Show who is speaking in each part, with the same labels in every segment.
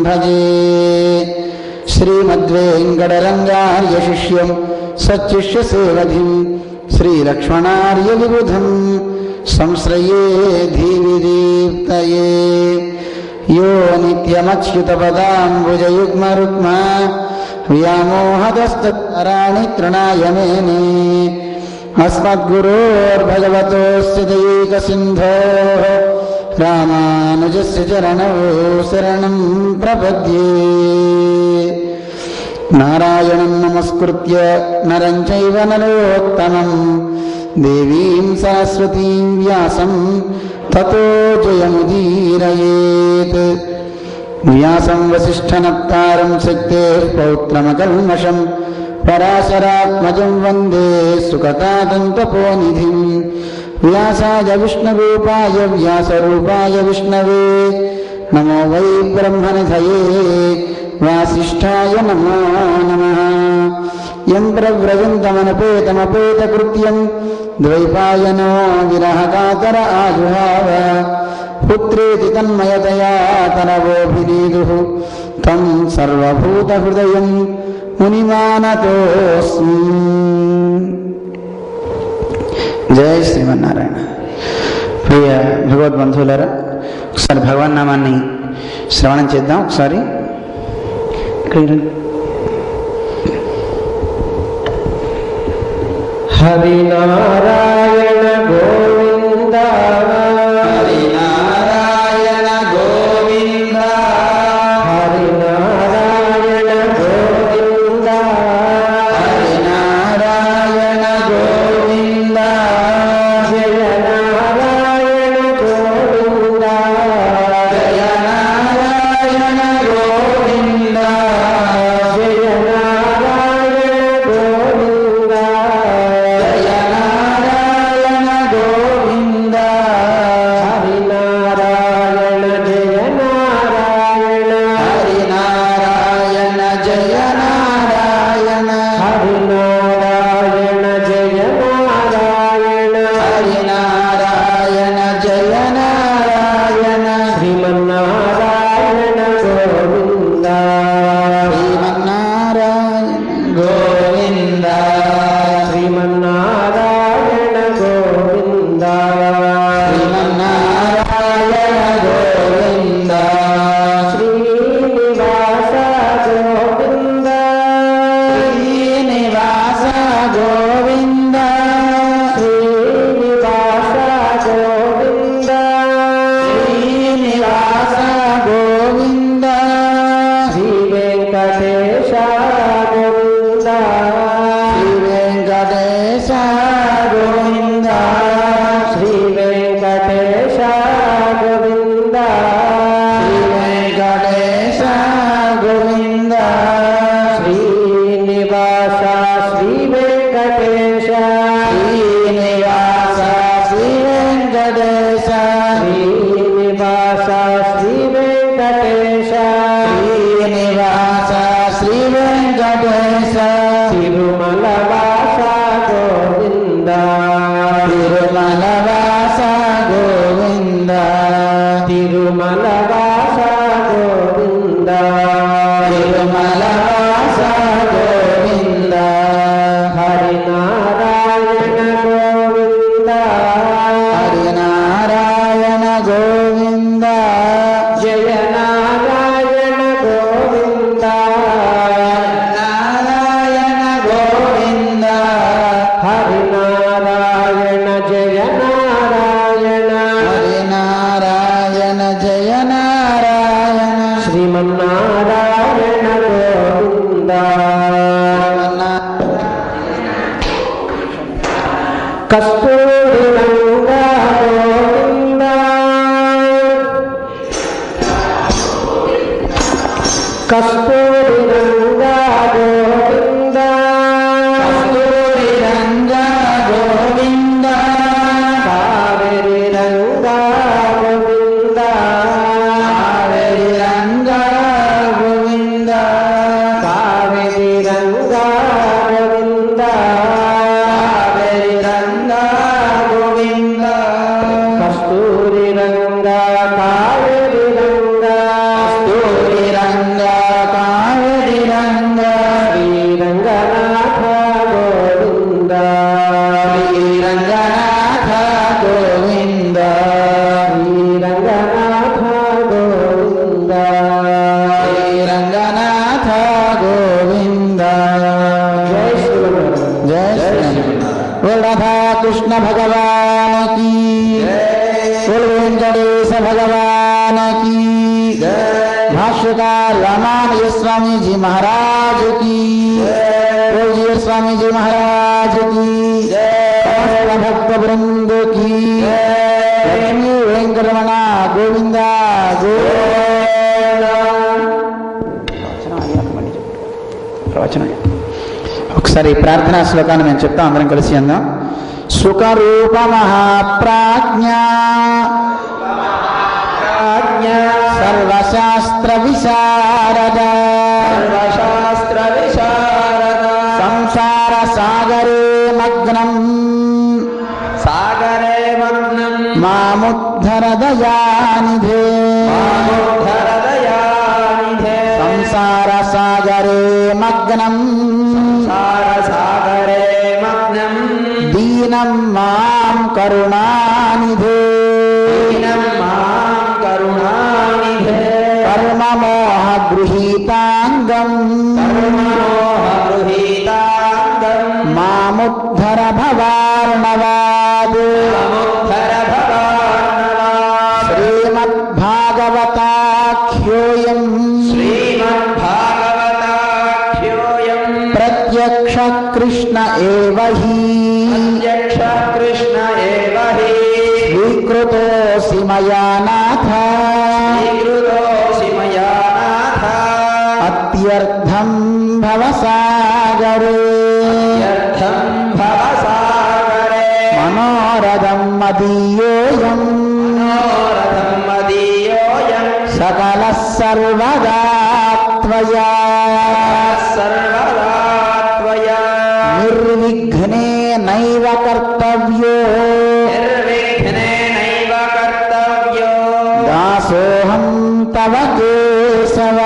Speaker 1: భజే శ్రీమద్వేంకటరంగార్య శిష్యం సచ్చిష్య సేవధిం శ్రీలక్ష్మణార్య విబుధం సంశ్రయే ధీవిదీప్తయే యో నిత్యమచ్యుతపదాంబుజయుగ్మరుక్మ వ్యామోహదస్తరాణి తృణాయ మేనే అస్మద్గురోర్భగవతోస్య దయైకసింధోః రామానుజస్య చరణౌ శరణం ప్రపద్యే. నారాయణం నమస్కృత్య నరం చైవ నరోత్తమం దేవీం సరస్వతీం వ్యాసం తతో జయముదీరయేత్. వ్యాసం వసిష్ఠనప్తారం శక్తేః పౌత్రమకల్మషం పరాశరాత్మజం వందే సుకతాదంతపోనిధిం. వ్యాసాయ విష్ణురూపాయ వ్యాసరూపాయ విష్ణవే నమో వై బ్రహ్మనిధయే వాసిష్ఠాయ నమో నమః. యం ప్రవ్రజంతమనపేతమపేతకృత్యం ద్వైపాయనో విరహకాతర ఆజుహావ పుత్రేతి తన్మయతయా తనవోభినీదుః తం సర్వభూతహృదయం మునిమానతోస్మి. జయ శ్రీమన్నారాయణ. ప్రియ భగవద్బంధువులారా, ఒకసారి భగవన్ నామాన్ని శ్రవణం చేద్దాం. ఒకసారి
Speaker 2: హరినారాయణ గోవింద
Speaker 1: హరినారాయణ గోవింద
Speaker 2: హరినారాయణ గోవింద
Speaker 1: హరినారాయణ గోవింద
Speaker 2: జయ నారాయణ గోవింద
Speaker 1: జయ నారాయణ గోవింద
Speaker 2: జయ నారాయణ గోవింద
Speaker 1: జయ నారాయణ గోవింద
Speaker 2: హరినారాయణ జయ నారాయణ
Speaker 1: హరినారాయణ జయ నారాయణ
Speaker 2: హరినారాయణ జయ నారాయణ
Speaker 1: హరినారాయణ జయ నారాయణ
Speaker 2: శ్రీమన్నారాయణ గోవింద
Speaker 1: శ్రీమన్నారాయణ గోవింద
Speaker 2: శ్రీమన్నారాయణ గోవింద
Speaker 1: శ్రీమన్నారాయణ గోవింద
Speaker 2: శ్రీనివాస గోవింద
Speaker 1: శ్రీనివాస గోవింద
Speaker 2: శ్రీనివాస గోవింద
Speaker 1: శ్రీనివాస గోవింద
Speaker 2: శ్రీ వెంకటేశ గోవింద
Speaker 1: శ్రీ వెంకటేశ గోవింద
Speaker 2: శ్రీ వెంకటేశ గోవింద
Speaker 1: శ్రీ వెంకటేశ గోవింద
Speaker 2: శ్రీనివాస శ్రీ వెంకటేశ
Speaker 1: శ్రీనివాస శ్రీ వెంకటేశ
Speaker 2: శ్రీనివాస శ్రీ వెంకటేశ
Speaker 1: శ్రీనివాస శ్రీ వెంకటేశ
Speaker 2: తిరుమల వాస గోవింద
Speaker 1: తిరుమల వాస గోవింద
Speaker 2: తిరుమల వాస గోవింద
Speaker 1: తిరుమల వాస గోవింద
Speaker 2: హరినారాయణ గోవింద
Speaker 1: హరినారాయణ గోవింద
Speaker 2: జయ నారాయణ గోవింద
Speaker 1: నారాయణ గోవింద
Speaker 2: హరినారాయణ జయ నారాయణ
Speaker 1: హరినారాయణ జయ నారాయణ
Speaker 2: శ్రీమన్నారాయణ గోవింద కస్తూరి రంగా గోవింద కస్తూరి రంగా గోవింద
Speaker 1: కస్తూరి రంగ గోవింద
Speaker 2: కావేరి రంగా గోవింద
Speaker 1: కావేరి రంగ గోవింద
Speaker 2: కావేరి రంగా గోవింద
Speaker 1: కావేరి రంగ గోవింద
Speaker 2: కస్తూరి రంగా కావేరి రంగా
Speaker 1: కస్తూరి कृष्ण भगवान की बोल वेंकटेश भगवान की भाष्यकार रामानुज स्वामी जी महाराज की बोलिए स्वामी जी महाराज की समस्त भक्त वृंद की लक्ष्मी वेंकटरमण गोविंदा ప్రవచనం ఒకసారి ప్రార్థనా శ్లోకాన్ని మేము చెప్తాం, అందరం కలిసి అందాం. సుఖరూప మహాప్రాజ్ఞ సర్వశాస్త్ర విశారద సంసార సాగరే మగ్నం మాముద్ధర దయానిధే సంసార సాగరే మగ్నం దీనం మాం కరుణానిధే కర్మమోహ గృహీతాంగం మాముద్ధర భవార్ణవాద్ శ్రీమద్భాగవతాఖ్యోయం ప్రత్యక్ష కృష్ణ ఏవ హి స్వీకృతోసి మయా నాథ అత్యర్థం భవసాగరే మనోరథం మదీయోయం సకల సర్వదా త్వయా నిర్విఘ్నేనైవ కర్తవ్యో దాసోహం తవ కేశవ.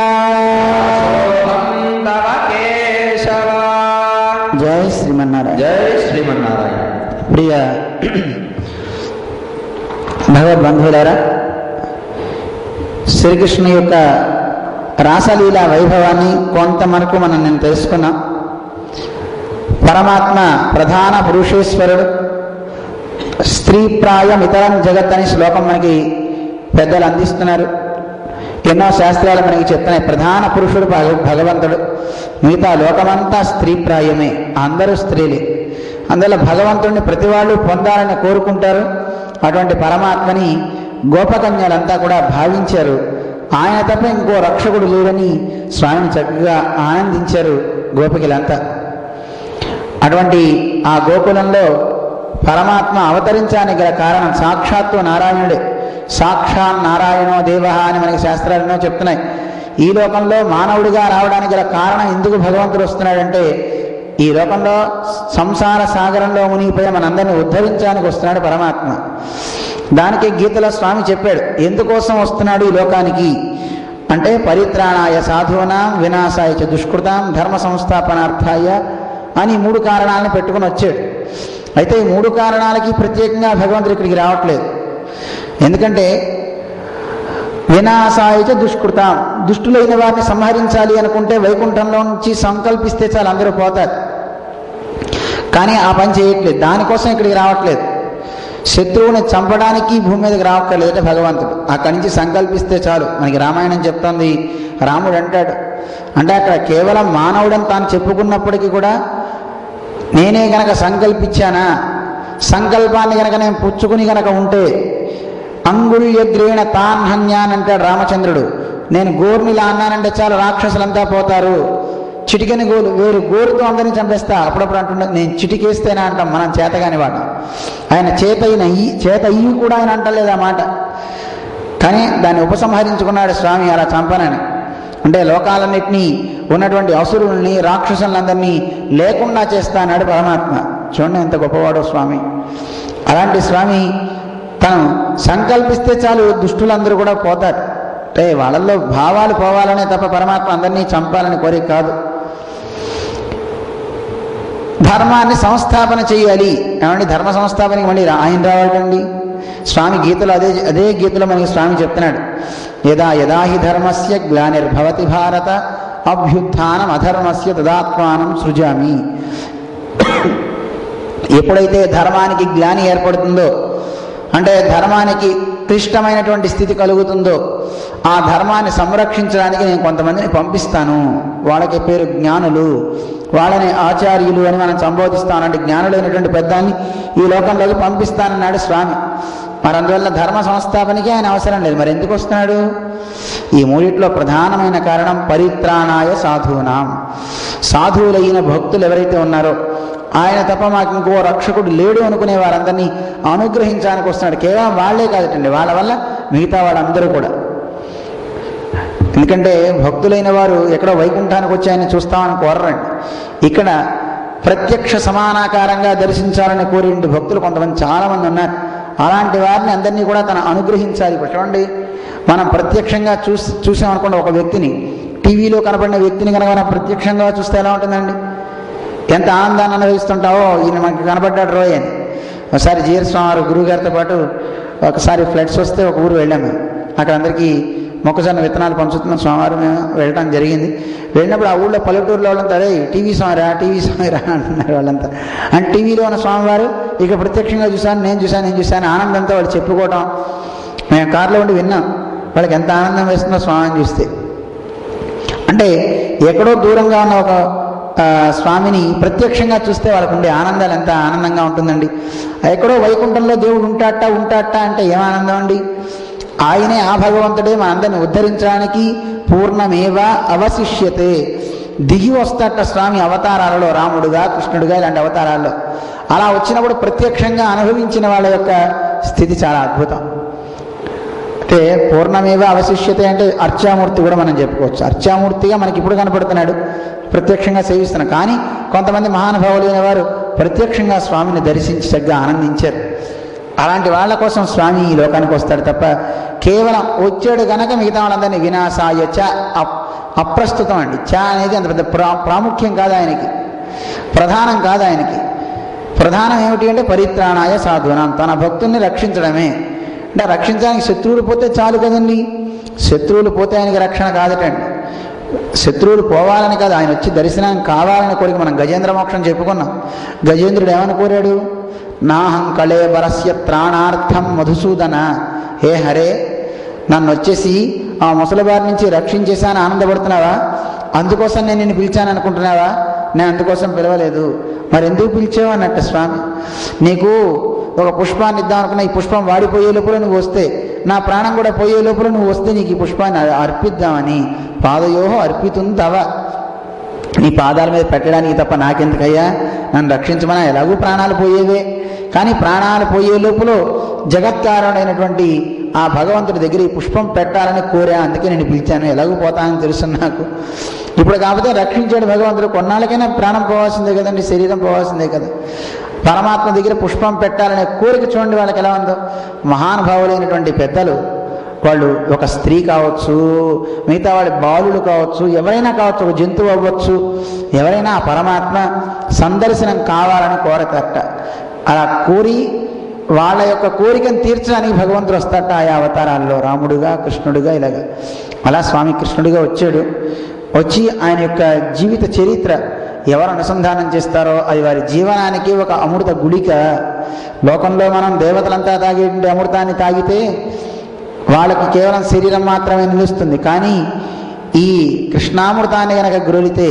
Speaker 1: జై శ్రీమన్నారాయణ.
Speaker 2: జై శ్రీమన్నారాయణ.
Speaker 1: ప్రియ భగవద్బంధువులారా, శ్రీకృష్ణ యొక్క రాసలీల వైభవాన్ని కొంతవరకు నేను తెలుసుకున్నాం. పరమాత్మ ప్రధాన పురుషేశ్వరుడు, స్త్రీ ప్రాయం ఇతరం జగత్ అని శ్లోకం మనకి పెద్దలు అందిస్తున్నారు. ఎన్నో శాస్త్రాలు మనకి చెప్తున్నాయి. ప్రధాన పురుషుడు భగవంతుడు, మిగతా లోకమంతా స్త్రీ ప్రాయమే, అందరూ స్త్రీలే. అందువల్ల భగవంతుడిని ప్రతి వాళ్ళు పొందాలని కోరుకుంటారు. అటువంటి పరమాత్మని గోపకన్యలంతా కూడా భావించారు. ఆయన తప్ప ఇంకో రక్షకుడు లేడని స్వామిని చక్కగా ఆనందించారు గోపికలంతా. అటువంటి ఆ గోకులంలో పరమాత్మ అవతరించడానికి గల కారణం సాక్షాత్తు నారాయణుడే. సాక్షాన్ నారాయణో దేవ అని మనకి శాస్త్రాలు ఎన్నో చెప్తున్నాయి. ఈ లోకంలో మానవుడిగా రావడానికి గల కారణం ఎందుకు భగవంతుడు వస్తున్నాడంటే, ఈ లోకంలో సంసార సాగరంలో మునిగిపోయి మనందరినీ ఉద్ధరించడానికి వస్తున్నాడు పరమాత్మ. దానికి గీతలో స్వామి చెప్పాడు ఎందుకోసం వస్తున్నాడు ఈ లోకానికి అంటే, పరిత్రాణాయ సాధూనాం వినాశాయ చ దుష్కృతాం ధర్మ సంస్థాపనార్థాయ అని 3 కారణాలను పెట్టుకుని వచ్చాడు. అయితే ఈ 3 కారణాలకి ప్రత్యేకంగా భగవంతుడు ఇక్కడికి రావట్లేదు. ఎందుకంటే వినాశాయ చ దుష్కృతాం, దుష్టులైన వారిని సంహరించాలి అనుకుంటే వైకుంఠంలో నుంచి సంకల్పిస్తే చాలు అందరూ పోతారు. కానీ ఆ పని చేయట్లేదు, దానికోసం ఇక్కడికి రావట్లేదు. శత్రువుని చంపడానికి భూమి మీదకి రావక్కర్లేదంటే భగవంతుడు అక్కడి నుంచి సంకల్పిస్తే చాలు. మనకి రామాయణం చెప్తుంది, రాముడు అంటాడు అంటే అక్కడ కేవలం మానవుడని తాను చెప్పుకున్నప్పటికీ కూడా నేనే గనక సంకల్పించానా, సంకల్పాన్ని గనక నేను పుచ్చుకుని గనక ఉంటే అంగుళ్యగ్రేణ తాన్హన్యాన్ అంటాడు రామచంద్రుడు. నేను గోరునిలా అన్నానంటే చాలు రాక్షసులంతా పోతారు. చిటికెని గోలు వేరు గోరుతో అందరినీ చంపేస్తా. అప్పుడప్పుడు అంటుండే నేను చిటికేస్తేనే అంటాం మనం, చేతగాని వాట. ఆయన చేత ఇయ్యి కూడా ఆయన అంటలేదు ఆ మాట. కానీ దాన్ని ఉపసంహరించుకున్నాడు స్వామి అలా చంపనని. అంటే లోకాలన్నింటినీ ఉన్నటువంటి అసురుల్ని రాక్షసులందరినీ లేకుండా చేస్తానాడు పరమాత్మ. చూడండి ఎంత గొప్పవాడో స్వామి. అలాంటి స్వామి తను సంకల్పిస్తే చాలు దుష్టులందరూ కూడా పోతారు. అంటే వాళ్ళల్లో భావాలు పోవాలనే తప్ప పరమాత్మ అందరినీ చంపాలని కోరిక కాదు. ధర్మాన్ని సంస్థాపన చేయాలి. ఏమండి ధర్మ సంస్థాపనకి మళ్ళీ ఆయన రావాలండి. స్వామి గీతలో అదే గీతలో మనకి స్వామి చెప్తున్నాడు, యదా యదా హి ధర్మస్య గ్లానిర్భవతి భారత అభ్యుత్థానం అధర్మస్య తదాత్మానం సృజామి. ఎప్పుడైతే ధర్మానికి గ్లాని ఏర్పడుతుందో, అంటే ధర్మానికి క్లిష్టమైనటువంటి స్థితి కలుగుతుందో, ఆ ధర్మాన్ని సంరక్షించడానికి నేను కొంతమందిని పంపిస్తాను. వాళ్ళకి పేరు జ్ఞానులు, వాళ్ళని ఆచార్యులు అని మనం సంబోధిస్తానంటే జ్ఞానులైనటువంటి పెద్దాన్ని ఈ లోకంలోకి పంపిస్తానన్నాడు స్వామి. మరి అందువల్ల ధర్మ సంస్థాపనకి ఆయన అవసరం లేదు. మరి ఎందుకు వస్తున్నాడు? ఈ మూడిట్లో ప్రధానమైన కారణం పరిత్రాణాయ సాధూనాం. సాధువులైన భక్తులు ఎవరైతే ఉన్నారో, ఆయన తప్ప మాకు ఇంకో రక్షకుడు లేడు అనుకునే వారందరినీ అనుగ్రహించడానికి వస్తున్నాడు. కేవలం వాళ్ళే కాదటండి, వాళ్ళ వల్ల మిగతా వాళ్ళందరూ కూడా. ఎందుకంటే భక్తులైన వారు ఎక్కడో వైకుంఠానికి వచ్చి ఆయన చూస్తామని కోరరండి. ఇక్కడ ప్రత్యక్ష సమానాకారంగా దర్శించాలని కోరే భక్తులు కొంతమంది చాలామంది ఉన్నారు. అలాంటి వారిని అందరినీ కూడా తను అనుగ్రహించాలి. ఇప్పుడు చూడండి, మనం ప్రత్యక్షంగా చూసామనుకోండి, ఒక వ్యక్తిని, టీవీలో కనపడిన వ్యక్తిని కనుక మనం ప్రత్యక్షంగా చూస్తే ఎలా ఉంటుందండి? ఎంత ఆనందాన్ని అనుభవిస్తుంటావో, ఈయన మనకి కనపడ్డాడు రోయ్ అని. ఒకసారి జీఆర్ స్వామి వారు గురువు గారితో పాటు ఒకసారి ఫ్లడ్స్ వస్తే ఒక ఊరు వెళ్ళాము. అక్కడ అందరికీ మొక్కజొన్న విత్తనాలు పంచుతున్న స్వామివారు మేము వెళ్ళడం జరిగింది. వెళ్ళినప్పుడు ఆ ఊళ్ళో పల్లెటూరులో వాళ్ళంతా అదే టీవీ స్వామిరా అంటున్నారు వాళ్ళంతా. అంటే టీవీలో ఉన్న స్వామివారు ఇక ప్రత్యక్షంగా చూశాను, నేను చూశాను ఆనందంతో వాళ్ళు చెప్పుకోవటం మేము కారులో ఉండి విన్నాం. వాళ్ళకి ఎంత ఆనందం వేస్తుందో స్వామిని చూస్తే. అంటే ఎక్కడో దూరంగా ఉన్న ఒక స్వామిని ప్రత్యక్షంగా చూస్తే వాళ్ళకు ఉండే ఆనందాలు ఎంత ఆనందంగా ఉంటుందండి. ఎక్కడో వైకుంఠంలో దేవుడు ఉంటాట అంటే ఏం ఆనందం అండి. ఆయనే, ఆ భగవంతుడే మనందరిని ఉద్ధరించడానికి పూర్ణమేవ అవశిష్యతే దిగి వస్తాట స్వామి అవతారాలలో, రాముడుగా కృష్ణుడుగా ఇలాంటి అవతారాల్లో. అలా వచ్చినప్పుడు ప్రత్యక్షంగా అనుభవించిన వాళ్ళ యొక్క స్థితి చాలా అద్భుతం. అంటే పూర్ణమేవ అవశిష్యతే అంటే అర్చామూర్తి కూడా మనం చెప్పుకోవచ్చు. అర్చామూర్తిగా మనకి ఇప్పుడు కనపడుతున్నాడు, ప్రత్యక్షంగా సేవిస్తున్నాం. కానీ కొంతమంది మహానుభావులైన వారు ప్రత్యక్షంగా స్వామిని దర్శించి చక్కగా ఆనందించారు. అలాంటి వాళ్ళ కోసం స్వామి ఈ లోకానికి వస్తాడు తప్ప కేవలం వచ్చాడు కనుక మిగతా వాళ్ళందరినీ వినాశాయ చ అప్రస్తుతం అండి. చ అనేది అంత పెద్ద ప్రాముఖ్యం కాదు ఆయనకి, ప్రధానం కాదు ఆయనకి. ప్రధానం ఏమిటి అంటే పరిత్రాణాయ సాధూనాం, తన భక్తుల్ని రక్షించడమే. అంటే రక్షించడానికి శత్రువులు పోతే చాలు కదండి. శత్రువులు పోతే ఆయనకి రక్షణ కాదటండి. శత్రువులు పోవాలని కాదు, ఆయన వచ్చి దర్శనం కావాలని కోరిక. మనం గజేంద్ర మోక్షం చెప్పుకున్నాం. గజేంద్రుడు ఏమని కోరాడు? నాహం కళేబరస్య త్రాణార్థం మధుసూదన, హే హరే నన్ను వచ్చేసి ఆ ముసలిబారి నుంచి రక్షించేసాను ఆనందపడుతున్నావా? అందుకోసం నేను నిన్ను పిలిచాను అనుకుంటున్నావా? నేను అందుకోసం పిలవలేదు. మరి ఎందుకు పిలిచావు అన్నట్టు స్వామి. నీకు ఒక పుష్పాన్ని ఇద్దాం అనుకున్నా, ఈ పుష్పం వాడిపోయే లోపల నువ్వు వస్తే, నా ప్రాణం కూడా పోయే లోపల నువ్వు వస్తే నీకు ఈ పుష్పాన్ని అర్పిద్దామని. పాదయోహో అర్పితుంది తవ, నీ పాదాల మీద పెట్టడానికి తప్ప నాకెందుకయ్యా, నన్ను రక్షించమన్నా. ఎలాగూ ప్రాణాలు పోయేవే, కానీ ప్రాణాలు పోయే లోపల జగత్కారుడైనటువంటి ఆ భగవంతుడి దగ్గర ఈ పుష్పం పెట్టాలని కోరా, అందుకే నేను పిలిచాను. ఎలాగూ పోతానని తెలుసు నాకు. ఇప్పుడు కాకపోతే రక్షించాడు భగవంతుడు. కొన్నాళ్ళకైనా ప్రాణం పోవాల్సిందే కదండి, శరీరం పోవాల్సిందే కదా. పరమాత్మ దగ్గర పుష్పం పెట్టాలనే కోరిక చూడండి వాళ్ళకి ఎలా ఉందో. మహానుభావులైనటువంటి పెద్దలు, వాళ్ళు ఒక స్త్రీ కావచ్చు, మిగతా వాళ్ళ బాలులు కావచ్చు, ఎవరైనా కావచ్చు, ఒక జంతువు అవ్వచ్చు, ఎవరైనా ఆ పరమాత్మ సందర్శనం కావాలని కోరతట. అలా కోరి వాళ్ళ యొక్క కోరికను తీర్చడానికి భగవంతుడు వస్తాట ఆయా అవతారాల్లో, రాముడుగా కృష్ణుడుగా ఇలాగా. అలా స్వామి కృష్ణుడిగా వచ్చాడు. వచ్చి ఆయన యొక్క జీవిత చరిత్ర ఎవరు అనుసంధానం చేస్తారో అది వారి జీవనానికి ఒక అమృత గుళిక. లోకంలో మనం దేవతలంతా తాగే అమృతాన్ని తాగితే వాళ్ళకి కేవలం శరీరం మాత్రమే నిలుస్తుంది. కానీ ఈ కృష్ణామృతాన్ని కనుక గొలితే,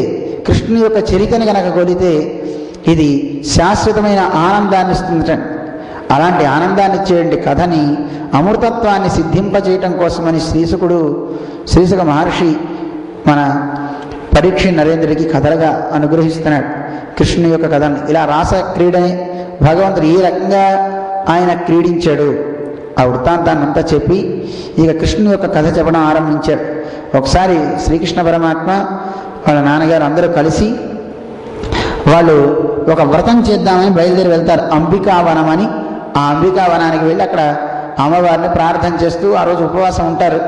Speaker 1: కృష్ణుని యొక్క చరిత్రని కనుక గొలితే ఇది శాశ్వతమైన ఆనందాన్ని ఇస్తుంది. అలాంటి ఆనందాన్ని ఇచ్చేయండి కథని, అమృతత్వాన్ని సిద్ధింపజేయటం కోసమని శ్రీశుక మహర్షి మన పరీక్ష నరేంద్రుడికి కథలుగా అనుగ్రహిస్తున్నాడు కృష్ణుని యొక్క కథని. ఇలా రాస క్రీడని భగవంతుడు ఏ రకంగా ఆయన క్రీడించాడు ఆ వృత్తాంతాన్ని అంతా చెప్పి ఇక కృష్ణుని యొక్క కథ చెప్పడం ఆరంభించాడు. ఒకసారి శ్రీకృష్ణ పరమాత్మ వాళ్ళ నాన్నగారు అందరూ కలిసి వాళ్ళు ఒక వ్రతం చేద్దామని బయలుదేరి వెళ్తారు. అంబికావనం అని. ఆ అంబికావనానికి వెళ్ళి అక్కడ అమ్మవారిని ప్రార్థన చేస్తూ ఆ రోజు ఉపవాసం ఉంటారు.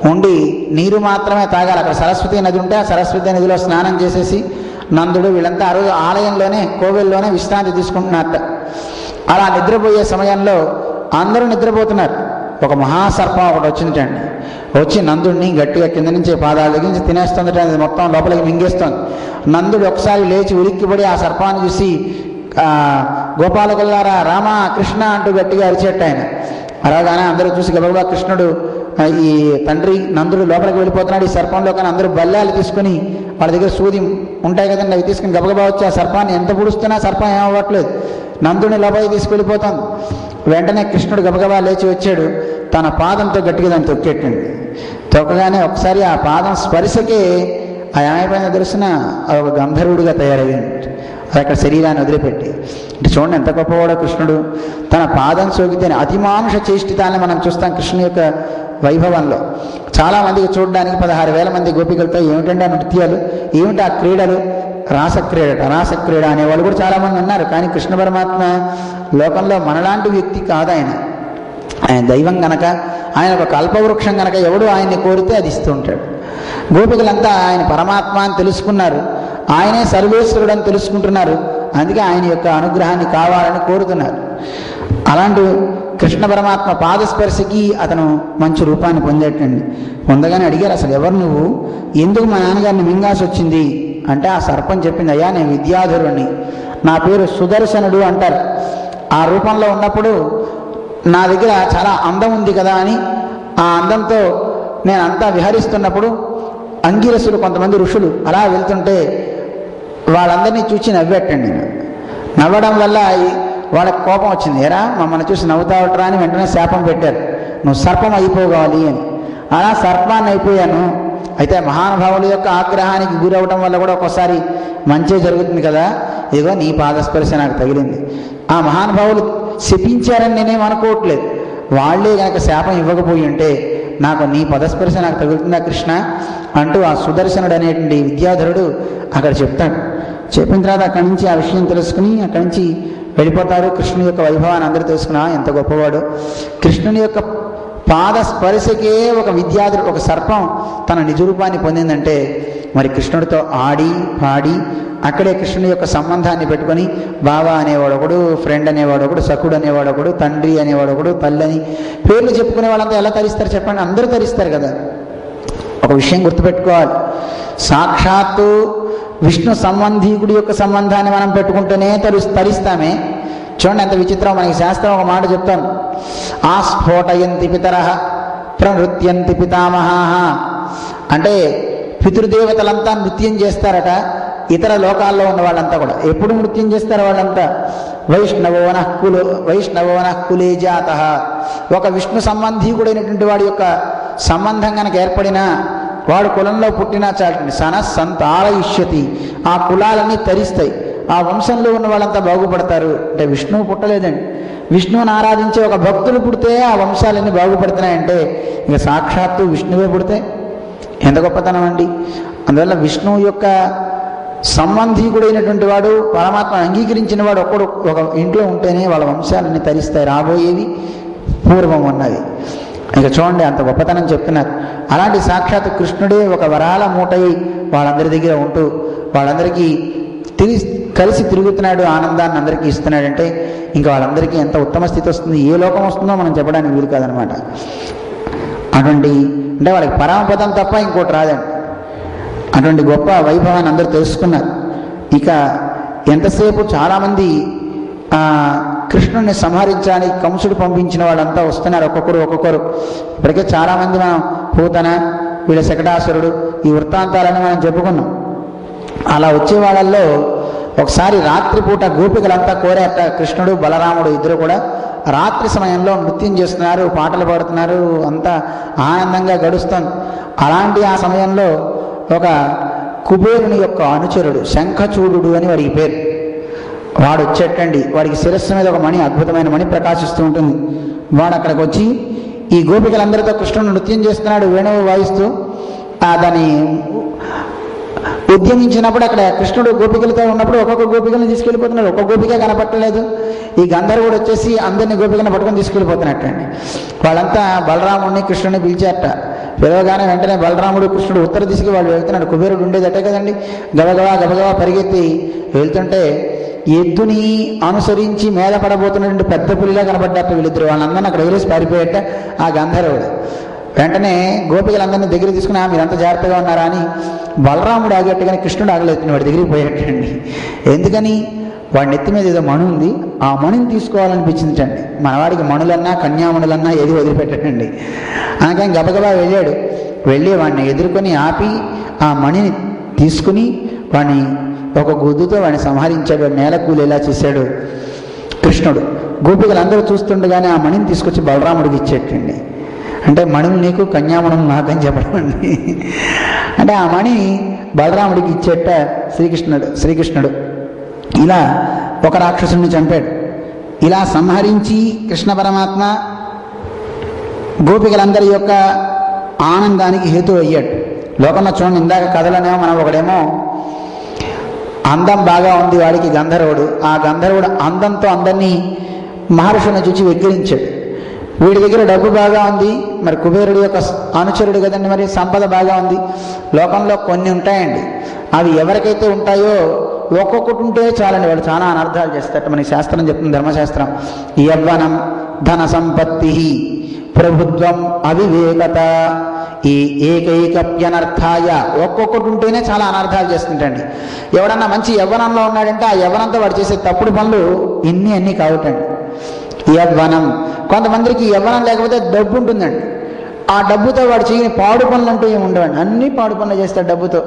Speaker 1: ఉండి నీరు మాత్రమే తాగాలి. అక్కడ సరస్వతి నది ఉంటే ఆ సరస్వతి నదిలో స్నానం చేసేసి నందుడు వీళ్ళంతా ఆ రోజు ఆలయంలోనే, కోవెల్లోనే విశ్రాంతి తీసుకుంటున్నారట. అలా నిద్రపోయే సమయంలో అందరూ నిద్రపోతున్నారు. ఒక మహాసర్పం ఒకటి వచ్చిందండి. వచ్చి నందుడిని గట్టిగా కింద నుంచి పాదాల దగ్గర నుంచి తినేస్తుంది. అది మొత్తం లోపలికి మింగేస్తుంది. నందుడు ఒకసారి లేచి ఉలిక్కిపడి ఆ సర్పాన్ని చూసి గోపాలకులారా రామ కృష్ణ అంటూ గట్టిగా అరిచేట ఆయన. అలాగానే అందరూ చూసి గబగబా కృష్ణుడు ఈ తండ్రి నందుడు లోపలికి వెళ్ళిపోతున్నాడు ఈ సర్పంలో. కానీ అందరూ బల్లాలు తీసుకుని వాళ్ళ దగ్గర సూది ఉంటాయి కదండి, అవి తీసుకుని గబగబా వచ్చి ఆ సర్పాన్ని ఎంత పుడుస్తున్నా సర్పం ఏమవ్వట్లేదు, నందుడిని లోపలికి తీసుకెళ్ళిపోతాను. వెంటనే కృష్ణుడు గబగబా లేచి వచ్చాడు, తన పాదంతో గట్టిగా దాన్ని తొక్కేటండి. తొక్కగానే ఒకసారి ఆ పాదం స్పర్శకే ఆ ఏమైపోయిందో తెలిసిన ఒక గంధర్వుడిగా తయారయ్యింది. అది అక్కడ శరీరాన్ని వదిలిపెట్టి. అంటే చూడండి ఎంత గొప్పవాడో కృష్ణుడు. తన పాదం సోకితేనే అతిమానుష చేష్టితాన్ని మనం చూస్తాం కృష్ణుని యొక్క వైభవంలో. చాలామందికి చూడడానికి 16,000 మంది గోపికలతో ఏమిటండి ఆ నృత్యాలు, ఏమిటి ఆ క్రీడలు, రాసక్రీడ అనేవాళ్ళు కూడా చాలామంది ఉన్నారు. కానీ కృష్ణ పరమాత్మ లోకంలో మనలాంటి వ్యక్తి కాదు. ఆయన దైవం గనక, ఆయన ఒక కల్పవృక్షం గనక ఎవడు ఆయన్ని కోరితే అది ఇస్తూ ఉంటాడు. గోపికలంతా ఆయన పరమాత్మ అని తెలుసుకున్నారు, ఆయనే సర్వేశ్వరుడు అని తెలుసుకుంటున్నారు. అందుకే ఆయన యొక్క అనుగ్రహాన్ని కావాలని కోరుతున్నారు. అలాంటి కృష్ణ పరమాత్మ పాదస్పర్శకి అతను మంచి రూపాన్ని పొందేటండి. పొందగానే అడిగారు, అసలు ఎవరు నువ్వు, ఎందుకు మా నాన్నగారిని మింగాసి వచ్చింది అంటే ఆ సర్పం చెప్పింది, అయ్యా నేను విద్యాధరుణ్ణి, నా పేరు సుదర్శనుడు అంటారు. ఆ రూపంలో ఉన్నప్పుడు నా దగ్గర చాలా అందం ఉంది కదా అని ఆ అందంతో నేను అంతా విహరిస్తున్నప్పుడు అంగిరసులు కొంతమంది ఋషులు అలా వెళ్తుంటే వాళ్ళందరినీ చూసి నవ్వేటండి. నవ్వడం వల్ల వాళ్ళకి కోపం వచ్చింది, ఎరా మమ్మల్ని చూసి నవ్వుతావట్రా అని వెంటనే శాపం పెట్టారు, నువ్వు సర్పం అయిపోవాలి అని. అలా సర్పాన్ని అయిపోయాను. అయితే మహానుభావుల యొక్క ఆగ్రహానికి గురవడం వల్ల కూడా ఒక్కోసారి మంచి జరుగుతుంది కదా, ఇదిగో నీ పాదస్పర్శ నాకు తగిలింది. ఆ మహానుభావులు శపించారని నేనేం అనుకోవట్లేదు, వాళ్లే కనుక శాపం ఇవ్వకపోయి ఉంటే నాకు నీ పదస్పర్శ నాకు తగులుతుందా కృష్ణ అంటూ ఆ సుదర్శనుడు అనేటువంటి విద్యాధరుడు అక్కడ చెప్తాడు. చెప్పిన తర్వాత అక్కడి నుంచి ఆ విషయం తెలుసుకుని అక్కడి నుంచి వెళ్ళిపోతారు. కృష్ణుని యొక్క వైభవాన్ని అందరూ తెలుసుకున్నా ఎంత గొప్పవాడు. కృష్ణుని యొక్క పాద స్పర్శకే ఒక విద్యాధరుడు, ఒక సర్పం తన నిజరూపాన్ని పొందిందంటే మరి కృష్ణుడితో ఆడి పాడి అక్కడే కృష్ణుని యొక్క సంబంధాన్ని పెట్టుకొని బాబా అనేవాడు ఒకడు, ఫ్రెండ్ అనేవాడు ఒకడు, సఖుడు అనేవాడు ఒకడు, తండ్రి అనేవాడు ఒకడు, తల్లని పేర్లు చెప్పుకునే వాళ్ళంతా ఎలా తరిస్తారు చెప్పండి, అందరూ తరిస్తారు కదా. ఒక విషయం గుర్తుపెట్టుకోవాలి, సాక్షాత్తు విష్ణు సంబంధీకుడి యొక్క సంబంధాన్ని మనం పెట్టుకుంటేనే తరిస్తామే. చూడండి ఎంత విచిత్రం, మనకి శాస్త్రం ఒక మాట చెప్తాను, ఆస్ఫోటయంతి పితరః ప్రనృత్యంతి పితామహాః అంటే పితృదేవతలంతా నృత్యం చేస్తారట. ఇతర లోకాల్లో ఉన్న వాళ్ళంతా కూడా ఎప్పుడు నృత్యం చేస్తారు, వాళ్ళంతా వైష్ణవోనః కులే జాతః. ఒక విష్ణు సంబంధీకుడైనటువంటి వాడి యొక్క సంబంధం కనుక ఏర్పడినా వాడు కులంలో పుట్టినా చాటండి సంతారయిష్యతి, ఆ కులాలన్నీ తరిస్తాయి, ఆ వంశంలో ఉన్న వాళ్ళంతా బాగుపడతారు. అంటే విష్ణువు పుట్టలేదండి, విష్ణువుని ఆరాధించే ఒక భక్తులు పుడితే ఆ వంశాలన్నీ బాగుపడుతున్నాయంటే ఇక సాక్షాత్తు విష్ణువే పుడితే ఎంత గొప్పతనం అండి. అందువల్ల విష్ణువు యొక్క సంబంధీకుడైనటువంటి వాడు, పరమాత్మ అంగీకరించిన వాడు ఒక్కడు ఒక ఇంట్లో ఉంటేనే వాళ్ళ వంశాలన్నీ తరిస్తాయి, రాబోయేవి పూర్వం ఉన్నవి. ఇక చూడండి అంత గొప్పతనం చెప్తున్నారు. అలాంటి సాక్షాత్ కృష్ణుడే ఒక వరాల మూటై వాళ్ళందరి దగ్గర ఉంటూ వాళ్ళందరికీ కలిసి తిరుగుతున్నాడు, ఆనందాన్ని అందరికీ ఇస్తున్నాడంటే ఇంకా వాళ్ళందరికీ ఎంత ఉత్తమ స్థితి వస్తుంది, ఏ లోకం వస్తుందో మనం చెప్పడానికి వీలు కాదనమాట. అటువంటి అంటే వాళ్ళకి పరమపదం తప్ప ఇంకోటి రాదండి. అటువంటి గొప్ప వైభవాన్ని అందరూ తెలుసుకున్నారు. ఇక ఎంతసేపు చాలామంది కృష్ణుడిని సంహరించడానికి కంసుడు పంపించిన వాళ్ళంతా వస్తున్నారు, ఒక్కొక్కరు. ఇప్పటికే చాలామంది మనం పూతన, వీళ్ళ శకటాసురుడు, ఈ వృత్తాంతాలని మనం చెప్పుకున్నాం. అలా వచ్చే వాళ్ళల్లో ఒకసారి రాత్రిపూట గోపికలంతా కోరారట, కృష్ణుడు బలరాముడు ఇద్దరు కూడా రాత్రి సమయంలో నృత్యం చేస్తున్నారు, పాటలు పాడుతున్నారు, అంతా ఆనందంగా గడుస్తుంది. అలాంటి ఆ సమయంలో ఒక కుబేరుని యొక్క అనుచరుడు శంఖచూడు అని వాడికి పేరు, వాడు వచ్చేటండి. వాడికి శిరస్సు మీద ఒక మణి, అద్భుతమైన మణి ప్రకాశిస్తూ ఉంటుంది. వాడు అక్కడికి వచ్చి ఈ గోపికలందరితో కృష్ణుడు నృత్యం చేస్తున్నాడు, వేణువు వాయిస్తూ. దాన్ని ఉద్యమించినప్పుడు అక్కడ కృష్ణుడు గోపికలతో ఉన్నప్పుడు ఒక్కొక్క గోపికలను తీసుకెళ్ళిపోతున్నాడు, ఒక్కొక్క గోపిక కనపట్టలేదు. ఈ గంధర్వుడు వచ్చేసి అందరినీ గోపికలను పట్టుకొని తీసుకెళ్ళిపోతున్నట్టండి. వాళ్ళంతా బలరాముడిని కృష్ణుడిని పిలిచారట. పిలవగానే వెంటనే బలరాముడు కృష్ణుడు ఉత్తర దిశకి వాళ్ళు వెళ్తున్నాడు. కుబేరుడు ఉండేదటే కదండి. గబగబా పరిగెత్తి వెళ్తుంటే ఎద్దుని అనుసరించి మీద పడబోతున్నటువంటి పెద్ద పులిలా కనబడ్డట్టు వీళ్ళిద్దరు. వాళ్ళందరినీ అక్కడ వదిలేసి పారిపోయేట ఆ గంధర్వుడు. వెంటనే గోపికలందరినీ దగ్గర తీసుకుని మీరంతా జాగ్రత్తగా ఉన్నారా అని బలరాముడు ఆగేట్టుగానే కృష్ణుడు ఆగలేదు, వాడి దగ్గరికి పోయేటండి. ఎందుకని వాడి నెత్తి మీద ఏదో మణి ఉంది, ఆ మణిని తీసుకోవాలనిపించిందండి. మనవాడికి మణులన్నా కన్యామణులన్నా ఏది వదిలిపెట్టాడండి. అందుకని గబగబా వెళ్ళాడు. వెళ్ళి వాడిని ఎదుర్కొని ఆపి ఆ మణిని తీసుకుని వాడిని ఒక గుద్దుతో వాడిని సంహరించాడు. నేల కూలేలా చేశాడు కృష్ణుడు. గోపికలందరూ చూస్తుండగానే ఆ మణిని తీసుకొచ్చి బలరాముడికి ఇచ్చేటండి. అంటే మణులు నీకు కన్యామణులు నాకని చెప్పడండి. అంటే ఆ మణి బలరాముడికి ఇచ్చేట శ్రీకృష్ణుడు ఇలా ఒక రాక్షసుని చంపాడు. ఇలా సంహరించి కృష్ణ పరమాత్మ గోపికలందరి యొక్క ఆనందానికి హేతు అయ్యాడు. లోకంలో చూడండి, ఇందాక కథలోనేమో మనం ఒకడేమో అందం బాగా ఉంది, వాడికి గంధర్వుడు. ఆ గంధర్వుడు అందంతో అందరినీ మహర్షులను చూచి వెక్కిరించాడు. వీడి దగ్గర డబ్బు బాగా ఉంది, మరి కుబేరుడి యొక్క అనుచరుడు కదండి, మరి సంపద బాగా ఉంది. లోకంలో కొన్ని ఉంటాయండి, అవి ఎవరికైతే ఉంటాయో ఒక్కొక్కటి ఉంటే చాలండి, వాడు చాలా అనర్థాలు చేస్తారట. మనకి శాస్త్రం చెప్తుంది, ధర్మశాస్త్రం. యవ్వనం ధన సంపత్తి ప్రభుత్వం అవివేకత ఈ ఏకైకప్యనర్థాయ. ఒక్కొక్కటి ఉంటేనే చాలా అనర్థాలు చేస్తుంటండి. ఎవడన్నా మంచి యవ్వనంలో ఉన్నాడంటే ఆ యవ్వనంతో వాడు చేసే తప్పుడు పనులు అన్నీ కావటండి. యవ్వనం, కొంతమందికి యవ్వనం లేకపోతే డబ్బు ఉంటుందండి, ఆ డబ్బుతో వాడు చేయని పాడు పనులు అంటూ ఏమి ఉండవండి. అన్ని పాడు పనులు చేస్తాడు డబ్బుతో.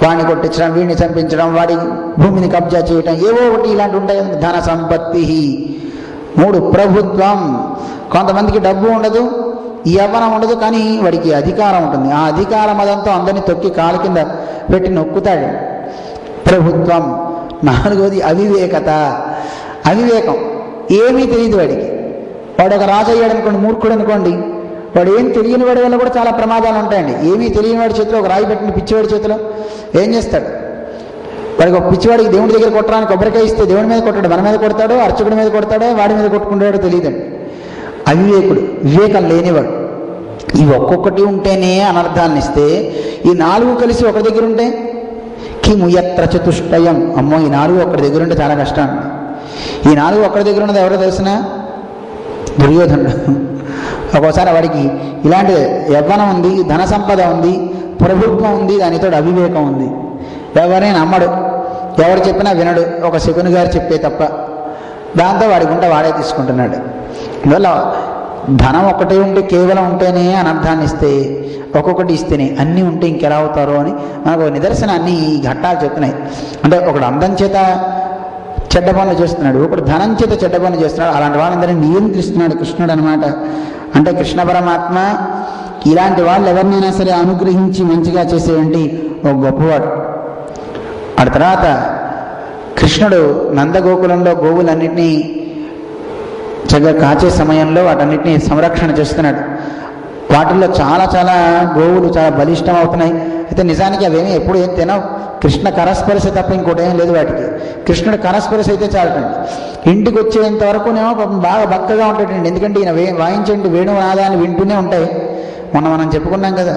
Speaker 1: వాడిని కొట్టించడం, వీడిని చంపించడం, వాడి భూమిని కబ్జా చేయటం, ఏవో ఒకటి ఇలాంటి ఉంటాయి. ధన సంపత్తి. 3 ప్రభుత్వం. కొంతమందికి డబ్బు ఉండదు, యవ్వనం ఉండదు, కానీ వాడికి అధికారం ఉంటుంది. ఆ అధికార మదంతో అందరినీ తొక్కి కాలు కింద పెట్టి నొక్కుతాడు. ప్రభుత్వం. 4వది అవివేకత. అవివేకం, ఏమీ తెలియదు వాడికి. వాడు ఒక రాజు అయ్యాడు అనుకోండి, మూర్ఖుడు అనుకోండి, వాడు ఏం తెలియని వాడి వల్ల కూడా చాలా ప్రమాదాలు ఉంటాయండి. ఏమీ తెలియని వాడి చేతిలో ఒక రాయి పెట్టిన పిచ్చివాడి చేతిలో ఏం చేస్తాడు? వాడికి ఒక పిచ్చివాడికి దేవుడి దగ్గర కొట్టడానికి కొబ్బరికాయ ఇస్తే దేవుడి మీద కొట్టాడు, మన మీద కొడతాడో, అర్చకుడి మీద కొడతాడో, వాడి మీద కొట్టుకుంటాడో తెలియదండి. అవివేకుడు, వివేకం లేనివాడు. ఇవి ఒక్కొక్కటి ఉంటేనే అనర్థాన్ని ఇస్తే, ఈ 4 కలిసి ఒక దగ్గర ఉంటే కిము యత్ర చతుష్టయం. అమ్మో, ఈ 4 ఒకటి దగ్గర ఉంటే చాలా కష్టం. ఈ 4 ఒకటి దగ్గర ఉన్నది ఎవరో తెలిసిన దుర్యోధనుడు. ఒక్కోసారి వాడికి ఇలాంటి యవ్వనం ఉంది, ధన సంపద ఉంది, ప్రభుత్వం ఉంది, దానితో అవివేకం ఉంది. ఎవరైనా నమ్మడు, ఎవరు చెప్పినా వినడు, ఒక శకుని గారు చెప్పే తప్ప. దాంతో వాడికి ఉంటే వాడే తీసుకుంటున్నాడు. అందువల్ల ధనం ఒకటే ఉంటే, కేవలం ఉంటేనే అనర్థాన్ని ఇస్తే, ఒక్కొక్కటి ఇస్తేనే అన్నీ ఉంటే ఇంకెలా అవుతారో అని మనకు నిదర్శనాన్ని ఈ ఘట్టాలు చెప్తున్నాయి. అంటే ఒకడు అందం చేత చెడ్డ పనులు చేస్తున్నాడు, ఒకడు ధనం చేత చెడ్డ పనులు చేస్తున్నాడు. అలాంటి వాళ్ళందరినీ నియంత్రిస్తున్నాడు కృష్ణుడు అనమాట. అంటే కృష్ణ పరమాత్మ ఇలాంటి వాళ్ళు ఎవరినైనా సరే అనుగ్రహించి మంచిగా చేసేవంటి ఒక గొప్పవాడు. ఆ తర్వాత కృష్ణుడు నందగోకులంలో గోవులన్నింటినీ చక్కగా కాచే సమయంలో వాటన్నిటినీ సంరక్షణ చేస్తున్నాడు. వాటిల్లో చాలా చాలా గోవులు చాలా బలిష్టం అవుతున్నాయి. అయితే నిజానికి అవేమీ ఎప్పుడు ఏం తినవు, కృష్ణ కరస్పర్శ తప్ప ఇంకోటి ఏం లేదు వాటికి. కృష్ణుడు కరస్పర్శ అయితే చాలటండి. ఇంటికి వచ్చేంత వరకునేమో పాపం బాగా బక్కగా ఉంటాడండి. ఎందుకంటే ఈయన వాయించండి వేణునాదాన్ని వింటూనే ఉంటాయి. మనం చెప్పుకున్నాం కదా,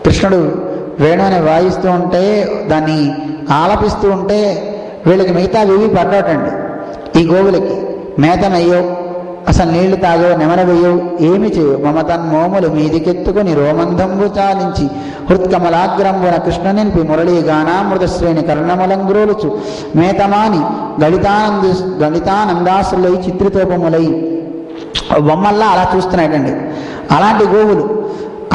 Speaker 1: కృష్ణుడు వేణు అని వాయిస్తూ ఉంటే, దాన్ని ఆలపిస్తూ ఉంటే వీళ్ళకి మిగతా వేవి పడ్డాటండి. ఈ గోవులకి మేతనయ్యో, అసలు నీళ్లు తాగో, నెమరవేయవు, ఏమి చేయవు. మమతన్మోములు మీదికెత్తుకొని రోమందంబు చాలించి హృత్కమలాగ్రంబున కృష్ణ నింపి మురళీ గానామృతశ్రేణి కర్ణములంగ్రోలుచు మేతమాని గళితానందాసులై చిత్రితోపములై బొమ్మల్లా అలా చూస్తున్నాడండి. అలాంటి గోవులు,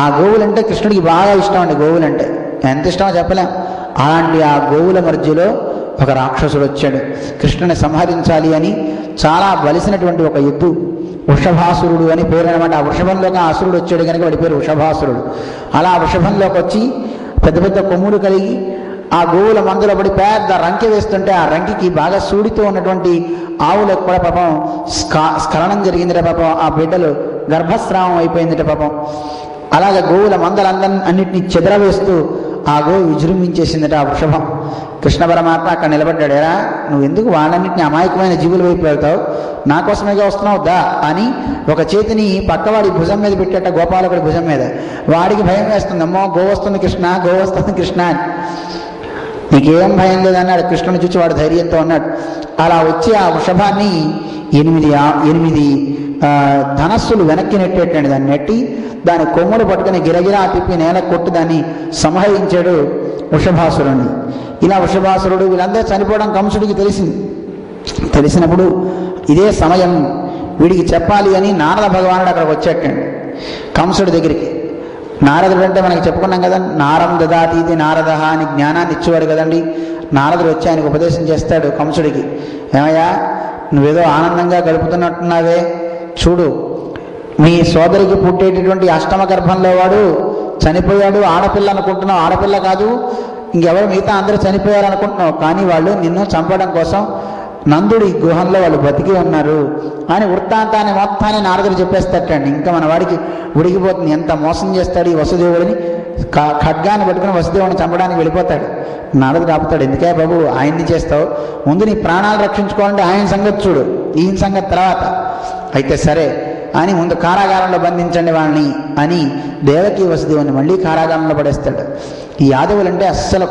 Speaker 1: ఆ గోవులంటే కృష్ణుడికి బాగా ఇష్టం అండి. గోవులంటే ఎంత ఇష్టమో చెప్పలేం. అలాంటి ఆ గోవుల మధ్యలో ఒక రాక్షసుడు వచ్చాడు. కృష్ణుని సంహరించాలి అని చాలా బలిసినటువంటి ఒక ఎద్దు, వృషభాసురుడు అని పేరు అనమాట. ఆ వృషభంలోకి ఆ అసురుడు వచ్చాడు కనుక వాడి పేరు వృషభాసురుడు. అలా వృషభంలోకి వచ్చి పెద్ద పెద్ద కొమ్ములు కలిగి ఆ గోవుల మందులో పడి పెద్ద రంకె వేస్తుంటే, ఆ రంకికి బాగా సూడితో ఉన్నటువంటి ఆవులకు కూడా పాపం స్ఖలనం జరిగిందిట. పాపం ఆ బిడ్డలు గర్భస్రావం అయిపోయిందిట పాపం. అలాగే గోవుల మందలన్నింటినీ చెదరవేస్తూ ఆ గోవు విజృంభించేసిందట ఆ వృషభం. కృష్ణ పరమాత్మ అక్కడ నిలబడ్డాడు. ఎరా, నువ్వు ఎందుకు వాళ్ళన్నింటినీ అమాయకమైన జీవుల వైపు వెళ్తావు, నా కోసమేగా వస్తున్నావు దా అని ఒక చేతిని పక్కవాడి భుజం మీద పెట్టేట, గోపాలకుడి భుజం మీద. వాడికి భయం వేస్తుంది, అమ్మో గో వస్తుంది కృష్ణ, గో వస్తుంది కృష్ణ అని. నీకేం భయం లేదన్నాడు. కృష్ణుని చూచి వాడు ధైర్యంతో అన్నాడు. అలా వచ్చి ఆ వృషభాన్ని 8 ధనస్సులు వెనక్కి నెట్టేటండి. దాన్ని నెట్టి దాని కొమ్ములు పట్టుకుని గిరగిరా తిప్పి నేల కొట్టి దాన్ని సంహరించాడు వృషభాసురుడిని. ఇలా వృషభాసురుడు వీళ్ళందరూ చనిపోవడం కంసుడికి తెలిసింది. తెలిసినప్పుడు ఇదే సమయం వీడికి చెప్పాలి అని నారద భగవానుడు అక్కడికి వచ్చేటండి కంసుడి దగ్గరికి. నారదుడు అంటే మనకి చెప్పుకున్నాం కదా, నారం దదాతి ఇది నారద అని జ్ఞానాన్ని ఇచ్చేవాడు కదండి. నారదుడు వచ్చి ఆయనకు ఉపదేశం చేస్తాడు కంసుడికి. ఏమయ్యా, నువ్వేదో ఆనందంగా గడుపుతున్నట్టున్నావే, చూడు మీ సోదరికి పుట్టేటటువంటి అష్టమ గర్భంలో వాడు చనిపోయాడు. ఆడపిల్ల అనుకుంటున్నావు, ఆడపిల్ల కాదు, ఇంకెవరు మిగతా అందరూ చనిపోయారు అనుకుంటున్నావు, కానీ వాళ్ళు నిన్ను చంపడం కోసం నందుడి గృహంలో వాళ్ళు బతికి ఉన్నారు అని వృత్తాంతాన్ని మొత్తాన్ని నారదుడు చెప్పేస్తాడండి. ఇంకా మన వాడికి ఉడికిపోతుంది, ఎంత మోసం చేస్తాడు ఈ వసుదేవుడిని. ఖడ్గాన్ని పట్టుకుని వసుదేవుని చంపడానికి వెళ్ళిపోతాడు. నారదుడు ఆపుతాడు, ఎందుకే బాబు ఆయన్ని చేస్తావు, ముందు నీ ప్రాణాలు రక్షించుకోవాలంటే ఆయన సంగతి చూడు, ఈయన సంగతి తర్వాత. అయితే సరే అని ముందు కారాగారంలో బంధించండి వాళ్ళని అని దేవకి వసుదేవుని మళ్ళీ కారాగారంలో పడేస్తాడు. ఈ యాదవులంటే అస్సలు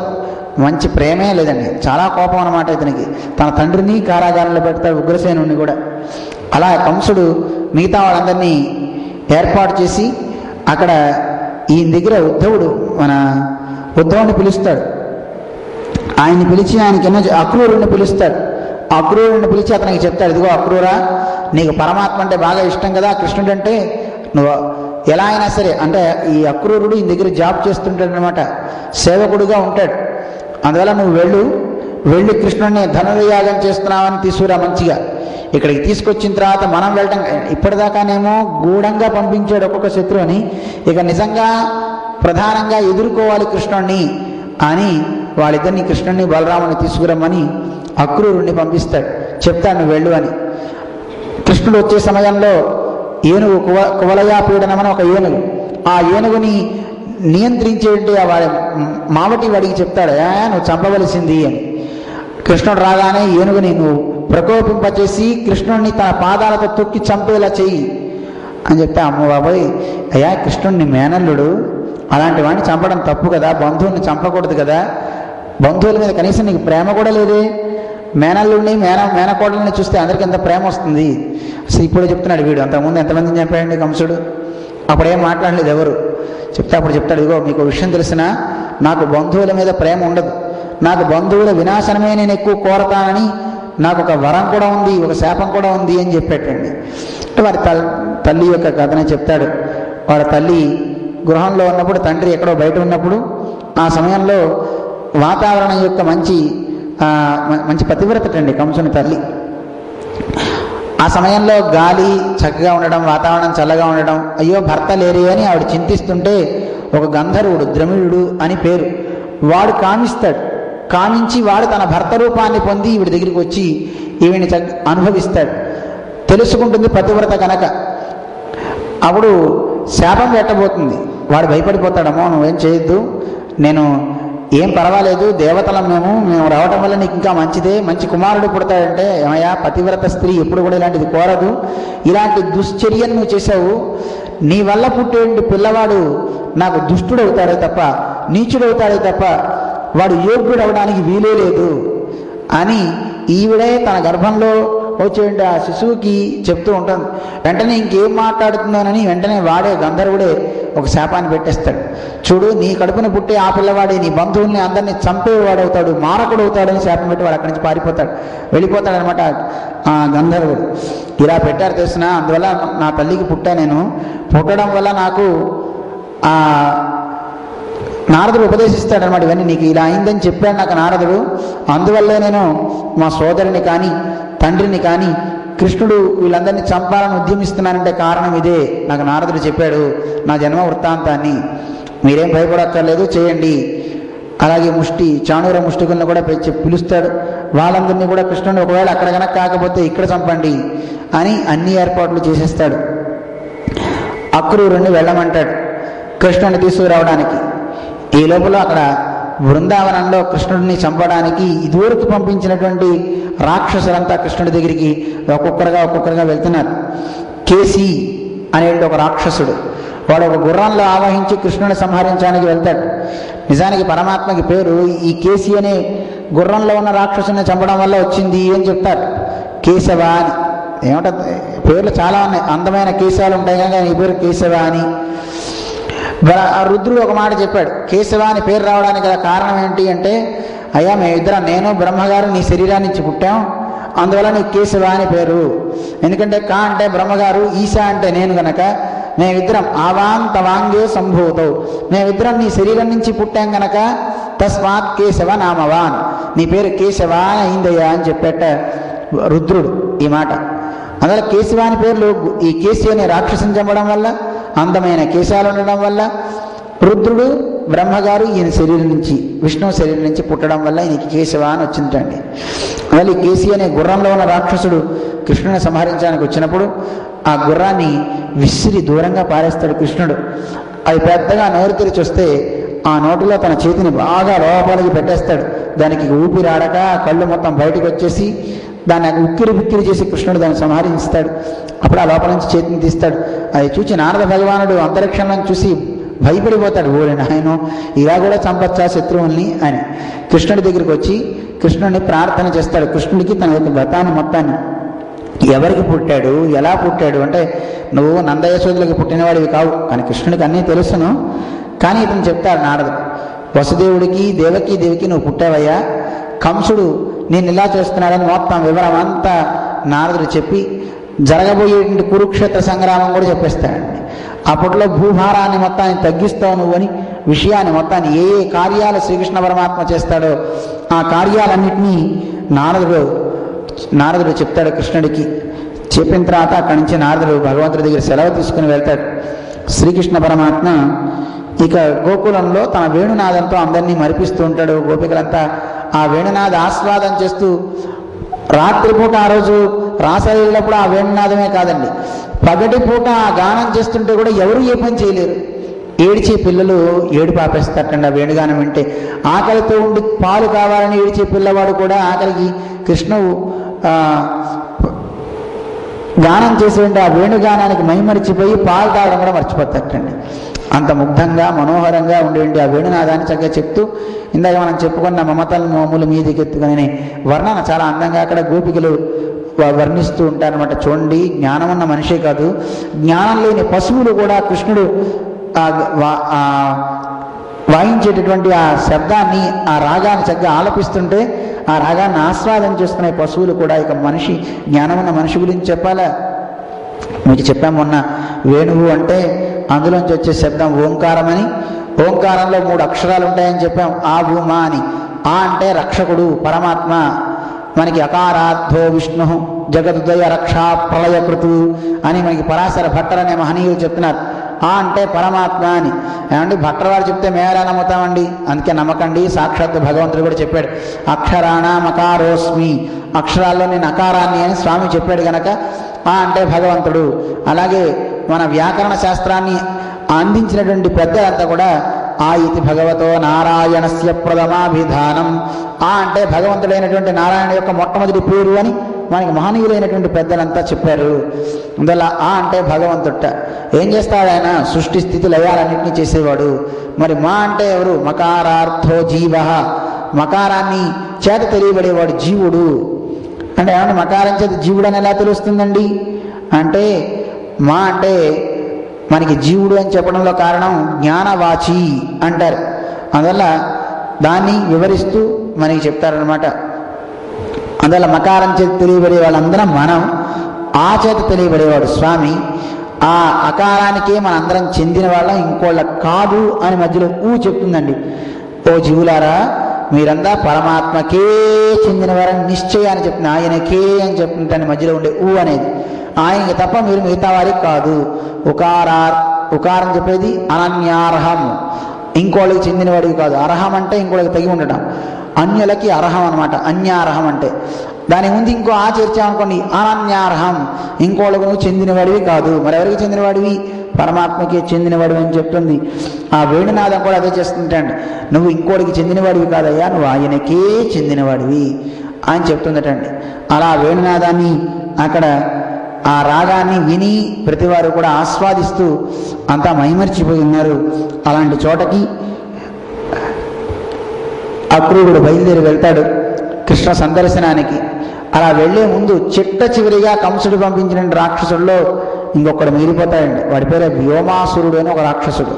Speaker 1: మంచి ప్రేమే లేదండి, చాలా కోపం అన్నమాట ఇతనికి. తన తండ్రిని కారాగారంలో పెడతాడు, ఉగ్రసేనుడిని కూడా. అలా కంసుడు మిగతా వాళ్ళందరినీ ఏర్పాటు చేసి అక్కడ ఈయన దగ్గర ఉద్ధవుడిని పిలుస్తాడు. ఆయన్ని పిలిచి ఆయనకి అక్రూరుడిని పిలుస్తాడు. అక్రూరుడిని పిలిచి అతనికి చెప్తాడు, ఇదిగో అక్రూరా, నీకు పరమాత్మ అంటే బాగా ఇష్టం కదా, కృష్ణుడు అంటే నువ్వు ఎలా అయినా సరే, అంటే ఈ అక్రూరుడు ఈ దగ్గర జాబ్ చేస్తుంటాడు అనమాట, సేవకుడుగా ఉంటాడు. అందువల్ల నువ్వు వెళ్ళి కృష్ణుడిని ధనుర్యాగం చేస్తున్నావని తీసుకురా మంచిగా. ఇక్కడికి తీసుకొచ్చిన తర్వాత మనం వెళ్ళటం, ఇప్పటిదాకానేమో గూఢంగా పంపించాడు ఒక్కొక్క శత్రువుని, ఇక నిజంగా ప్రధానంగా ఎదుర్కోవాలి కృష్ణుడిని అని వాళ్ళిద్దరిని కృష్ణుడిని బలరాముని తీసుకురమ్మని అక్రూరుణ్ణి పంపిస్తాడు. చెప్తాడు నువ్వు వెళ్ళు అని. కృష్ణుడు వచ్చే సమయంలో ఏనుగు కువలయాపీడనమని ఒక ఏనుగు, ఆ ఏనుగుని నియంత్రించేటి వాడి మావటి వాడికి చెప్తాడు, నువ్వు చంపవలసింది అని. కృష్ణుడు రాగానే ఏనుగుని నువ్వు ప్రకోపింపచేసి కృష్ణుడిని తన పాదాలతో తొక్కి చంపేలా చెయ్యి అని చెప్తే, అమ్మ బాబాయ్, అయ్యా కృష్ణుడిని మేనల్లుడు, అలాంటి వాడిని చంపడం తప్పు కదా, బంధువుల్ని చంపకూడదు కదా, బంధువుల మీద కనీసం నీకు ప్రేమ కూడా లేదే, మేనల్లుడిని మేనకోడల్ని చూస్తే అందరికీ ఎంత ప్రేమ వస్తుంది. అసలు ఇప్పుడే చెప్తున్నాడు వీడు, అంతకుముందు ఎంతమందిని చంపాడండి కంసుడు, అప్పుడేం మాట్లాడలేదు ఎవరు. చెప్తే అప్పుడు చెప్తాడు, ఇదిగో మీకు విషయం తెలిసినా నాకు బంధువుల మీద ప్రేమ ఉండదు, నాకు బంధువుల వినాశనమే నేను ఎక్కువ కోరతానని నాకు ఒక వరం కూడా ఉంది, ఒక శాపం కూడా ఉంది అని చెప్పేటండి. వారి తల్లి యొక్క కథనే చెప్తాడు. వారి తల్లి గృహంలో ఉన్నప్పుడు, తండ్రి ఎక్కడో బయట ఉన్నప్పుడు, ఆ సమయంలో వాతావరణం యొక్క మంచి పతివ్రతటండి కంసుని తల్లి. ఆ సమయంలో గాలి చక్కగా ఉండడం, వాతావరణం చల్లగా ఉండడం, అయ్యో భర్త లేరే అని ఆవిడ చింతిస్తుంటే ఒక గంధర్వుడు, ద్రమిడుడు అని పేరు, వాడు కామించి వాడు తన భర్త రూపాన్ని పొంది ఈవిడ దగ్గరికి వచ్చి ఈవిని అనుభవిస్తాడు. తెలుసుకుంటుంది పతివ్రత కనుక. అప్పుడు శాపం పెట్టబోతుంది. వాడు భయపడిపోతాడమ్మో, నువ్వేం చేయొద్దు, నేను ఏం పర్వాలేదు, దేవతలం మేము రావటం వల్ల నీకు ఇంకా మంచిదే, మంచి కుమారుడు పుడతాడంటే, ఏమయ్యా పతివ్రత స్త్రీ ఎప్పుడు కూడా ఇలాంటిది కోరదు, ఇలాంటి దుశ్చర్యను నువ్వు చేసావు, నీ వల్ల పుట్టేంటి పిల్లవాడు నాకు దుష్టుడవుతాడే తప్ప, నీచుడవుతాడే తప్ప వాడు యోగ్యుడు అవడానికి వీలే లేదు అని ఈవిడే తన గర్భంలో వచ్చేయండి ఆ శిశువుకి చెప్తూ ఉంటుంది. వెంటనే ఇంకేం మాట్లాడుతుందోనని వెంటనే వాడే గంధర్వుడే ఒక శాపాన్ని పెట్టేస్తాడు. చూడు, నీ కడుపున పుట్టే ఆ పిల్లవాడే నీ బంధువుల్ని అందరినీ చంపేవాడవుతాడు, మారకుడు అవుతాడని శాపం పెట్టి వాడు అక్కడి నుంచి వెళ్ళిపోతాడు అనమాట ఆ గంధర్వుడు. ఇలా పెట్టారు తెలిసిన, అందువల్ల నా తల్లికి పుట్టడం వల్ల నాకు ఆ నారదుడు ఉపదేశిస్తాడనమాట. ఇవన్నీ నీకు ఇలా అయిందని చెప్పాడు నాకు నారదుడు, అందువల్లే నేను మా సోదరుని కానీ తండ్రిని కానీ కృష్ణుడు వీళ్ళందరినీ చంపాలని ఉద్యమిస్తున్నానంటే కారణం ఇదే, నాకు నారదుడు చెప్పాడు నా జన్మ వృత్తాంతాన్ని, మీరేం భయపడక్కర్లేదు, చేయండి. అలాగే చాణూర ముష్టికులను కూడా పిలుస్తాడు. వాళ్ళందరినీ కూడా కృష్ణుడిని ఒకవేళ అక్కడ కనుక కాకపోతే ఇక్కడ చంపండి అని అన్ని ఏర్పాట్లు చేసేస్తాడు. అక్రూరుణ్ణి వెళ్ళమంటాడు కృష్ణుడిని తీసుకురావడానికి. ఈ లోపల అక్కడ బృందావనంలో కృష్ణుడిని చంపడానికి ఇదివరకు పంపించినటువంటి రాక్షసులంతా కృష్ణుడి దగ్గరికి ఒక్కొక్కరుగా వెళ్తున్నారు. కేసి అనే ఒక రాక్షసుడు, వాడు ఒక గుర్రంలో ఆవహించి కృష్ణుని సంహరించడానికి వెళ్తాడు. నిజానికి పరమాత్మకి పేరు ఈ కేసి అనే గుర్రంలో ఉన్న రాక్షసుని చంపడం వల్ల వచ్చింది అని చెప్తారు, కేశవ అని. ఏమంటారు, పేర్లు చాలా ఉన్నాయి, అందమైన కేశాలు ఉంటాయి కానీ ఈ పేరు కేశవ అని. రుద్రుడు ఒక మాట చెప్పాడు, కేశవ అని పేరు రావడానికి గల కారణం ఏంటి అంటే, అయ్యా మేమిద్దరం, నేను బ్రహ్మగారు నీ శరీరాన్ని నుంచి పుట్టాం, అందువల్ల నీకు కేశవ అని పేరు. ఎందుకంటే కా అంటే బ్రహ్మగారు, ఈశా అంటే నేను గనక మేమిద్దరం ఆవాంత వాంగే సంభూతవు, మేమిద్దరం నీ శరీరం నుంచి పుట్టాం గనక తస్మాత్ కేశవ నామవాన్, నీ పేరు కేశవ అయిందయ్యా అని చెప్పేట రుద్రుడు ఈ మాట. అందువల్ల కేశవ అని పేర్లు ఈ కేశి అనే రాక్షసుని చంపడం వల్ల, అందమైన కేశాలు ఉండడం వల్ల, రుద్రుడు బ్రహ్మగారు ఈయన శరీరం నుంచి విష్ణువు శరీరం నుంచి పుట్టడం వల్ల ఈయనకి కేశవ అని వచ్చిందండి. అందువల్ల ఈ కేసి అనే గుర్రంలో ఉన్న రాక్షసుడు కృష్ణుని సంహరించడానికి వచ్చినప్పుడు ఆ గుర్రాన్ని విసిరి దూరంగా పారేస్తాడు కృష్ణుడు. అది పెద్దగా నోరు తెరిచి వస్తే ఆ నోటిలో తన చేతిని బాగా లోపలికి పెట్టేస్తాడు. దానికి ఊపిరాడక కళ్ళు మొత్తం బయటకు వచ్చేసి దాన్ని ఉక్కిరి బిక్కిరి చేసి కృష్ణుడు దాన్ని సంహరిస్తాడు. అప్పుడు ఆ లోపల నుంచి చేతిని తీస్తాడు. అది చూసి నారద భగవానుడు అంతరిక్షంలో చూసి భయపడిపోతాడు. ఓడి నాయనో, ఇలా కూడా చంపచ్చా శత్రువుల్ని అని కృష్ణుడి దగ్గరికి వచ్చి కృష్ణుడిని ప్రార్థన చేస్తాడు. కృష్ణుడికి తన యొక్క గతాన్ని మొత్తాన్ని, ఎవరికి పుట్టాడు, ఎలా పుట్టాడు అంటే, నువ్వు నందయశోదులకు పుట్టినవాడివి కావు కానీ కృష్ణుడికి అన్నీ తెలుసును. కానీ ఇతను చెప్తాడు నారదుడు, వసుదేవుడికి దేవికి నువ్వు పుట్టావయ్యా, కంసుడు నేను ఇలా చేస్తున్నాడని మొత్తం వివరం అంతా నారదుడు చెప్పి జరగబోయేటువంటి కురుక్షేత్ర సంగ్రామం కూడా చెప్పేస్తాడండి. అప్పట్లో భూభారాన్ని మొత్తాన్ని తగ్గిస్తావు నువ్వు అని విషయాన్ని మొత్తాన్ని, ఏ ఏ కార్యాలు శ్రీకృష్ణ పరమాత్మ చేస్తాడో ఆ కార్యాలన్నింటినీ నారదుడు చెప్తాడు కృష్ణుడికి. చెప్పిన తర్వాత అక్కడి నుంచి నారదుడు భగవంతుడి దగ్గర సెలవు తీసుకుని వెళ్తాడు. శ్రీకృష్ణ పరమాత్మ ఇక గోకులంలో తన వేణునాదంతో అందరినీ మరిపిస్తూ ఉంటాడు. గోపికలంతా ఆ వేణునాద ఆస్వాదం చేస్తూ, రాత్రిపూట ఆ రోజు రాసలీలప్పుడు ఆ వేణునాదమే కాదండి, పగటి పూట ఆ గానం చేస్తుంటే కూడా ఎవరు ఏ పని చేయలేరు. ఏడిచే పిల్లలు ఏడు పాపేస్తారండి ఆ వేణుగానం వింటే. ఆకలితో ఉండి పాలు కావాలని ఏడిచే పిల్లవాడు కూడా ఆకలికి కృష్ణువు గానం చేసేటువంటి ఆ వేణుగానానికి మైమరిచిపోయి పాలు తాగడం కూడా మర్చిపోతారండి. అంత ముగ్ధంగా మనోహరంగా ఉండేటువంటి ఆ వేణునాదాన్ని చక్కగా చెప్తూ, ఇందాక మనం చెప్పుకున్న మమతల మోముల మీదకెత్తుకునే వర్ణన చాలా అందంగా అక్కడ గోపికలు వర్ణిస్తూ ఉంటారనమాట. చూడండి, జ్ఞానం ఉన్న మనిషే కాదు, జ్ఞానం లేని పశువులు కూడా కృష్ణుడు వాయించేటటువంటి ఆ శబ్దాన్ని, ఆ రాగాన్ని చక్కగా ఆలపిస్తుంటే ఆ రాగాన్ని ఆస్వాదం చేస్తున్న పశువులు కూడా ఇక మనిషి, జ్ఞానం ఉన్న మనిషి గురించి చెప్పాలా. మీకు చెప్పాము మొన్న, వేణువు అంటే అందులోంచి వచ్చే శబ్దం ఓంకారం అని. ఓంకారంలో 3 అక్షరాలు ఉంటాయని చెప్పాం, ఆ భూమా అని. ఆ అంటే రక్షకుడు పరమాత్మ, మనకి అకారార్థో విష్ణు జగదుదయ రక్షా ప్రళయకృతు అని మనకి పరాశర భట్టర్ అనే మహనీయులు చెప్తున్నారు. ఆ అంటే పరమాత్మ అని. ఏమండి, భట్టర్ వారు చెప్తే మేము ఎలా నమ్ముతామండి? అందుకే నమ్మకండి, సాక్షాత్ భగవంతుడు కూడా చెప్పాడు, అక్షరాణం అకారోస్మి, అక్షరాల్లో నేను అకారాన్ని అని స్వామి చెప్పాడు గనక ఆ అంటే భగవంతుడు. అలాగే మన వ్యాకరణ శాస్త్రాన్ని అందించినటువంటి పెద్దలంతా కూడా ఆ ఇతి భగవతో నారాయణస్య ప్రథమాభిధానం, ఆ అంటే భగవంతుడైనటువంటి నారాయణ యొక్క మొట్టమొదటి పేరు అని మనకి మహనీయులైనటువంటి పెద్దలంతా చెప్పారు. అందువల్ల ఆ అంటే భగవంతుట. ఏం చేస్తాడు ఆయన? సృష్టి స్థితి లయాలన్నింటినీ చేసేవాడు. మరి మా అంటే ఎవరు? మకారార్థో జీవ, మకారాన్ని చేత తెలియబడేవాడు జీవుడు. అంటే ఏమన్నా మకారం చేత జీవుడు అని ఎలా తెలుస్తుందండి అంటే, మా అంటే మనకి జీవుడు అని చెప్పడంలో కారణం జ్ఞానవాచి అంటారు. అందువల్ల దాన్ని వివరిస్తూ మనకి చెప్తారనమాట. అందువల్ల మకారం చేత తెలియబడే వాళ్ళందరం మనం, ఆ చేత తెలియబడేవాడు స్వామి. ఆ అకారానికే మనందరం చెందిన వాళ్ళం, ఇంకోళ్ళ కాదు అని మధ్యలో ఊ చెప్తుందండి. ఓ జీవులారా, మీరంతా పరమాత్మకే చెందినవారని నిశ్చయాన్ని చెప్తుంది. ఆయనకే అని చెప్తుంటాను మధ్యలో ఉండే ఊ అనేది. ఆయనకి తప్ప మీరు మిగతా వారికి కాదు. ఉకారం చెప్పేది అనన్యార్హం, ఇంకోళ్ళకి చెందినవాడికి కాదు. అర్హం అంటే ఇంకోళ్ళకి తగి ఉండటం, అన్యులకి అర్హం అనమాట. అన్యార్హం అంటే దాని ముందు ఇంకో ఆ చేర్చామనుకోండి, అనన్యార్హం, ఇంకోళ్ళకు నువ్వు చెందినవాడివి కాదు. మరి ఎవరికి చెందినవాడివి? పరమాత్మకి చెందినవాడు అని చెప్తుంది. ఆ వేణునాదం కూడా అదే చేస్తుంటండి. నువ్వు ఇంకోటికి చెందినవాడివి కాదయ్యా, నువ్వు ఆయనకే చెందినవాడివి అని చెప్తుందటండి. అలా వేణునాదాన్ని అక్కడ ఆ రాగాన్ని విని ప్రతివారు కూడా ఆస్వాదిస్తూ అంతా మైమర్చిపోయి ఉన్నారు. అలాంటి చోటకి అక్రూరుడు బయలుదేరి వెళ్తాడు కృష్ణ సందర్శనానికి. అలా వెళ్లే ముందు చిట్ట చివరిగా కంసుడు పంపించిన రాక్షసుల్లో ఇంకొకడు మిగిలిపోతాడండి. వాడి పేరు వ్యోమాసురుడు అని ఒక రాక్షసుడు.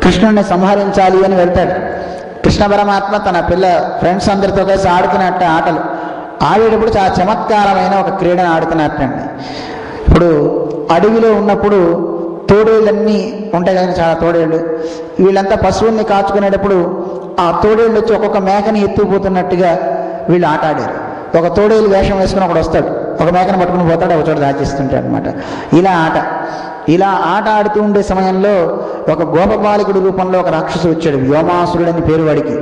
Speaker 1: కృష్ణుడిని సంహరించాలి అని వెళ్తాడు. కృష్ణ పరమాత్మ తన ఫ్రెండ్స్ అందరితో కలిసి ఆడుతున్నట్ట ఆటలు. ఆడేటప్పుడు చాలా చమత్కారమైన ఒక క్రీడను ఆడుతున్నట్టండి. ఇప్పుడు అడవిలో ఉన్నప్పుడు తోడేళ్ళన్నీ ఉంటాయి కదండి, చాలా తోడేళ్ళు. వీళ్ళంతా పశువుల్ని కాచుకునేటప్పుడు ఆ తోడేళ్ళు వచ్చి ఒక్కొక్క మేకని ఎత్తుకుపోతున్నట్టుగా వీళ్ళు ఆట ఆడారు. ఒక తోడేళ్ళు వేషం వేసుకుని ఒకడు వస్తాడు, ఒక మేకను పట్టుకుని పోతాడు, ఒక చోట దాచేస్తుంటాడు అనమాట. ఇలా ఆట ఆడుతూ ఉండే సమయంలో ఒక గోపబాలికుడి రూపంలో ఒక రాక్షసుడు వచ్చాడు, వ్యోమాసురుడు అని పేరు వాడికి.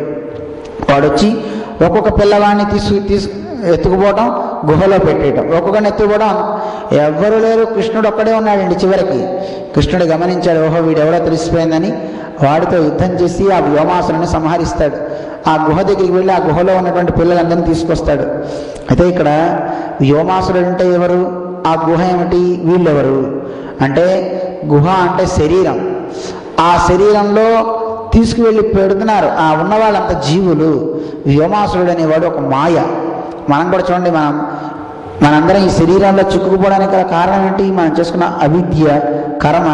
Speaker 1: వాడు వచ్చి ఒక్కొక్క పిల్లవాడిని ఎత్తుకుపోవడం, గుహలో పెట్టేయటం, ఒక్కొక్కరిని ఎత్తుకుపోవడం. ఎవ్వరూ లేరు, కృష్ణుడు ఒక్కడే ఉన్నాడండి. చివరికి కృష్ణుడు గమనించాడు, ఓహో వీడెవరో తెలిసిపోయిందని వాడితో యుద్ధం చేసి ఆ వ్యోమాసురుని సంహరిస్తాడు. ఆ గుహ దగ్గరికి వెళ్ళి ఆ గుహలో ఉన్నటువంటి పిల్లలందరినీ తీసుకొస్తాడు. అయితే ఇక్కడ వ్యోమాసురుడు అంటే ఎవరు, ఆ గుహ ఏమిటి, వీళ్ళెవరు అంటే గుహ అంటే శరీరం. ఆ శరీరంలో తీసుకువెళ్ళి పెడుతున్నారు ఆ ఉన్న వాళ్ళంత జీవులు. వ్యోమాసురుడు అనేవాడు ఒక మాయ. మనం కూడా చూడండి, మనందరం ఈ శరీరంలో చిక్కుకుపోవడానికి గల కారణం ఏంటి, మనం చేసుకున్న అవిద్య, కర్మ.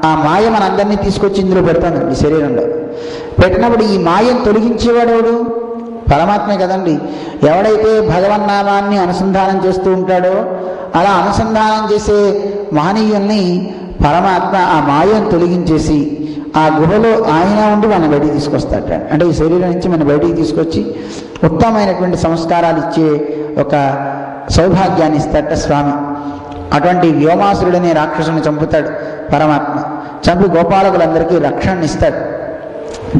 Speaker 1: ఆ మాయ మనందరినీ తీసుకొచ్చి ఇందులో పెడుతుంది ఈ శరీరంలో. పెట్టినప్పుడు ఈ మాయను తొలగించేవాడు ఎవడు, పరమాత్మే కదండి. ఎవడైతే భగవన్నామాన్ని అనుసంధానం చేస్తూ ఉంటాడో అలా అనుసంధానం చేసే మహనీయుల్ని పరమాత్మ ఆ మాయను తొలగించేసి ఆ గుహలో ఆయన ఉండి మనం బయటికి తీసుకొస్తాట. అంటే ఈ శరీరం నుంచి మనం బయటికి తీసుకొచ్చి ఉత్తమమైనటువంటి సంస్కారాలు ఇచ్చే ఒక సౌభాగ్యాన్ని ఇస్తాట స్వామి. అటువంటి వ్యోమాసురుడనే రాక్షసుని చంపుతాడు పరమాత్మ. చంపి గోపాలకులందరికీ రక్షణ ఇస్తాడు.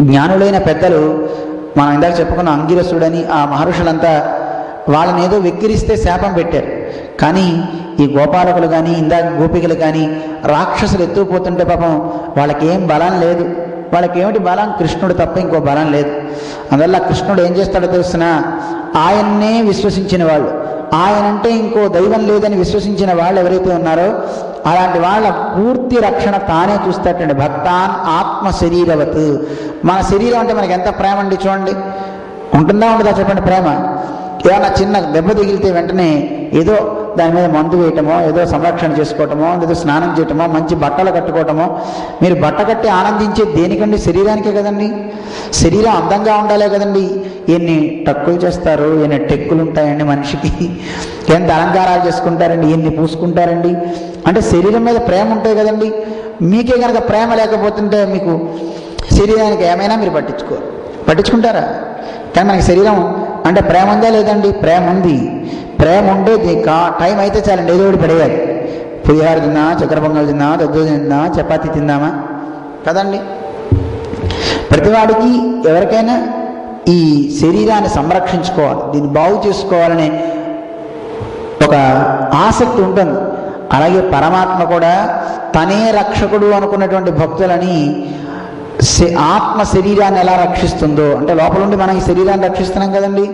Speaker 1: జ్ఞానులైన పెద్దలు, మనం ఇందాక చెప్పుకున్న అంగిరసుడని ఆ మహర్షులంతా వాళ్ళని ఏదో వెక్కిరిస్తే శాపం పెట్టారు. కానీ ఈ గోపాలకులు కానీ ఇందాక గోపికలు కానీ రాక్షసులు ఎత్తుకుపోతుంటే పాపం వాళ్ళకి ఏం బలం లేదు. వాళ్ళకి ఏమిటి బలం, కృష్ణుడు తప్ప ఇంకో బలం లేదు. అందువల్ల కృష్ణుడు ఏం చేస్తాడో తెలుసిన, ఆయన్నే విశ్వసించిన వాళ్ళు, ఆయనంటే ఇంకో దైవం లేదని విశ్వసించిన వాళ్ళు ఎవరైతే ఉన్నారో అలాంటి వాళ్ళ పూర్తి రక్షణ తానే చూస్తాడండి. భక్తాన్ ఆత్మ శరీరవత్. మన శరీరం అంటే మనకి ఎంత ప్రేమ అండి చూడండి. ఉంటుందా ఉండదా చెప్పండి ప్రేమ? ఏమన్నా చిన్న దెబ్బ తగిలితే వెంటనే ఏదో దాని మీద మందు వేయటమో, ఏదో సంరక్షణ చేసుకోవటమో, ఏదో స్నానం చేయటమో, మంచి బట్టలు కట్టుకోవటమో. మీరు బట్ట కట్టి ఆనందించే దేనికండి? శరీరానికే కదండి. శరీరం అందంగా ఉండాలే కదండి. ఎన్ని టక్కులు చేస్తారు, ఎన్ని టెక్కులు ఉంటాయండి మనిషికి, ఎంత అలంకారాలు చేసుకుంటారండి, ఎన్ని పూసుకుంటారండి. అంటే శరీరం మీద ప్రేమ ఉంటాయి కదండి. మీకే కనుక ప్రేమ లేకపోతుంటే మీకు శరీరానికి ఏమైనా మీరు పట్టించుకుంటారా? కానీ మనకి శరీరం అంటే ప్రేమ ఉందా లేదండి? ప్రేమ ఉంది. ప్రేమ ఉండే టైం అయితే చాలండి, ఏదో ఒకటి పడేయాలి. పులిహార తిన్నా, చక్కెర పొంగల్ తిన్నా, దద్దోజనం తిన్నా, చపాతీ తిందామా కదండి. ప్రతివాడికి ఎవరికైనా ఈ శరీరాన్ని సంరక్షించుకోవాలి, దీన్ని బాగు చేసుకోవాలనే ఒక ఆసక్తి ఉంటుంది. అలాగే పరమాత్మ కూడా తనే రక్షకుడు అనుకున్నటువంటి భక్తులని ఆత్మ శరీరాన్ని ఎలా రక్షిస్తుందో, అంటే లోపల నుండి మనం ఈ శరీరాన్ని రక్షిస్తున్నాం కదండి,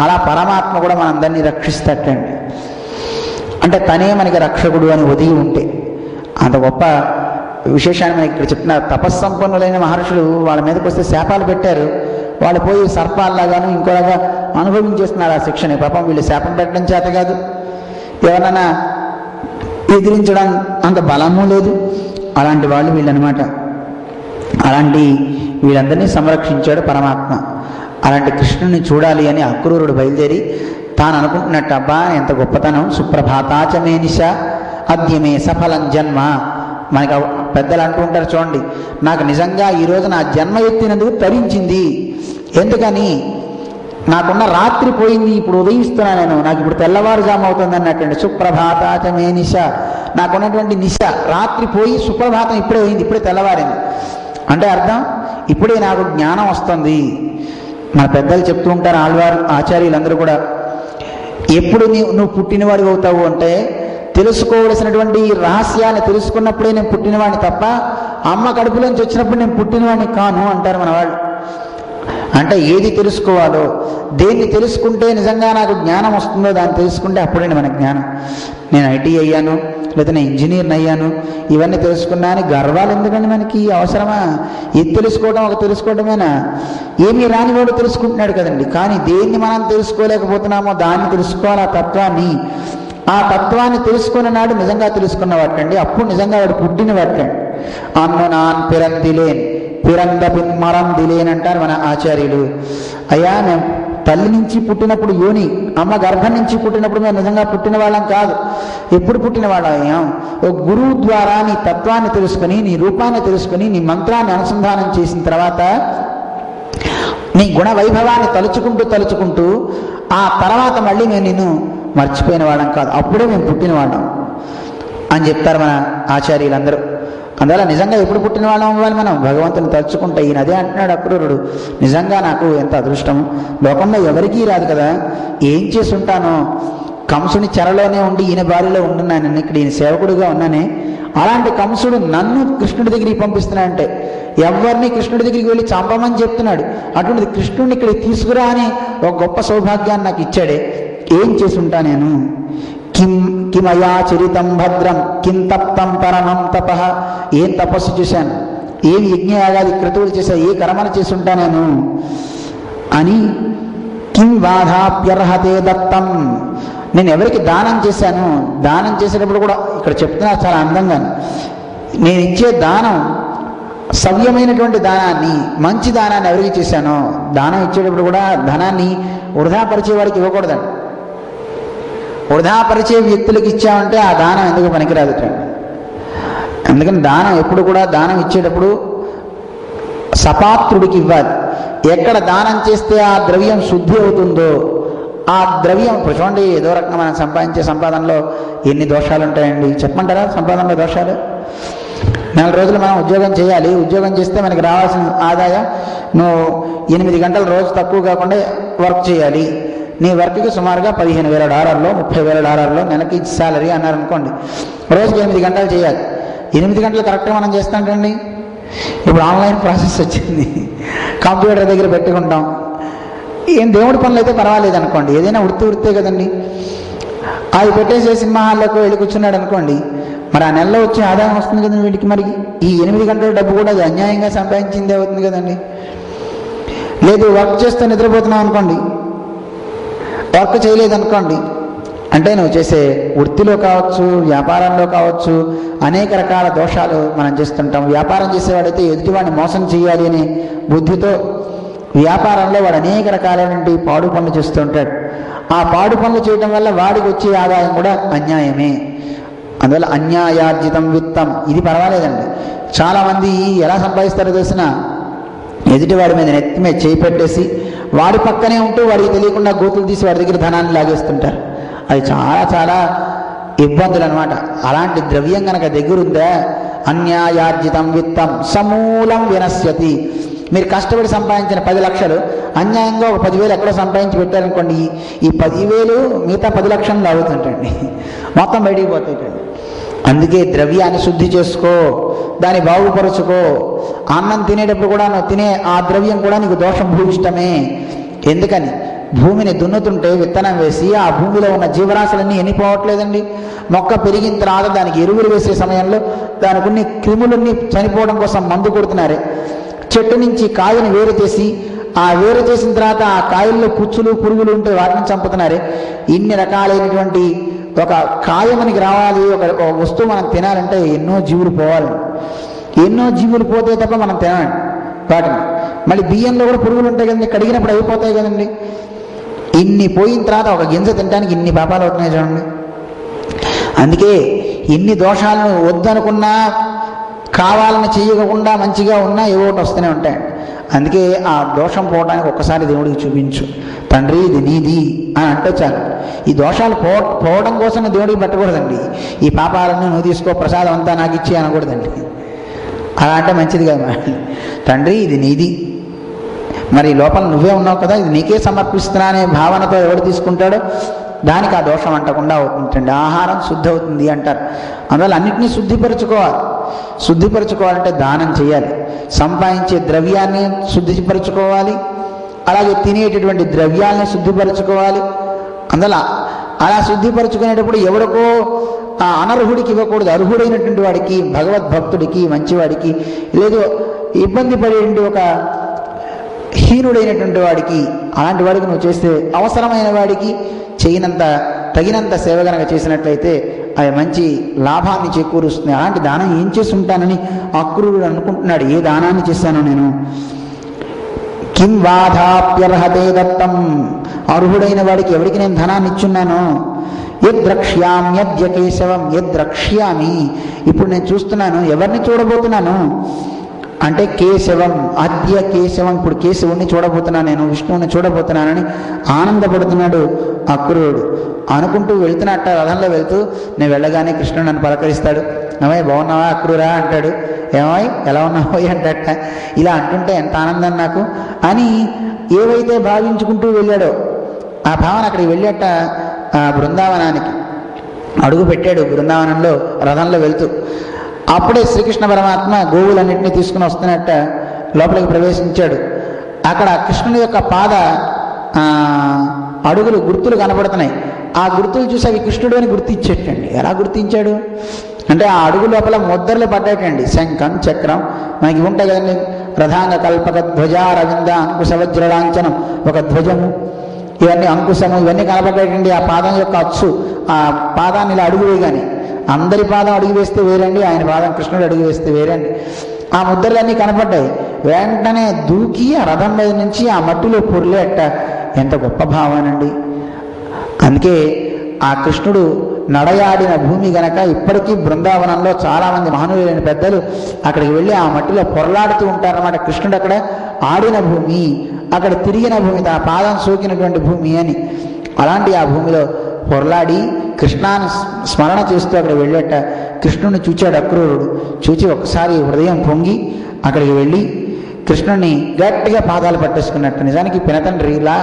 Speaker 1: అలా పరమాత్మ కూడా మనందరినీ రక్షిస్తటండి. అంటే తనే మనకి రక్షకుడు అని ఒదిగి ఉంటే అంత గొప్ప విశేషాన్ని మనకి ఇక్కడ చెప్తున్నారు. తపస్సంపన్నులైన మహర్షులు వాళ్ళ మీదకి వస్తే శాపాలు పెట్టారు. వాళ్ళు పోయి సర్పాల్లాగాను ఇంకోలాగా అనుభవించేస్తున్నారు ఆ శిక్షని. పాపం వీళ్ళు శాపం పెట్టడం చేత కాదు, ఎవరన్నా ఎదిరించడం అంత బలము లేదు. అలాంటి వాళ్ళు వీళ్ళనమాట. అలాంటి వీళ్ళందరినీ సంరక్షించాడు పరమాత్మ. అలాంటి కృష్ణుని చూడాలి అని అక్రూరుడు బయలుదేరి తాను అనుకుంటున్నట్టు, అబ్బా ఎంత గొప్పతనం, సుప్రభాతాచమే నిశ అద్యమే సఫలం జన్మ. మనకి పెద్దలు అంటూ ఉంటారు చూడండి, నాకు నిజంగా ఈరోజు నా జన్మ ఎత్తినందుకు తరించింది. ఎందుకని? నాకున్న రాత్రి పోయింది, ఇప్పుడు ఉదయిస్తున్నా నేను, నాకు ఇప్పుడు తెల్లవారుజాము అవుతుంది అన్నట్టండి. సుప్రభాతాచమే నిశ, నాకున్నటువంటి నిశ రాత్రి పోయి సుప్రభాతం ఇప్పుడే అయింది, ఇప్పుడే తెల్లవారింది. అంటే అర్థం ఇప్పుడే నాకు జ్ఞానం వస్తుంది. మన పెద్దలు చెప్తూ ఉంటారు, ఆళ్వారు ఆచార్యులందరూ కూడా, ఎప్పుడు నువ్వు పుట్టినవాడు అవుతావు అంటే తెలుసుకోవలసినటువంటి రహస్యాన్ని తెలుసుకున్నప్పుడే నేను పుట్టినవాడిని తప్ప అమ్మ కడుపులోంచి వచ్చినప్పుడు నేను పుట్టినవాడిని కాను అంటారు మన వాళ్ళు. అంటే ఏది తెలుసుకోవాలో, దేన్ని తెలుసుకుంటే నిజంగా నాకు జ్ఞానం వస్తుందో దాన్ని తెలుసుకుంటే అప్పుడే మన జ్ఞానం. నేను ఐటీ అయ్యాను, లేదా నేను ఇంజనీర్ని అయ్యాను, ఇవన్నీ తెలుసుకున్నా అని గర్వాలు ఎందుకండి మనకి? అవసరమా? ఇది తెలుసుకోవడం ఒక తెలుసుకోవడమేనా? ఏమీ రానివాడు తెలుసుకుంటున్నాడు కదండి. కానీ దేన్ని మనం తెలుసుకోలేకపోతున్నామో దాన్ని తెలుసుకోవాలి, ఆ తత్వాన్ని. ఆ తత్వాన్ని తెలుసుకున్న నాడు నిజంగా తెలుసుకున్న వాటండి, అప్పుడు నిజంగా వాడు పుట్టిన వాటండి. అన్ను నాన్ పిరందిలేన్ పిరంద పిన్మరం దిలేన్ అంటారు మన ఆచార్యులు. అయ్యా మేము తల్లి నుంచి పుట్టినప్పుడు యోని, అమ్మ గర్భం నుంచి పుట్టినప్పుడు మేము నిజంగా పుట్టిన వాళ్ళం కాదు. ఎప్పుడు పుట్టిన వాళ్ళం? ఒక గురువు ద్వారా నీ తత్వాన్ని తెలుసుకొని, నీ రూపాన్ని తెలుసుకొని, నీ మంత్రాన్ని అనుసంధానం చేసిన తర్వాత నీ గుణ వైభవాన్ని తలుచుకుంటూ ఆ తర్వాత మళ్ళీ మేము నిన్ను మర్చిపోయిన వాళ్ళం కాదు, అప్పుడే మేము పుట్టిన వాళ్ళం అని చెప్తారు మన ఆచార్యులందరూ. అందువల్ల నిజంగా ఎప్పుడు పుట్టిన వాళ్ళం అవ్వాలి మనం? భగవంతుని తలుచుకుంటే. ఈయన అదే అంటున్నాడు అక్రూరుడు, నిజంగా నాకు ఎంత అదృష్టం, లోకంలో ఎవరికీ రాదు కదా, ఏం చేసి ఉంటానో, కంసుని చెరలోనే ఉండి ఈయన బారిలో ఉంటున్నాను, ఇక్కడ ఈయన సేవకుడిగా ఉన్నానే, అలాంటి కంసుడు నన్ను కృష్ణుడి దగ్గరికి పంపిస్తున్నాడంటే, ఎవరిని కృష్ణుడి దగ్గరికి వెళ్ళి చంపమని చెప్తున్నాడు, అటువంటిది కృష్ణుడిని ఇక్కడికి తీసుకురా అని ఒక గొప్ప సౌభాగ్యాన్ని నాకు ఇచ్చాడే, ఏం చేసి ఉంటా నేను? కిమయా చరితం భద్రం కిం తప్తం పరమం తప, ఏం తపస్సు చేశాను, ఏం యజ్ఞయాగాది క్రతువులు చేశాను, ఏ కర్మను చేసి ఉంటా నేను అని. కిం బాధాప్యర్హతే దత్తం, నేను ఎవరికి దానం చేశాను, దానం చేసేటప్పుడు కూడా ఇక్కడ చెప్తున్నారు చాలా అందంగా, నేను ఇచ్చే దానం సవ్యమైనటువంటి దానాన్ని, మంచి దానాన్ని ఎవరికి చేశానో, దానం ఇచ్చేటప్పుడు కూడా ధనాన్ని వృధాపరిచేవాడికి ఇవ్వకూడదండి. వృధాపరిచే వ్యక్తులకు ఇచ్చామంటే ఆ దానం ఎందుకు పనికిరాదు. అందుకని దానం ఎప్పుడు కూడా, దానం ఇచ్చేటప్పుడు సపాత్రుడికి ఇవ్వాలి. ఎక్కడ దానం చేస్తే ఆ ద్రవ్యం శుద్ధి అవుతుందో ఆ ద్రవ్యం, చూడండి ఏదో రకంగా మనం సంపాదించే సంపాదనలో ఎన్ని దోషాలు ఉంటాయండి చెప్పమంటారా? సంపాదనలో దోషాలు. 4 రోజులు మనం ఉద్యోగం చేయాలి, ఉద్యోగం చేస్తే మనకి రావాల్సిన ఆదాయం, నువ్వు 8 గంటలు రోజు తక్కువ కాకుండా వర్క్ చేయాలి, నీ వర్క్కి సుమారుగా $15,000 $30,000 నెలకి శాలరీ అన్నారనుకోండి, రోజుకి 8 గంటలు చేయాలి. 8 గంటలు కరెక్ట్గా మనం చేస్తాంటండి. ఇప్పుడు ఆన్లైన్ ప్రాసెస్ వచ్చింది, కంప్యూటర్ దగ్గర పెట్టుకుంటాం. ఏం దేవుడి పనులు అయితే పర్వాలేదు అనుకోండి, ఏదైనా వృత్తే కదండి, అది పెట్టేసే సినిమా హాల్లోకి వెళ్ళి కూర్చున్నాడు అనుకోండి, మరి ఆ నెలలో వచ్చే ఆదాయం వస్తుంది కదండి వీటికి. మరి ఈ 8 గంటల డబ్బు కూడా అది అన్యాయంగా సంపాదించిందే అవుతుంది కదండి. లేదు వర్క్ చేస్తూ నిద్రపోతున్నావు అనుకోండి, వర్క్ చేయలేదనుకోండి, అంటే నువ్వు చేసే వృత్తిలో కావచ్చు, వ్యాపారంలో కావచ్చు, అనేక రకాల దోషాలు మనం చేస్తుంటాం. వ్యాపారం చేసేవాడైతే ఎదుటివాడిని మోసం చేయాలి అనే బుద్ధితో వ్యాపారంలో వాడు అనేక రకాలైనటువంటి పాడు పనులు చేస్తూ ఉంటాడు. ఆ పాడు పనులు చేయడం వల్ల వాడికి వచ్చే ఆదాయం కూడా అన్యాయమే. అందువల్ల అన్యాయార్జితం విత్తం, ఇది పర్వాలేదండి. చాలామంది ఎలా సంపాదిస్తారో తెలిసిన, ఎదుటివాడి మీద నెత్తి మీద చేయి పెట్టేసి వాడి పక్కనే ఉంటూ వాడికి తెలియకుండా గోతులు తీసి వాడి దగ్గర ధనాన్ని లాగేస్తుంటారు. అది చాలా చాలా ఇబ్బందులు అనమాట. అలాంటి ద్రవ్యం కనుక దగ్గరుందా, అన్యాయార్జితం విత్తం సమూలం వినశ్యతి. మీరు కష్టపడి సంపాదించిన 10 లక్షలు అన్యాయంగా ఒక 10,000 ఎక్కడో సంపాదించి పెట్టారనుకోండి, ఈ 10,000 మిగతా 10 లక్షలు అవుతుంటండి, మొత్తం బయటికి పోతాయి. అందుకే ద్రవ్యాన్ని శుద్ధి చేసుకో, దాన్ని బాగుపరుచుకో. అన్నం తినేటప్పుడు కూడా నువ్వు తినే ఆ ద్రవ్యం కూడా నీకు దోషం భూయిష్టమే. ఎందుకని? భూమిని దున్నుతుంటే విత్తనం వేసి ఆ భూమిలో ఉన్న జీవరాశులన్నీ ఎన్నిపోవట్లేదండి. మొక్క పెరిగిన తర్వాత దానికి ఎరువులు వేసే సమయంలో దానికి కొన్ని క్రిములన్నీ చనిపోవడం కోసం మందు కొడుతున్నారే. చెట్టు నుంచి కాయను వేరు చేసి, ఆ వేరు చేసిన తర్వాత ఆ కాయల్లో పుచ్చులు పురుగులు ఉంటే వాటిని చంపుతున్నారే. ఇన్ని రకాలైనటువంటి ఒక కాయ మనకి రావాలి, ఒక వస్తువు మనం తినాలంటే ఎన్నో జీవులు పోవాలి, ఎన్నో జీవులు పోతే తప్ప మనం తినాలి వాటిని. మళ్ళీ బియ్యంలో కూడా పురుగులు ఉంటాయి కదండి, కడిగినప్పుడు అయిపోతాయి కదండి. ఇన్ని పోయిన తర్వాత ఒక గింజ తినడానికి ఇన్ని పాపాలు అవుతున్నాయి చూడండి. అందుకే ఇన్ని దోషాలను వద్దనుకున్నా, కావాలని చేయకుండా మంచిగా ఉన్నా ఏవో ఒకటి వస్తూనే ఉంటాయి. అందుకే ఆ దోషం పోవడానికి ఒక్కసారి దేవుడికి చూపించు, తండ్రి ఇది నీది అని అంటే చాలు. ఈ దోషాలు పోవడం కోసం దేవుడికి పెట్టకూడదండి. ఈ పాపాలను నువ్వు తీసుకో, ప్రసాదం అంతా నాకు ఇచ్చి అనకూడదండి. అలా అంటే మంచిది కదా. తండ్రి ఇది నీది, మరి లోపల నువ్వే ఉన్నావు కదా, ఇది నీకే సమర్పిస్తున్నా అనే భావనతో ఎవడు తీసుకుంటాడో దానికి ఆ దోషం అంటకుండా అవుతుంటండి. ఆహారం శుద్ధి అవుతుంది అంటారు. అందువల్ల అన్నింటినీ శుద్ధిపరచుకోవాలి. శుద్ధిపరచుకోవాలంటే దానం చేయాలి, సంపాదించే ద్రవ్యాన్ని శుద్ధిపరచుకోవాలి, అలాగే తినేటటువంటి ద్రవ్యాన్ని శుద్ధిపరచుకోవాలి. అందువల్ల అలా శుద్ధిపరచుకునేటప్పుడు ఎవరికో అనర్హుడికి ఇవ్వకూడదు, అర్హుడైనటువంటి వాడికి, భగవద్భక్తుడికి, మంచివాడికి, లేదు ఇబ్బంది పడేటువంటి ఒక హీనుడైనటువంటి వాడికి, అలాంటి వాడికి నువ్వు చేస్తే అవసరమైన వాడికి చేయనంత తగినంత సేవ కనుక చేసినట్లయితే అది మంచి లాభాన్ని చేకూరుస్తుంది. అలాంటి దానం ఏం చేసి ఉంటానని అక్రూరుడు అనుకుంటున్నాడు. ఏ దానాన్ని చేశానో నేను, కిం వాధాప్యర్హతే దత్తం, అర్హుడైన వాడికి ఎవరికి నేను ధనాన్ని ఇచ్చున్నాను. యద్రక్ష్యామ్యద్య కేశవం, యద్రక్ష్యామి, ఇప్పుడు నేను చూస్తున్నాను, ఎవరిని చూడబోతున్నాను అంటే కేశవం, అద్య కేశవం, ఇప్పుడు కేశవుణ్ణి చూడబోతున్నాను, నేను విష్ణువుని చూడబోతున్నానని ఆనందపడుతున్నాడు అక్రూరుడు. అనుకుంటూ వెళ్తున్నట్ట, రథంలో వెళ్తూ నేను వెళ్ళగానే కృష్ణుడు నన్ను పలకరిస్తాడు. ఏమై బాగున్నావా అక్రూరా అంటాడు. ఏమై ఎలా ఉన్నావో అంటట. ఇలా అంటుంటే ఎంత ఆనందం నాకు అని ఏవైతే భావించుకుంటూ వెళ్ళాడో ఆ భావన అక్కడికి వెళ్ళేట ఆ బృందావనానికి అడుగు పెట్టాడు. బృందావనంలో రథంలో వెళ్తూ అప్పుడే శ్రీకృష్ణ పరమాత్మ గోవులన్నింటినీ తీసుకుని వస్తున్నట్ట లోపలికి ప్రవేశించాడు. అక్కడ కృష్ణుని యొక్క పాద అడుగులు గుర్తులు కనపడుతున్నాయి. ఆ గుర్తులు చూసి అవి కృష్ణుడు అని గుర్తించేటండి. ఎలా గుర్తించాడు అంటే ఆ అడుగు లోపల ముద్రలు పడ్డాటండి. శంఖం, చక్రం మనకి ఉంటాయి కదండి. రథాంగ కల్పక ధ్వజారవింద అంకుశ వజ్రలాంఛనం, ఒక ధ్వజము, ఇవన్నీ అంకుశము, ఇవన్నీ కనపడ్డాటండి. ఆ పాదం యొక్క అచ్చు, ఆ పాదాన్ని ఇలా అడుగు వేయగానే, అందరి పాదం అడుగు వేస్తే వేరండి, ఆయన పాదం కృష్ణుడు అడుగు వేస్తే వేరండి. ఆ ముద్రలన్నీ కనపడ్డాయి. వెంటనే దూకి ఆ రథం మీద నుంచి ఆ మట్టిలో పొర్లేట. ఎంత గొప్ప భావనండి. అందుకే ఆ కృష్ణుడు నడయాడిన భూమి గనక ఇప్పటికీ బృందావనంలో చాలామంది మహానులైన పెద్దలు అక్కడికి వెళ్ళి ఆ మట్టిలో పొరలాడుతూ ఉంటారన్నమాట. కృష్ణుడు అక్కడ ఆడిన భూమి, అక్కడ తిరిగిన భూమి, తన పాదం సోకినటువంటి భూమి అని. అలాంటి ఆ భూమిలో పొరలాడి కృష్ణాన్ని స్మరణ చేస్తూ అక్కడ వెళ్ళేట కృష్ణుడిని చూచాడు అక్రూరుడు. చూచి ఒకసారి హృదయం పొంగి అక్కడికి వెళ్ళి కృష్ణుడిని గట్టిగా పాదాలు పట్టేసుకున్నట్టు. నిజానికి పినతండ్రి ఇలా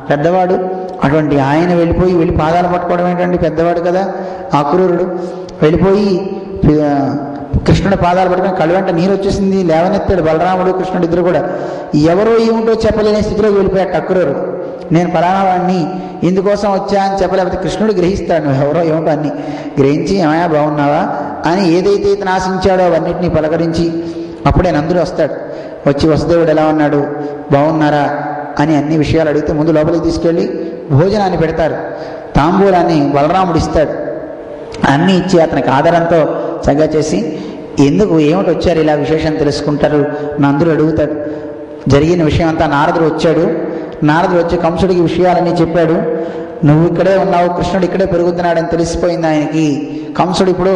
Speaker 1: పెద్దవాడు, అటువంటి ఆయన వెళ్ళి పాదాలు పట్టుకోవడం ఏంటండి, పెద్దవాడు కదా అక్రూరుడు. వెళ్ళిపోయి కృష్ణుడి పాదాలు పట్టుకొని కళ్ళు వెంట నీరు వచ్చేసింది. లేవనెత్తాడు బలరాముడు కృష్ణుడు ఇద్దరు కూడా. ఎవరో ఏమిటో చెప్పలేని స్థితిలోకి వెళ్ళిపోయాడు అక్రూరుడు. నేను పలానా వాడిని, ఇందుకోసం వచ్చా అని చెప్పలేకపోతే కృష్ణుడు గ్రహిస్తాడు. నువ్వు ఎవరో ఏమిటో అన్ని గ్రహించి ఏమయ్యా బాగున్నావా అని ఏదైతే ఇతను ఆశించాడో అవన్నింటినీ పలకరించి అప్పుడే నందుడు వస్తాడు. వచ్చి వసుదేవుడు ఎలా ఉన్నాడు, బాగున్నారా అని అన్ని విషయాలు అడిగితే ముందు లోపలికి తీసుకెళ్ళి భోజనాన్ని పెడతారు. తాంబూలాన్ని బలరాముడు ఇస్తాడు. అన్నీ ఇచ్చి అతనికి ఆదరంతో చక్కగా చేసి ఎందుకు ఏమిటి వచ్చారు ఇలా విశేషం తెలుసుకుంటారు నందుడు అడుగుతాడు. జరిగిన విషయం అంతా నారదుడు వచ్చాడు. నారదుడు వచ్చి కంసుడికి విషయాలన్నీ చెప్పాడు. నువ్వు ఇక్కడే ఉన్నావు, కృష్ణుడు ఇక్కడే పెరుగుతున్నాడని తెలిసిపోయింది ఆయనకి. కంసుడు ఇప్పుడు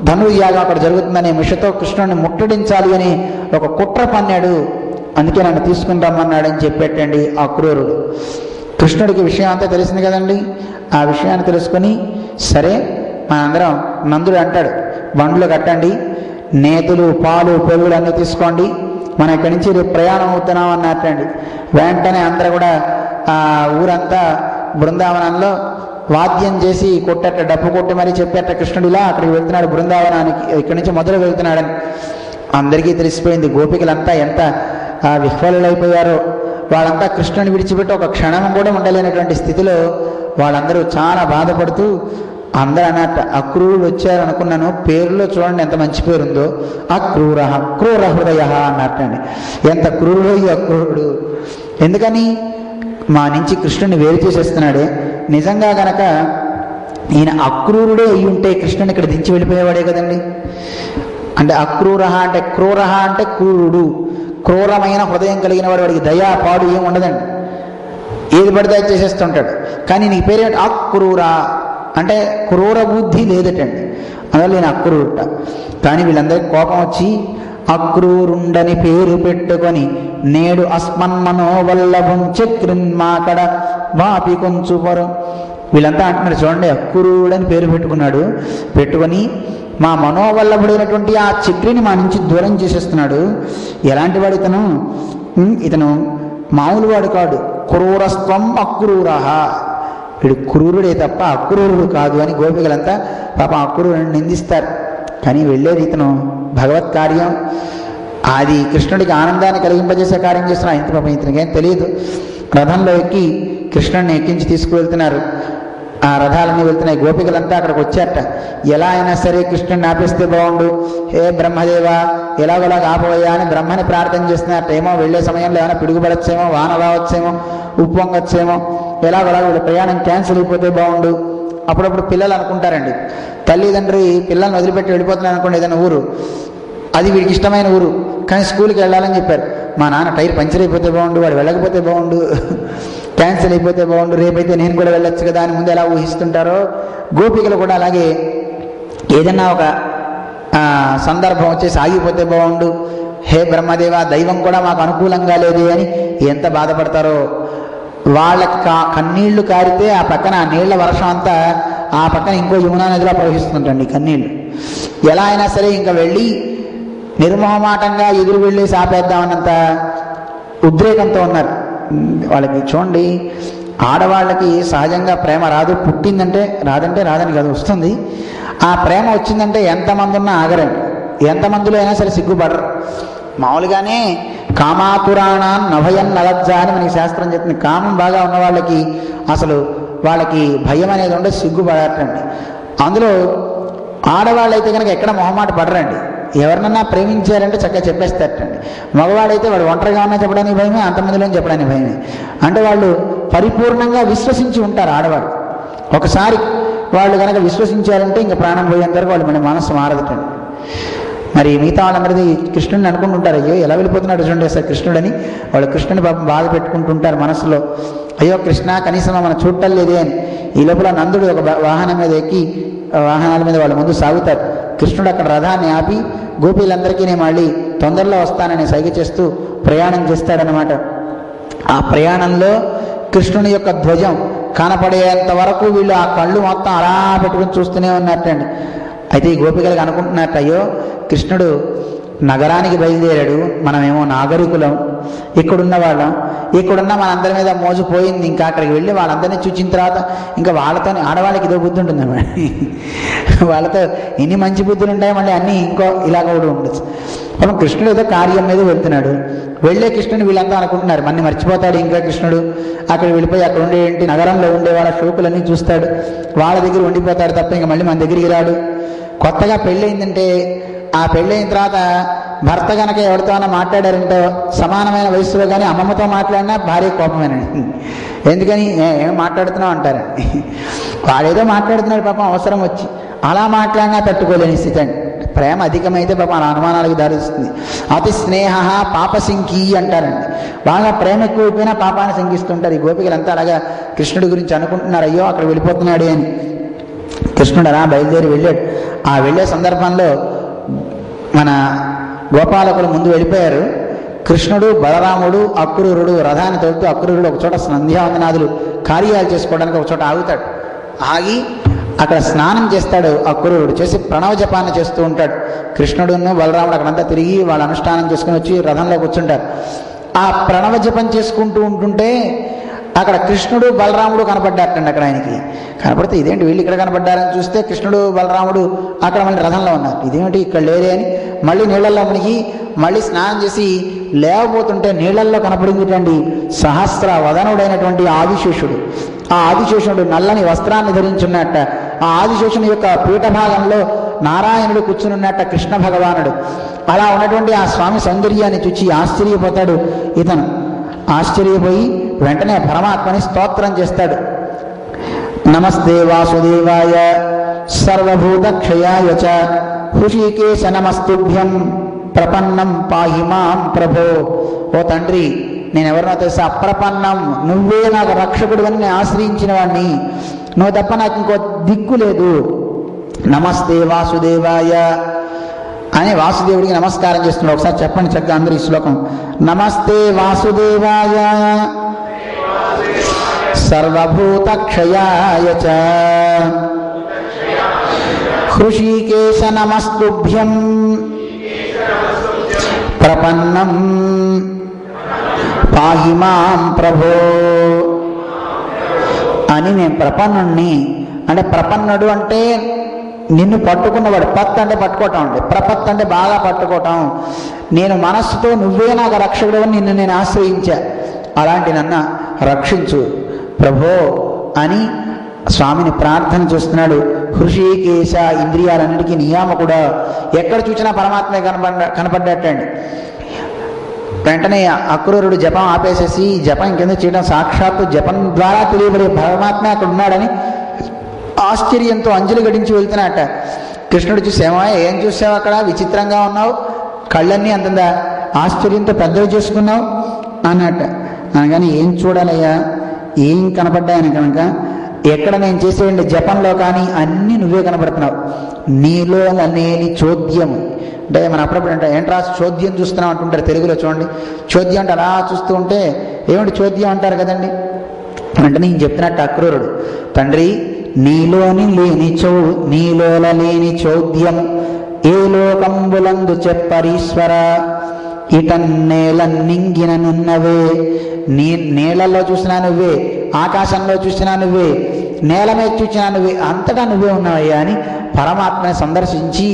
Speaker 1: ధనుర్యాగం అక్కడ జరుగుతుందనే మిషతో కృష్ణుడిని ముట్టడించాలి అని ఒక కుట్ర పన్నాడు. అందుకే నన్ను తీసుకుని రమ్మన్నాడని చెప్పేటండి అక్రూరుడు. కృష్ణుడికి విషయం అంతా తెలిసింది కదండి. ఆ విషయాన్ని తెలుసుకొని సరే మనందరం, నందుడు అంటాడు బండ్లు కట్టండి, నేతులు, పాలు, పెరుగులు అన్నీ తీసుకోండి, మనం ఇక్కడి నుంచి రేపు ప్రయాణం అవుతున్నాం అన్నట్టండి. వెంటనే అందరూ కూడా ఆ ఊరంతా బృందావనంలో వాద్యం చేసి కొట్టేట, డప్పు కొట్టి మరీ చెప్పేట కృష్ణుడు ఇలా అక్కడికి వెళ్తున్నాడు బృందావనానికి, ఇక్కడి నుంచి మొదలు వెళ్తున్నాడని. అందరికీ తెలిసిపోయింది. గోపికలంతా ఎంత విహ్వలులైపోయారో. వాళ్ళంతా కృష్ణుని విడిచిపెట్టి ఒక క్షణం కూడా ఉండలేనటువంటి స్థితిలో వాళ్ళందరూ చాలా బాధపడుతూ అందరూ అన్నట్ట అక్రూరుడు వచ్చారు అనుకున్నాను, పేరులో చూడండి ఎంత మంచి పేరు ఉందో, అక్రూర క్రూర హృదయ అన్నట్టండి. ఎంత క్రూరుడు ఈ అక్రూరుడు. ఎందుకని మా నుంచి కృష్ణుని వేరు చేసేస్తున్నాడే. నిజంగా గనక ఈయన అక్రూరుడే అయ్యి ఉంటే కృష్ణుని ఇక్కడ దించి వెళ్ళిపోయేవాడే కదండి. అంటే అక్రూర అంటే క్రూర అంటే క్రూరుడు, క్రూరమైన హృదయం కలిగిన వాడు, వాడికి దయా పాడు ఏమి ఉండదండి, ఏది పడితే అది చేసేస్తుంటాడు. కానీ నీ పేరేంటి అక్రూర అంటే క్రూర బుద్ధి లేదటండి. అందువల్ల నేను అక్రూరుట. కానీ వీళ్ళందరికీ కోపం వచ్చి అక్రూరుండని పేరు పెట్టుకొని నేడు అస్మన్మనోవల్లభం చక్రిన్మాకడ వాపి కొంచుపరు. వీళ్ళంతా అంటున్నారు చూడండి, అక్రూరుడని పేరు పెట్టుకొని మా మనోవల్లభుడైనటువంటి ఆ చక్రిని మా నుంచి దూరం చేసేస్తున్నాడు. ఎలాంటి వాడు ఇతను? ఇతను మామూలు వాడు కాడు. క్రూరస్త్వం అక్రూరః, వీడు క్రూరుడే తప్ప అక్రూరుడు కాదు అని గోపికలంతా పాపం అక్రూరుని నిందిస్తారు. కానీ వెళ్ళేది ఇతను భగవత్ కార్యం, అది కృష్ణుడికి ఆనందాన్ని కలిగింపజేసే కార్యం చేస్తున్నా. ఇంత పాపం ఇతనికేం తెలియదు. రథంలో ఎక్కి కృష్ణుడిని ఎక్కించి తీసుకువెళ్తున్నారు. ఆ రథాలన్నీ వెళ్తున్నాయి. గోపికలంతా అక్కడికి వచ్చారట. ఎలా అయినా సరే కృష్ణుడిని ఆపేస్తే బాగుండు, హే బ్రహ్మదేవా ఎలాగోలాగా ఆపవయ్యా అని బ్రహ్మని ప్రార్థన చేస్తున్నారట. ఏమో వెళ్ళే సమయంలో ఏమైనా పిడుగుపడచ్చేమో, వాన రావచ్చేమో, ఉప్పొంగచ్చేమో, ఎలాగోలాగా వీళ్ళ ప్రయాణం క్యాన్సిల్ అయిపోతే బాగుండు. అప్పుడప్పుడు పిల్లలు అనుకుంటారండి, తల్లిదండ్రి పిల్లల్ని వదిలిపెట్టి వెళ్ళిపోతున్నాను అనుకోండి ఏదైనా ఊరు, అది వీడికి ఇష్టమైన ఊరు, కానీ స్కూల్కి వెళ్ళాలని చెప్పారు. మా నాన్న టైర్ పంచర్ అయిపోతే బాగుండు, వాడు వెళ్ళకపోతే బాగుండు, క్యాన్సిల్ అయిపోతే బాగుండు, రేపైతే నేను కూడా వెళ్ళొచ్చు కదా అని ముందు ఎలా ఊహిస్తుంటారో గోపికలు కూడా అలాగే ఏదన్నా ఒక సందర్భం వచ్చేసి ఆగిపోతే బాగుండు, హే బ్రహ్మదేవ దైవం కూడా మాకు అనుకూలంగా లేదు అని ఎంత బాధపడతారో. వాళ్ళ కన్నీళ్లు కారితే ఆ పక్కన ఆ నీళ్ల వర్షం అంతా ఆ పక్కన ఇంకో యమునా నదిలో ప్రవహిస్తుంటండి కన్నీళ్లు. ఎలా అయినా సరే ఇంకా వెళ్ళి నిర్మోహమాటంగా ఎదురు వెళ్ళేసి ఆపేద్దామన్నంత ఉద్రేకంతో ఉన్నారు. వాళ్ళకి చూడండి, ఆడవాళ్ళకి సహజంగా ప్రేమ రాదు, పుట్టిందంటే రాదని కాదు, వస్తుంది. ఆ ప్రేమ వచ్చిందంటే ఎంతమంది ఉన్నా ఆగరండి, ఎంతమందిలో అయినా సరే సిగ్గుపడరు. మామూలుగానే కామాతురాణాన్ నభయం నలజ్జ అని మనకి శాస్త్రం చెప్తుంది. కామం బాగా ఉన్న వాళ్ళకి అసలు వాళ్ళకి భయం అనేది ఉండదు, సిగ్గుపడటండి. అందులో ఆడవాళ్ళైతే కనుక ఎక్కడ మొహమాట పడరండి, ఎవరినన్నా ప్రేమించారంటే చక్కగా చెప్పేస్తారటండి. మగవాడైతే వాడు ఒంటరిగా ఉన్నా చెప్పడానికి భయమే, అంతమందిలో చెప్పడానికి భయమే. అంటే వాళ్ళు పరిపూర్ణంగా విశ్వసించి ఉంటారు ఆడవాళ్ళు. ఒకసారి వాళ్ళు కనుక విశ్వసించారంటే ఇంకా ప్రాణం పోయేంత వరకు వాళ్ళు మన మనస్సు మారదటండి. మరి మిగతా వాళ్ళందరిది కృష్ణుడిని అనుకుంటుంటారు, అయ్యో ఎలా వెళ్ళిపోతున్నాడు చూడండి సార్ కృష్ణుడని. వాళ్ళు కృష్ణుని పాపం బాధ పెట్టుకుంటుంటారు మనసులో, అయ్యో కృష్ణ కనీసం మనం చూడటం లేదే అని. ఈ లోపల నందుడు ఒక వాహనం మీద ఎక్కి వాహనాల మీద వాళ్ళ ముందు సాగుతారు. కృష్ణుడు అక్కడ రథాన్ని ఆపి గోపీలందరికీ నేను మళ్ళీ తొందరలో వస్తానని సైగ చేస్తూ ప్రయాణం చేస్తాడనమాట. ఆ ప్రయాణంలో కృష్ణుని యొక్క ధ్వజం కనపడేంత వరకు వీళ్ళు ఆ కళ్ళు మొత్తం అలా పెట్టుకుని చూస్తూనే ఉన్నట్టండి. అయితే ఈ గోపికలకు అనుకుంటున్నట్టు, అయ్యో కృష్ణుడు నగరానికి బయలుదేరాడు, మనమేమో నాగరికులం, ఇక్కడున్న వాళ్ళం, ఇక్కడున్న మనందరి మీద మోజు పోయింది. ఇంకా అక్కడికి వెళ్ళి వాళ్ళందరినీ చూచిన తర్వాత ఇంకా వాళ్ళతో ఆడవాళ్ళకి ఇదో బుద్ధి ఉంటుందన్నమాట. వాళ్ళతో ఎన్ని మంచి బుద్ధులు ఉంటాయి, మళ్ళీ అన్నీ ఇంకో ఇలాగ కూడా ఉండొచ్చు. మనం కృష్ణుడు ఏదో కార్యం మీద వెళ్తున్నాడు, వెళ్ళే కృష్ణుని వీళ్ళంతా అనుకుంటున్నారు మన్ని మర్చిపోతాడు ఇంకా కృష్ణుడు, అక్కడికి వెళ్ళిపోయి అక్కడ ఉండే ఏంటి నగరంలో ఉండే వాళ్ళ షోకులన్నీ చూస్తాడు, వాళ్ళ దగ్గర ఉండిపోతాడు తప్ప ఇంకా మళ్ళీ మన దగ్గరికి రాడు. కొత్తగా పెళ్ళయిందంటే ఆ పెళ్ళయిన తర్వాత భర్త కనుక ఎవరితో మాట్లాడారంటే సమానమైన వయసులో కానీ అమ్మమ్మతో మాట్లాడినా భార్య కోపమేనండి. ఎందుకని ఏం మాట్లాడుతున్నావు అంటారండి. వాడేదో మాట్లాడుతున్నాడు పాపం అవసరం వచ్చి, అలా మాట్లాడినా తట్టుకోలేని స్థితి అండి. ప్రేమ అధికమైతే పాపం ఆ అనుమానాలకు దారిస్తుంది. అతి స్నేహ పాపసింకి అంటారండి. బాగా ప్రేమ ఎక్కువైపోయినా పాపాన్ని శంకిస్తుంటారు. ఈ గోపికలంతా అలాగా కృష్ణుడి గురించి అనుకుంటున్నారు, అయ్యో అక్కడ వెళ్ళిపోతున్నాడే అని. కృష్ణుడు అలా బయలుదేరి వెళ్ళాడు. ఆ వెళ్ళే సందర్భంలో మన గోపాలకులు ముందు వెళ్ళిపోయారు. కృష్ణుడు బలరాముడు అక్రూరుడు రథాన్ని తోడుతూ, అక్రూరుడు ఒక చోట సంధ్యావందనాదులు కార్యాలు చేసుకోవడానికి ఒక చోట ఆగుతాడు. ఆగి అక్కడ స్నానం చేస్తాడు. అక్రూరుడు చేసి ప్రణవ జపాన్ని చేస్తూ ఉంటాడు. కృష్ణుడును బలరాముడు అక్కడంతా తిరిగి వాళ్ళ అనుష్ఠానం చేసుకుని వచ్చి రథంలో కూర్చుంటారు. ఆ ప్రణవ జపం చేసుకుంటూ ఉంటుంటే అక్కడ కృష్ణుడు బలరాముడు కనపడ్డారటండి. అక్కడ ఆయనకి కనపడితే ఇదేంటి వీళ్ళు ఇక్కడ కనపడ్డారని చూస్తే కృష్ణుడు బలరాముడు అక్కడ మళ్ళీ రథంలో ఉన్నారు. ఇదేమిటి ఇక్కడ లేరే అని మళ్ళీ నీళ్ళల్లో మునిగి మళ్ళీ స్నానం చేసి లేవబోతుంటే నీళ్లల్లో కనపడింది సహస్ర వదనుడైనటువంటి ఆదిశేషుడు. ఆ ఆదిశేషుడు నల్లని వస్త్రాన్ని ధరించున్నట్ట. ఆ ఆదిశేషుని యొక్క పీఠభాగంలో నారాయణుడు కూర్చునున్నట్ట కృష్ణ భగవానుడు. అలా ఉన్నటువంటి ఆ స్వామి సౌందర్యాన్ని చూచి ఆశ్చర్యపోతాడు ఇతను. ఆశ్చర్యపోయి వెంటనే పరమాత్మని స్తోత్రం చేస్తాడు. నమస్తే వాసుదేవాయ సర్వభూత క్షయాయ చ హృషికేశ నమస్తుభ్యం ప్రపన్నం పాహి మాం ప్రభో. ఓ తండ్రి, నేనెవరినో తెలుసా? అప్రపన్నం, నువ్వే నాకు రక్షకుడు అని నేను ఆశ్రయించిన వాడిని, నువ్వు తప్ప నాకు ఇంకో దిక్కు లేదు. నమస్తే వాసుదేవాయ అని వాసుదేవుడికి నమస్కారం చేస్తున్నాడు. ఒకసారి చెప్పండి చక్కగా అందరూ ఈ శ్లోకం. నమస్తే వాసుదేవాయ సర్వభూత క్షయాయ చ హృషికేశ నమస్తుభ్యం ప్రపన్నం పాహి మాం ప్రభో అని. నేను ప్రపన్నుణ్ణి అంటే, ప్రపన్నుడు అంటే నిన్ను పట్టుకున్నవాడు. పత్ అంటే పట్టుకోవటం అండి, ప్రపత్ అంటే బాగా పట్టుకోవటం. నేను మనస్సుతో నువ్వే నాకు రక్షకుడు అని నిన్ను నేను ఆశ్రయించా, అలాంటి నన్ను రక్షించు ప్రభో అని స్వామిని ప్రార్థన చేస్తున్నాడు. హృషికేశ ఇంద్రియాలన్నిటికీ నియామకుడా. ఎక్కడ చూసినా పరమాత్మే కనపడ్డట్టండి. వెంటనే అక్రూరుడు జపం ఆపేసేసి జపం ఇంకెందుకు చేయడం, సాక్షాత్తు జపం ద్వారా తెలియబడే పరమాత్మే అక్కడ ఉన్నాడని ఆశ్చర్యంతో అంజలి గడించి వెళ్తున్నట్ట. కృష్ణుడు చూసి, ఏమో ఏం చూసావు అక్కడ, విచిత్రంగా ఉన్నావు, కళ్ళన్నీ అంతందా ఆశ్చర్యంతో పెద్దవి చేసుకున్నావు అన్నట్ట. అనగానే ఏం చూడాలయ్యా, ఏం కనపడ్డాయని కనుక ఎక్కడ నేను చేసేయండి జపంలో కానీ అన్నీ నువ్వే కనపడుతున్నావు. నీలో లేని చోద్యము అంటే మన అప్పుడప్పుడు అంటే ఏంట్రా చోద్యం చూస్తున్నాం అంటుంటారు తెలుగులో. చూడండి, చోద్యం అంటే అలా చూస్తూ ఉంటే ఏమిటి చోద్యం అంటారు కదండి. అంటే నేను చెప్తున్నట్టు అక్రూరుడు, తండ్రి నీలోని నీలో లేని చోద్యము ఏ లోకంబులందు చెప్పరీశ్వర ఇటన్నేల నింగిన నున్నవే. నీళ్ళల్లో చూసినా నువ్వే, ఆకాశంలో చూసినా నువ్వే, నేల మీద చూసినా నువ్వే, అంతటా నువ్వే ఉన్నావయ్యా అని పరమాత్మని సందర్శించి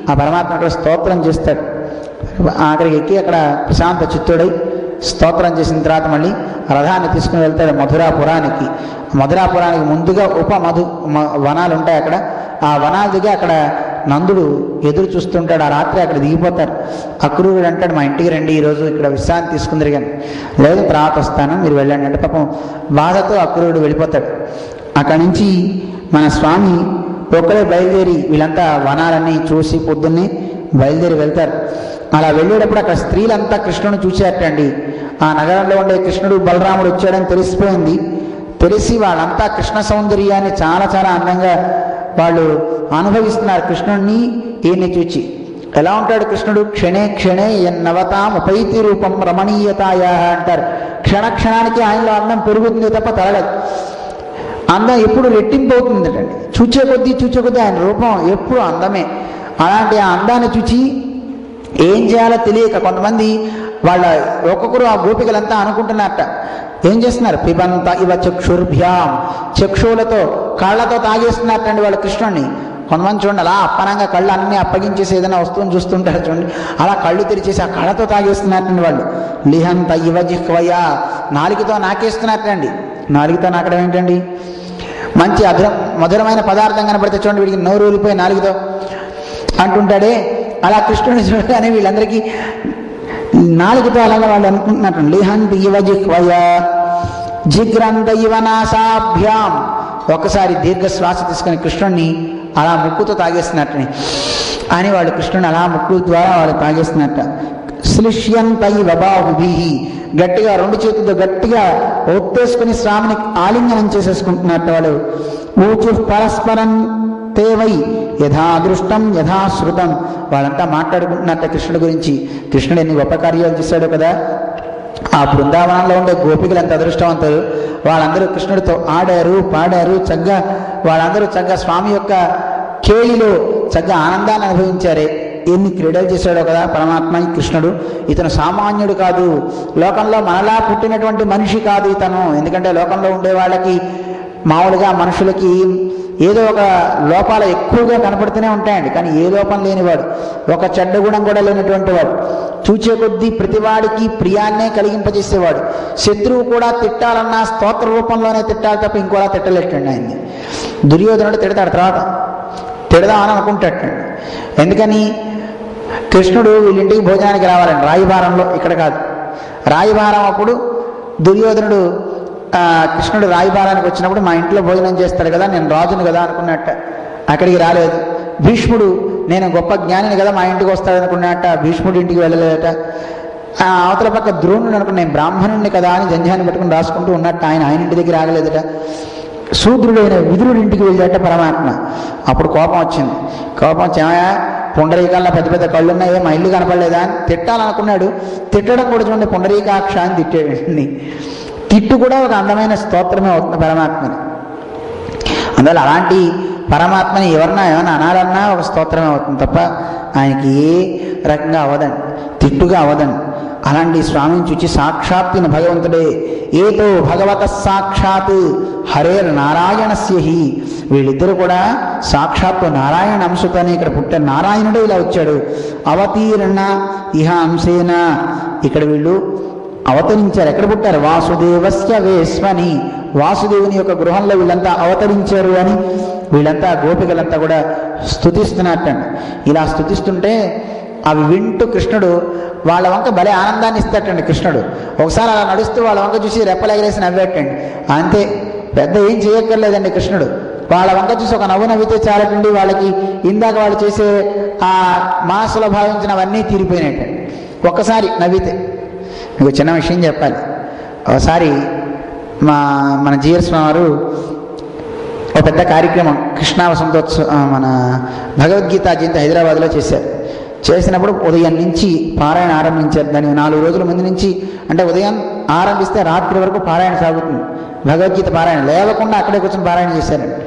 Speaker 1: ఆ పరమాత్మ అక్కడ స్తోత్రం చేస్తాడు. అక్కడికి ఎక్కి అక్కడ ప్రశాంత చిత్తుడై స్తోత్రం చేసిన తర్వాత మళ్ళీ రథాన్ని తీసుకుని వెళ్తాడు మధురాపురానికి. మధురాపురానికి ముందుగా వనాలు ఉంటాయి అక్కడ. ఆ వనాలు దిగి అక్కడ నందుడు ఎదురు చూస్తుంటాడు. ఆ రాత్రి అక్కడ దిగిపోతారు. అక్రూరుడు అంటాడు, మా ఇంటికి రండి, ఈరోజు ఇక్కడ విశ్రాంతి తీసుకుందరు కానీ. లేదు, తర్వాత వస్తాను, మీరు వెళ్ళండి అంటే పాపం బాధతో అక్రూరుడు వెళ్ళిపోతాడు. అక్కడి నుంచి మన స్వామి ఒక్కడే బయలుదేరి వీళ్ళంతా వనాలన్నీ చూసి పొద్దున్నే బయలుదేరి వెళ్తారు. అలా వెళ్ళేటప్పుడు అక్కడ స్త్రీలంతా కృష్ణుని చూసేటండి. ఆ నగరంలో ఉండే కృష్ణుడు బలరాముడు వచ్చాడని తెలిసిపోయింది. తెలిసి వాళ్ళంతా కృష్ణ సౌందర్యాన్ని చాలా చాలా అందంగా వాళ్ళు అనుభవిస్తున్నారు కృష్ణుడిని. ఈయన్ని చూచి ఎలా ఉంటాడు కృష్ణుడు, క్షణే క్షణే ఎన్నవతాం ఉపైతి రూపం రమణీయతాయా అంటారు. క్షణానికి ఆయనలో అందం పెరుగుతుంది తప్ప తరగదు. అందం ఎప్పుడు రెట్టింపు అవుతుందటండి. చూచే కొద్దీ ఆయన రూపం ఎప్పుడు అందమే. అలాంటి ఆ అందాన్ని చూచి ఏం చేయాలో తెలియక కొంతమంది వాళ్ళ ఒక్కొక్కరు ఆ గోపికలంతా అనుకుంటున్నారట, ఏం చేస్తున్నారు, పిబంత ఇవ చక్షుర్భ్యాం, చక్షువులతో కళ్ళతో తాగేస్తున్నారటండి వాళ్ళు కృష్ణుడిని. కొంతమంది చూడండి అలా అప్పనంగా కళ్ళు అన్నీ అప్పగించేసి ఏదైనా వస్తువుని చూస్తుంటారు చూడండి, అలా కళ్ళు తెరిచేసి ఆ కళ్ళతో తాగేస్తున్నారటండి వాళ్ళు. లిహంత ఇవ జిహ్వయా, నాలుగుతో నాకేస్తున్నారటండి. నాలుగుతో నాకడం ఏంటండి, మంచి మధురమైన పదార్థం కనపడితే చూడండి వీడికి నోరు ఊరిపోయి నాలుగుతో అంటుంటాడే, అలా కృష్ణుడిని చూడగానే వీళ్ళందరికీ నాలుగుతో అలాగా వాళ్ళు అనుకుంటున్నట్టు. లిహంత ఇవ జిహ్వయా జిగ్రంత ఇవ నాసాభ్యాం, ఒక్కసారి దీర్ఘ శ్వాస తీసుకుని కృష్ణుడిని అలా ముక్కుతో తాగేస్తున్నట్టని అని వాళ్ళు కృష్ణుని అలా ముక్కు ద్వారా వాళ్ళు తాగేస్తున్నట్ట. శ్లిష్యంత ఇవ బాహుభిః, గట్టిగా రెండు చేతులతో గట్టిగా ఒత్తేసుకుని స్వామిని ఆలింగనం చేసేసుకుంటున్నట్టు వాళ్ళు. ఊచు పరస్పరం తేవై యథాదృష్టం యథాశ్రుతం, వాళ్ళంతా మాట్లాడుకుంటున్నట్ట కృష్ణుడి గురించి. కృష్ణుడు ఎన్ని గొప్ప కార్యాలు చేశాడు కదా. ఆ బృందావనంలో ఉండే గోపికలు ఎంత అదృష్టవంతులు, వాళ్ళందరూ కృష్ణుడితో ఆడారు పాడారు, చక్కగా వాళ్ళందరూ చక్కగా స్వామి యొక్క కేళిలో చక్కగా ఆనందాన్ని అనుభవించారే. ఎన్ని క్రీడలు చేశాడో కదా పరమాత్మ కృష్ణుడు. ఇతను సామాన్యుడు కాదు, లోకంలో మనలా పుట్టినటువంటి మనిషి కాదు ఇతను. ఎందుకంటే లోకంలో ఉండే వాళ్ళకి మామూలుగా మనుషులకి ఏదో ఒక లోపాలు ఎక్కువగా కనపడుతూనే ఉంటాయండి, కానీ ఏ లోపం లేనివాడు, ఒక చెడ్డ గుణం కూడా లేనటువంటి వాడు, చూచే కొద్దీ ప్రతివాడికి ప్రియాన్నే కలిగింపజేసేవాడు. శత్రువు కూడా తిట్టాలన్నా స్తోత్ర రూపంలోనే తిట్టాలి తప్ప ఇంకోలా తిట్టలేటండి ఆయన్ని. దుర్యోధనుడు తిడతాడు, తర్వాత తిడదామని అనుకుంటాడు. ఎందుకని, కృష్ణుడు వీళ్ళింటికి భోజనానికి రావాలండి రాయిభారంలో, ఇక్కడ కాదు. రాయిభారం అప్పుడు దుర్యోధనుడు కృష్ణుడు రాయిభారానికి వచ్చినప్పుడు మా ఇంట్లో భోజనం చేస్తాడు కదా, నేను రాజును కదా అనుకున్నట్ట, అక్కడికి రాలేదు. భీష్ముడు నేను గొప్ప జ్ఞానిని కదా మా ఇంటికి వస్తాడు అనుకున్నట్ట, భీష్ముడి ఇంటికి వెళ్ళలేదట. అవతల పక్క ద్రోణుడు అనుకున్న నేను బ్రాహ్మణుడిని కదా అని జంధ్యాన్ని పట్టుకుని రాసుకుంటూ ఉన్నట్టు ఆయన ఇంటి దగ్గర ఆగలేదట. శూద్రుడైన విదురుడి ఇంటికి వెళ్ళాట పరమాత్మ. అప్పుడు కోపం వచ్చింది. కోపం వచ్చి ఏమయ్యా పుండరీకాల్లో పెద్ద పెద్ద కళ్ళున్నాయే మా ఇల్లు కనపడలేదా అని తిట్టాలనుకున్నాడు. తిట్టడం కూడా చూడండి పుండరీకాక్ష అని తిట్టేయండి. తిట్టు కూడా ఒక అందమైన స్తోత్రమే అవుతుంది పరమాత్మని. అందువల్ల అలాంటి పరమాత్మని ఎవరన్నా ఏమైనా అనాలన్నా ఒక స్తోత్రమే అవుతుంది తప్ప ఆయనకి ఏ రకంగా అవ్వదండి, తిట్టుగా అవ్వదండి. అలాంటి స్వామిని చూచి సాక్షాత్తున భగవంతుడే ఏతో భగవత సాక్షాత్ హరేర్ నారాయణస్యహి, వీళ్ళిద్దరూ కూడా సాక్షాత్తు నారాయణ అంశతోనే ఇక్కడ పుట్టారు. నారాయణుడే ఇలా వచ్చాడు. అవతీర్ణ ఇహ అంశేన, ఇక్కడ వీళ్ళు అవతరించారు. ఎక్కడ పుట్టారు, వాసుదేవస్య వేస్మని, వాసుదేవుని యొక్క గృహంలో వీళ్ళంతా అవతరించారు అని వీళ్ళంతా గోపికలంతా కూడా స్తుతిస్తున్నట్టండి. ఇలా స్తుతిస్తుంటే అవి వింటూ కృష్ణుడు వాళ్ళ వంక భలే ఆనందాన్ని ఇస్తాటండి. కృష్ణుడు ఒకసారి అలా నడుస్తూ వాళ్ళ వంక చూసి రెప్పలెగరేసి నవ్వేటండి. అంతే, పెద్ద ఏం చేయక్కర్లేదండి కృష్ణుడు. వాళ్ళ వంక చూసి ఒక నవ్వు నవ్వితే చాలటండి, వాళ్ళకి ఇందాక వాళ్ళు చేసే ఆ మనసులో భావించినవన్నీ తీరిపోయినట్టండి. ఒక్కసారి నవ్వితే. మీకు చిన్న విషయం చెప్పాలి. ఒకసారి మన జిఆర్ స్వామి వారు ఒక పెద్ద కార్యక్రమం కృష్ణావసంతోత్సవం మన భగవద్గీత జయంతి హైదరాబాద్లో చేశారు. చేసినప్పుడు ఉదయం నుంచి పారాయణ ఆరంభించారు. దాని 4 రోజుల ముందు నుంచి, అంటే ఉదయం ఆరంభిస్తే రాత్రి వరకు పారాయణ సాగుతుంది. భగవద్గీత పారాయణ లేవకుండా అక్కడే కూర్చొని పారాయణ చేశారండి.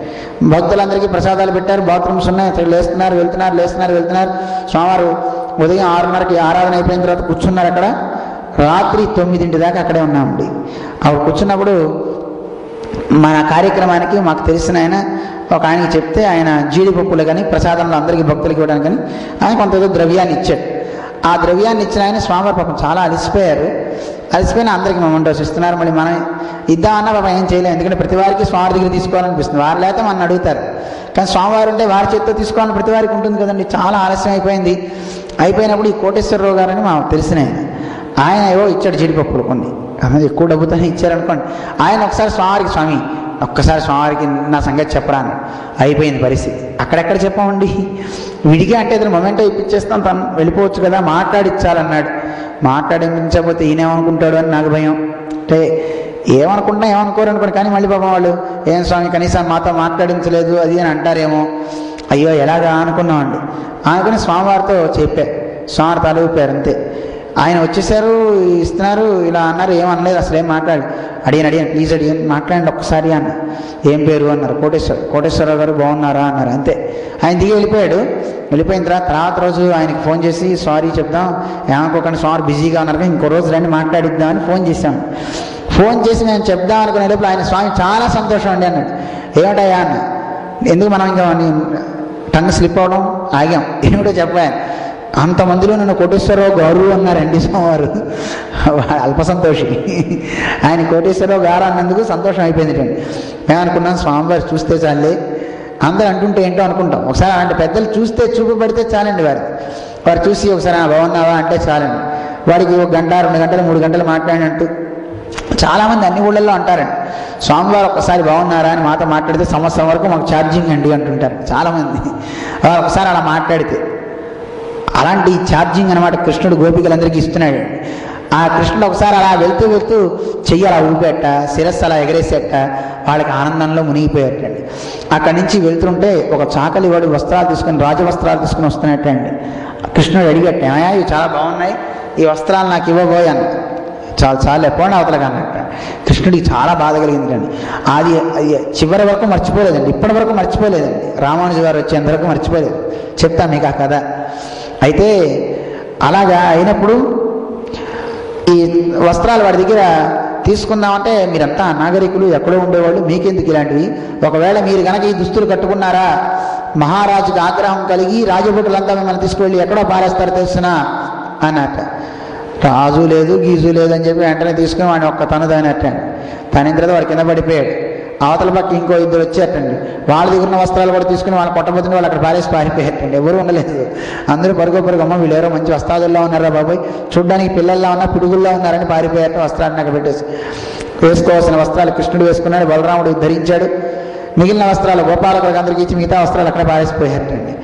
Speaker 1: భక్తులందరికీ ప్రసాదాలు పెట్టారు. బాత్రూమ్స్ ఉన్నాయి, లేస్తున్నారు వెళ్తున్నారు. స్వామివారు ఉదయం 6:30కి ఆరాధన అయిపోయిన తర్వాత కూర్చున్నారు. అక్కడ రాత్రి 9 దాకా అక్కడే ఉన్నామండి. అప్పుడు కూర్చున్నప్పుడు మన కార్యక్రమానికి మాకు తెలిసిన ఒక ఆయనకి చెప్తే ఆయన జీడిపప్పులు కానీ ప్రసాదంలో అందరికీ భక్తులకి ఇవ్వడానికి కానీ ఆయన కొంత ఏదో ద్రవ్యాన్ని ఇచ్చాడు. ఆ ద్రవ్యాన్ని ఇచ్చిన ఆయన స్వామివారు పాపం చాలా అలసిపోయిన అందరికీ మొమెంటోస్ ఇస్తున్నారు. మళ్ళీ మనం ఇద్దామన్నా పాపం ఏం చేయలేము. ఎందుకంటే ప్రతి వారికి స్వామి దగ్గర తీసుకోవాలనిపిస్తుంది. వారు లేకపోతే మనం అడుగుతారు, కానీ స్వామివారు ఉంటే వారి చేతితో తీసుకోవాలని ప్రతి వారికి ఉంటుంది కదండి. చాలా ఆలస్యం అయిపోయినప్పుడు ఈ కోటేశ్వరరావు గారని మాకు తెలిసిన ఆయన ఏవో ఇచ్చాడు జీడిపప్పులు కొన్ని, ఎక్కువ డబ్బుతోనే ఇచ్చారనుకోండి. ఆయన ఒకసారి స్వామి ఒక్కసారి స్వామివారికి నా సంగతి చెప్పరా అని. అయిపోయింది పరిస్థితి. అక్కడెక్కడ చెప్పామండి, విడిగా అంటే ఇతను మొమెంటో ఇప్పించేస్తాం, తను వెళ్ళిపోవచ్చు కదా, మాట్లాడిచ్చాలన్నాడు. మాట్లాడించకపోతే ఈయనేమనుకుంటాడు అని నాకు భయం. అంటే ఏమనుకోరు అనుకోండి, కానీ మళ్ళీ పాపం వాళ్ళు ఏం స్వామి కనీసం మాతో మాట్లాడించలేదు అది అని అంటారేమో, అయ్యో ఎలాగా అనుకున్నామండి. అనుకుని స్వామివారితో స్వామివారి తలూపారు అంతే. ఆయన వచ్చేసారు, ఇస్తున్నారు, ఇలా అన్నారు, ఏమనలేదు, అసలు ఏం అడిగాను ప్లీజ్ మాట్లాడండి ఒక్కసారి అన్న. ఏం పేరు అన్నారు. కోటేశ్వరరావు గారు, బాగున్నారా అన్నారు. అంతే. ఆయన దిగి వెళ్ళిపోయిన తర్వాత రోజు ఆయనకి ఫోన్ చేసి సారీ చెప్దాం, ఏమనుకోకుండా స్వామి బిజీగా ఉన్నారు, ఇంకో రోజు రండి మాట్లాడిద్దామని ఫోన్ చేసి నేను చెప్దాం అనుకునే లోపల ఆయన స్వామి చాలా సంతోషం అండి అన్నాడు. ఏమిటయ్యా అన్న. ఎందుకు మనం ఇంకా టంగ్ స్లిప్ అవడం ఆగాం. ఏమిటో చెప్పాను. అంతమందిలో నన్ను కోటేశ్వరరావు గారు అన్నారండి స్వామివారు. అల్ప సంతోషి. ఆయన కోటేశ్వరరావు గారు అన్నందుకు సంతోషం అయిపోయింది. మేము అనుకున్నాం స్వామివారు చూస్తే చాలే, అందరూ అంటుంటే ఏంటో అనుకుంటాం. ఒకసారి అలాంటి పెద్దలు చూపు పడితే చాలండి. వారు చూసి ఒకసారి బాగున్నావా అంటే చాలండి. వాడికి 1 గంట 2 గంటలు 3 గంటలు మాట్లాడినట్టు చాలామంది అన్ని ఊళ్ళల్లో అంటారండి. స్వామివారు ఒక్కసారి బాగున్నారా అని మాతో మాట్లాడితే సంవత్సరం వరకు మాకు ఛార్జింగ్ అండి అంటుంటారు చాలామంది. ఒకసారి అలా మాట్లాడితే అలాంటి ఛార్జింగ్ అనమాట కృష్ణుడు గోపికలందరికీ ఇస్తున్నాడు. ఆ కృష్ణుడు ఒకసారి అలా వెళ్తూ చెయ్యి అలా ఊపేట, శిరస్సు అలా ఎగరేసేట, వాళ్ళకి ఆనందంలో మునిగిపోయేటండి. అక్కడి నుంచి వెళ్తుంటే ఒక చాకలి వాడు రాజవస్త్రాలు తీసుకుని వస్తున్నట్టండి. కృష్ణుడు అడిగట్ట, ఏమయ్యా ఇవి చాలా బాగున్నాయి, ఈ వస్త్రాలు నాకు ఇవ్వబోయ్ అన్న. చాలా ఎప్పుడు అవతలగా అన్నట్ట. కృష్ణుడికి చాలా బాధ కలిగిందండి. అది చివరి వరకు మర్చిపోలేదండి, ఇప్పటి వరకు మర్చిపోలేదండి. రామానుజు గారు వచ్చేంతవరకు మర్చిపోలేదు. చెప్తా మీకు ఆ కథ. అయితే అలాగా అయినప్పుడు ఈ వస్త్రాలు వాడి దగ్గర తీసుకుందామంటే, మీరంతా నాగరికులు, ఎక్కడో ఉండేవాళ్ళు, మీకెందుకు ఇలాంటివి, ఒకవేళ మీరు కనుక ఈ దుస్తులు కట్టుకున్నారా మహారాజుకి ఆగ్రహం కలిగి రాజభటులంతా మిమ్మల్ని తీసుకువెళ్ళి ఎక్కడో పారేస్తారు తెలుసునా అన్నట్ట. రాజు లేదు గీజు లేదు అని చెప్పి వెంటనే తీసుకుని వాడిని ఒక్క తనదనట్టండి. తన తర్వాత వాడు కింద పడిపోయాడు. అవతల పక్క ఇంకో 2 వచ్చారటండి. వాళ్ళ దగ్గర ఉన్న వస్త్రాలు కూడా తీసుకుని వాళ్ళు కొట్టబోతుంటే వాళ్ళు అక్కడ పారిపోయారటండి. ఎవరు ఉండలేదు. అందరూ పరుగు అమ్మ వీళ్ళు ఎవరో మంచి వస్త్రాదుల్లో ఉన్నారా బాబాయ్, చూడ్డానికి పిల్లల్లా ఉన్నా పిడుగుల్లో ఉన్నారని పారిపోయారట. వస్త్రాన్ని అక్కడ పెట్టేసి వేసుకోవాల్సిన వస్త్రాలు కృష్ణుడు వేసుకున్నాడు, బలరాముడు ధరించాడు. మిగిలిన వస్త్రాలు గోపాలకులకు అందరికీ ఇచ్చి మిగతా వస్త్రాలు అక్కడ పారేసిపోయారటండి.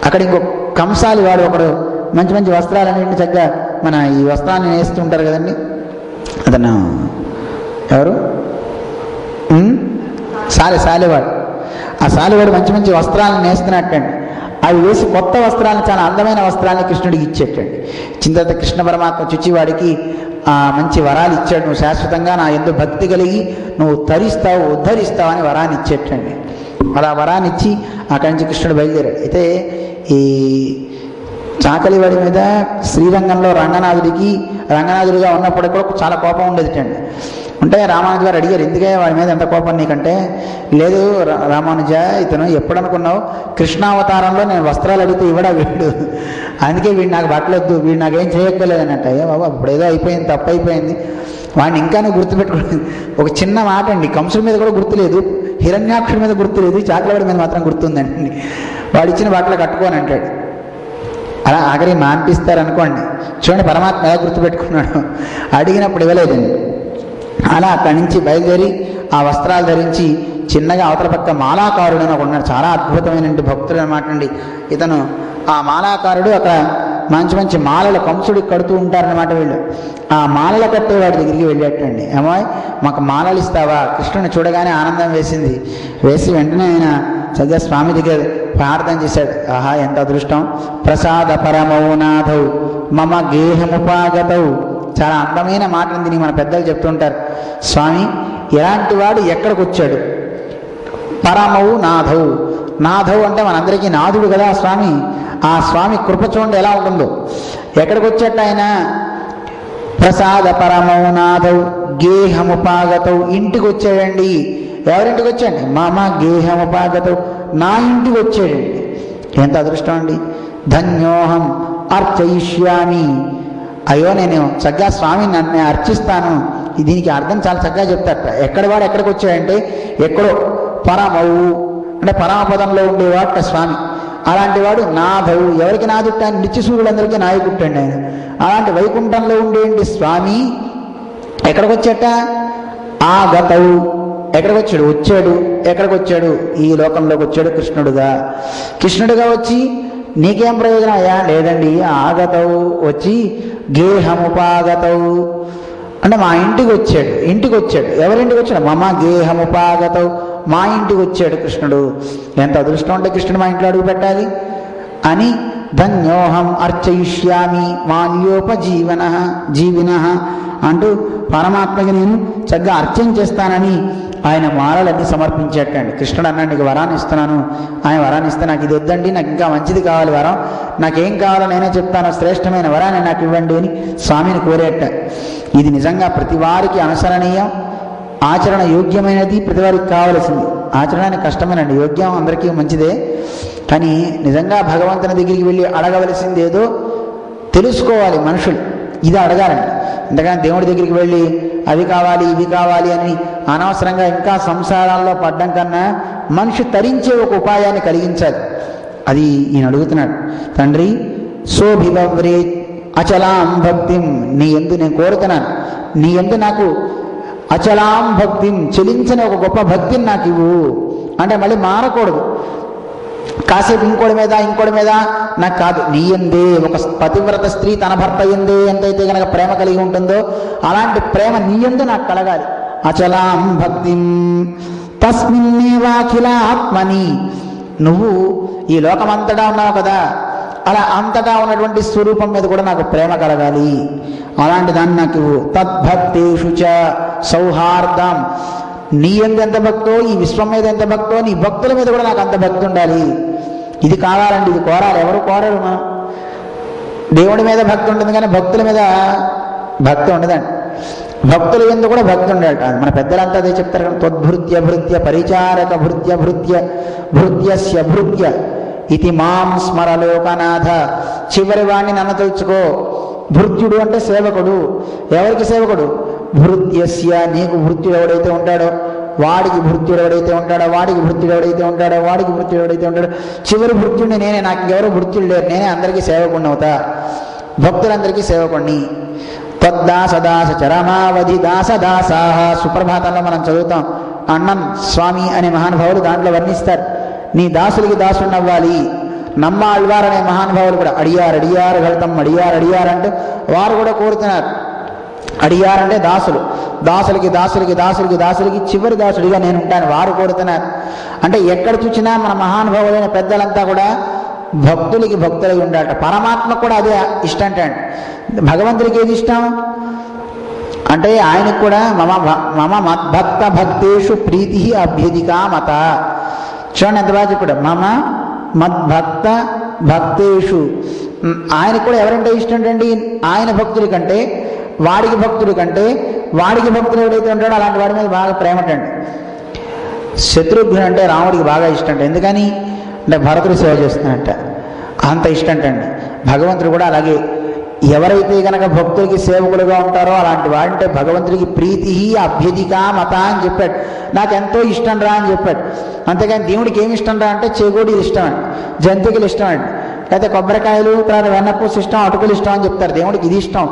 Speaker 1: అక్కడ ఇంకో కంసాలి వాడు ఒకడు మంచి వస్త్రాలన్నింటినీ చక్కగా మన ఈ వస్త్రాన్ని వేస్తుంటారు కదండి, అతను ఎవరు సాలేవాడు. ఆ సాలేవాడు మంచి వస్త్రాలను వేస్తున్నట్టండి. అవి వేసి కొత్త వస్త్రాలను, చాలా అందమైన వస్త్రాన్ని కృష్ణుడికి ఇచ్చేటండి. చింత కృష్ణ పరమాత్మ చుచ్చివాడికి మంచి వరాలు ఇచ్చాడు. నువ్వు శాశ్వతంగా నా యందు భక్తి కలిగి నువ్వు ఉద్ధరిస్తావు అని వరాన్ని ఇచ్చేటండి. అలా వరాన్ని ఇచ్చి అక్కడి నుంచి కృష్ణుడు బయలుదేరాడు. అయితే ఈ చాకలివాడి మీద శ్రీరంగంలో రంగనాథుడిగా ఉన్నప్పుడు కూడా చాలా కోపం ఉండేదిటండి. ఉంటే రామానుజ గారు అడిగారు, ఎందుకే వాడి మీద ఎంత కోపం నీకంటే, లేదు రామానుజ, ఇతను ఎప్పుడు అనుకున్నావు, కృష్ణావతారంలో నేను వస్త్రాలు అడిగితే ఇవ్వడా వీడు, అందుకే వీడు నాకు బట్టలొద్దు, వీడు నాకేం చేయక్కర్లేదు అన్నట్టు. అయ్యో బాబా ఇప్పుడేదో అయిపోయింది, తప్పు అయిపోయింది, వాడిని ఇంకా నువ్వు గుర్తుపెట్టుకోలేదు. ఒక చిన్న మాట అండి, కంసుడి మీద కూడా గుర్తులేదు, హిరణ్యాక్షుడి మీద గుర్తులేదు, చాకలివాడి మీద మాత్రం గుర్తుందండి. వాడు ఇచ్చిన బట్టలు కట్టుకోని అంటాడు. అలా ఆఖరి మాన్పిస్తారనుకోండి. చూడండి పరమాత్మ ఎలా గుర్తుపెట్టుకున్నాడు. అడిగినప్పుడు ఇవ్వలేదండి. అలా అక్కడి నుంచి బయలుదేరి ఆ వస్త్రాలు ధరించి చిన్నగా అవతల పక్క మాలాకారుడు అని ఉన్నాడు. చాలా అద్భుతమైన భక్తుడు అనమాట అండి ఇతను. ఆ మాలాకారుడు అక్కడ మంచి మంచి మాలలు కంసుడికి కడుతూ ఉంటారన్నమాట వీళ్ళు. ఆ మాలలు కట్టేవాడి దగ్గరికి వెళ్ళేటండి. ఏమాయ్ మాకు మాలలు ఇస్తావా? కృష్ణుని చూడగానే ఆనందం వేసింది. వేసి వెంటనే ఆయన చక్కగా స్వామి దగ్గర ప్రార్థన చేశాడు. ఆహా ఎంత అదృష్టం! ప్రసాద పరమౌనాథౌ మమ గేహముపాగతౌ. చాలా అందమైన మాటలు దీనికి మన పెద్దలు చెప్తుంటారు. స్వామి ఎలాంటి వాడు ఎక్కడికి వచ్చాడు? పరమౌ నాథౌ. నాథౌ అంటే మనందరికీ నాథుడు కదా స్వామి. ఆ స్వామి కృప చూడండి ఎలా ఉంటుందో. ఎక్కడికి వచ్చేట ఆయన? ప్రసాద పరమౌ నాథౌ గేహముపాగతౌ. ఇంటికి వచ్చాడండి. ఎవరింటికి వచ్చాడండి? మమ గేహముపాగతౌ. నా ఇంటికి వచ్చాడండి. ఎంత అదృష్టం అండి! ధన్యోహం అర్చయిష్యామి. అయ్యో నేను చక్కగా స్వామి నన్ను అర్చిస్తాను. దీనికి అర్థం చాలా చక్కగా చెప్తారట. ఎక్కడ వాడు ఎక్కడికి వచ్చాడంటే ఎక్కడో పరమవు అంటే పరమపదంలో ఉండేవాట స్వామి. అలాంటి వాడు నాథవు. ఎవరికి నాదుట్ట? నిత్యసూర్యులందరికీ నాయకుట్టండి ఆయన. అలాంటి వైకుంఠంలో ఉండేంటి స్వామి ఎక్కడికి వచ్చాట? ఆగతవు. ఎక్కడికి వచ్చాడు? వచ్చాడు. ఎక్కడికి వచ్చాడు? ఈ లోకంలోకి వచ్చాడు కృష్ణుడుగా. కృష్ణుడుగా వచ్చి నీకేం ప్రయోజనం అయ్యా? లేదండి. ఆగతవు వచ్చి గేహముపాగతవు అంటే మా ఇంటికి వచ్చాడు. ఇంటికి వచ్చాడు. ఎవరింటికి వచ్చాడు? మమ గేహముపాగతవు. మా ఇంటికి వచ్చాడు కృష్ణుడు. ఎంత అదృష్టం ఉంటే కృష్ణుడు మా ఇంట్లో అడుగు పెట్టాలి అని ధన్యోహం అర్చయిష్యామి మాన్యోపజీవన జీవిన అంటూ పరమాత్మకి నేను చక్కగా అర్చన చేస్తానని ఆయన మాలలన్నీ సమర్పించేటండి. కృష్ణుడు అన్నాడు నీకు వరాన్ని ఇస్తున్నాను. ఆయన వరాన్ని ఇస్తే నాకు ఇది వద్దండి, నాకు ఇంకా మంచిది కావాలి వరం, నాకేం కావాలో నేనే చెప్తాను, శ్రేష్టమైన వరాన్ని నాకు ఇవ్వండి అని స్వామిని కోరేట. ఇది నిజంగా ప్రతి వారికి అనుసరణీయం, ఆచరణ యోగ్యమైనది, ప్రతి వారికి కావలసింది. ఆచరణానికి కష్టమేనండి, యోగ్యం అందరికీ మంచిదే. కానీ నిజంగా భగవంతుని దగ్గరికి వెళ్ళి అడగవలసింది ఏదో తెలుసుకోవాలి మనుషులు. ఇది అడగాలండి. ఎందుకంటే దేవుడి దగ్గరికి వెళ్ళి అవి కావాలి ఇవి కావాలి అని అనవసరంగా ఇంకా సంసారాల్లో పడ్డం కన్నా మనిషి తరించే ఒక ఉపాయాన్ని కలిగించాలి. అది ఈయన అడుగుతున్నాడు. తండ్రి సోభివవ్రే అచలాం భక్తిం. నీ యందు నేను కోరుతున్నాను, నీ యందు నాకు అచలాం భక్తిం చెలించని ఒక గొప్ప భక్తిని నాకు ఇవ్వు. అంటే మళ్ళీ మారకూడదు, కాసేపు ఇంకోటి మీద నాకు కాదు. నీ యందే ఒక పతివ్రత స్త్రీ తన భర్త యందే ఎంతైతే కనుక ప్రేమ కలిగి ఉంటుందో అలాంటి ప్రేమ నీ యందు నాకు కలగాలి. అచలాం భక్తిం తస్మిన్నేవాఖిల ఆత్మని. నువ్వు ఈ లోకమంతటా ఉన్నావు కదా, అలా అంతటా ఉన్నటువంటి స్వరూపం మీద కూడా నాకు ప్రేమ కలగాలి. అలాంటి దాన్ని నాకు తద్భక్తేషు చ సౌహార్దం. నీ యందు ఎంత భక్తో, ఈ విశ్వం మీద ఎంత భక్తో, నీ భక్తుల మీద కూడా నాకు అంత భక్తి ఉండాలి. ఇది కావాలండి, ఇది కోరాలి. ఎవరు కోరరు. మనం దేవుడి మీద భక్తి ఉంటుంది కానీ భక్తుల మీద భక్తి ఉండదండి. భక్తుల యందు కూడా భక్తి ఉండాలి. మన పెద్దలంతా అదే చెప్తారు. త్వద్భృత్య భృత్య పరిచారక భృత్య భృత్య భృత్యస్య భృత్య ఇది మాం స్మరలోకనాథ. చివరి వాణ్ణి నన్ను తెలుసుకో. భృత్యుడు అంటే సేవకుడు. ఎవరికి సేవకుడు? భృత్యస్య. నీకు భృత్యుడు ఎవడైతే ఉంటాడో వాడికి భృత్యుడు ఎవడైతే ఉంటాడో వాడికి భృత్యుడు ఎవడైతే ఉంటాడో వాడికి భృత్యుడు ఎవడైతే ఉంటాడో చివరి భృత్యుడిని నేనే. నాకు ఇంకెవరు భృత్యుడు లేరు, నేనే అందరికీ సేవకుడిని అవుతా, భక్తులందరికీ సేవకుడిని. తద్దాసదాస చరమావధి దాసదాసాహ. సుప్రభాతంలో మనం చదువుతాం. అన్నం స్వామి అనే మహానుభావులు దాంట్లో వర్ణిస్తారు. నీ దాసులకి దాసుడిని అవ్వాలి. నమ్మాళ్వారు అనే మహానుభావులు కూడా అడియారు అడియారు గళతం అడియారు అడియారు అంటే వారు కూడా కోరుతున్నారు. అడియారంటే దాసులు, దాసులకి దాసులకి దాసులకి దాసులకి చివరి దాసుడిగా నేను ఉంటాను వారు కోరుతున్నారు. అంటే ఎక్కడ చూసినా మన మహానుభావులైన పెద్దలంతా కూడా భక్తులకి భక్తులై ఉండాలట. పరమాత్మ కూడా అదే ఇష్టం అంటే. భగవంతుడికి ఏది ఇష్టం అంటే ఆయనకు కూడా మమ మద్భక్త భక్తేషు ప్రీతి అభ్యధికా మత. చూడండి ఎంత బాగా చెప్పాడు. మమ మద్భక్త భక్తేషు. ఆయనకు కూడా ఎవరంటే ఇష్టం అండి? ఆయన భక్తుడి కంటే వాడికి భక్తుడి కంటే వాడికి భక్తుడు ఎవడైతే ఉంటాడో అలాంటి వాడి మీద బాగా ప్రేమటండి. శత్రుఘ్నుడు అంటే రాముడికి బాగా ఇష్టం. ఎందుకని అంటే భరతుడు సేవ చేస్తున్నట్ట, అంత ఇష్టం అండి. భగవంతుడు కూడా అలాగే ఎవరైతే కనుక భక్తుడికి సేవకులుగా ఉంటారో అలాంటి వాడంటే భగవంతుడికి ప్రీతి అభ్యధిక మత అని చెప్పాడు. నాకు ఎంతో ఇష్టం రా అని చెప్పాడు. అంతేగాని దేవుడికి ఏమి ఇష్టం రా అంటే చేగోడీలు ఇష్టం అండి, జంతికలు ఇష్టం అండి, లేకపోతే కొబ్బరికాయలు తర్వాత వెన్నపూస ఇష్టం, అటుకులు ఇష్టం అని చెప్తారు. దేవుడికి ఇది ఇష్టం.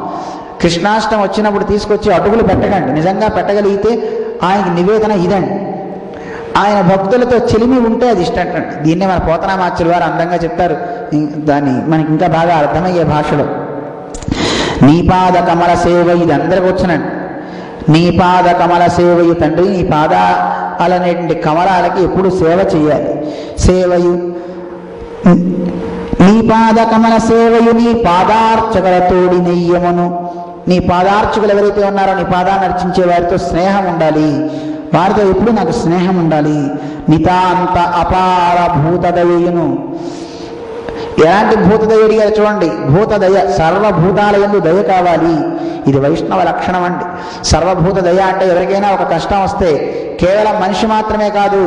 Speaker 1: కృష్ణాష్టమి వచ్చినప్పుడు తీసుకొచ్చి అటుకులు పెట్టకండి. నిజంగా పెట్టగలిగితే ఆయనకి నివేదన ఇదండి. ఆయన భక్తులతో చెలిమి ఉంటే అది ఇష్టం అంట. దీన్నే మన పోతనామాచ్యుల వారు అందంగా చెప్తారు. దాన్ని మనకి ఇంకా బాగా అర్థమయ్యే భాషలో నీ పాద కమల సేవయు, ఇది అందరికి వచ్చునండి. నీ పాద కమల సేవయు, తండ్రి నీ పాదాలనేటువంటి కమలాలకి ఎప్పుడు సేవ చేయాలి. సేవయు నీ పాద కమల సేవయు నీ పాదార్చకుల తోడి నెయ్యమును, నీ పాదార్చకులు ఎవరైతే ఉన్నారో నీ పాదాన్ని అర్చించే వారితో స్నేహం ఉండాలి, వారితో ఎప్పుడు నాకు స్నేహం ఉండాలి. నితాంత అపార భూతదయును, ఎలాంటి భూతదయుడి గారు చూడండి, భూతదయ సర్వభూతాల యందు దయ కావాలి. ఇది వైష్ణవ లక్షణం అండి. సర్వభూత దయ అంటే ఎవరికైనా ఒక కష్టం వస్తే కేవలం మనిషి మాత్రమే కాదు,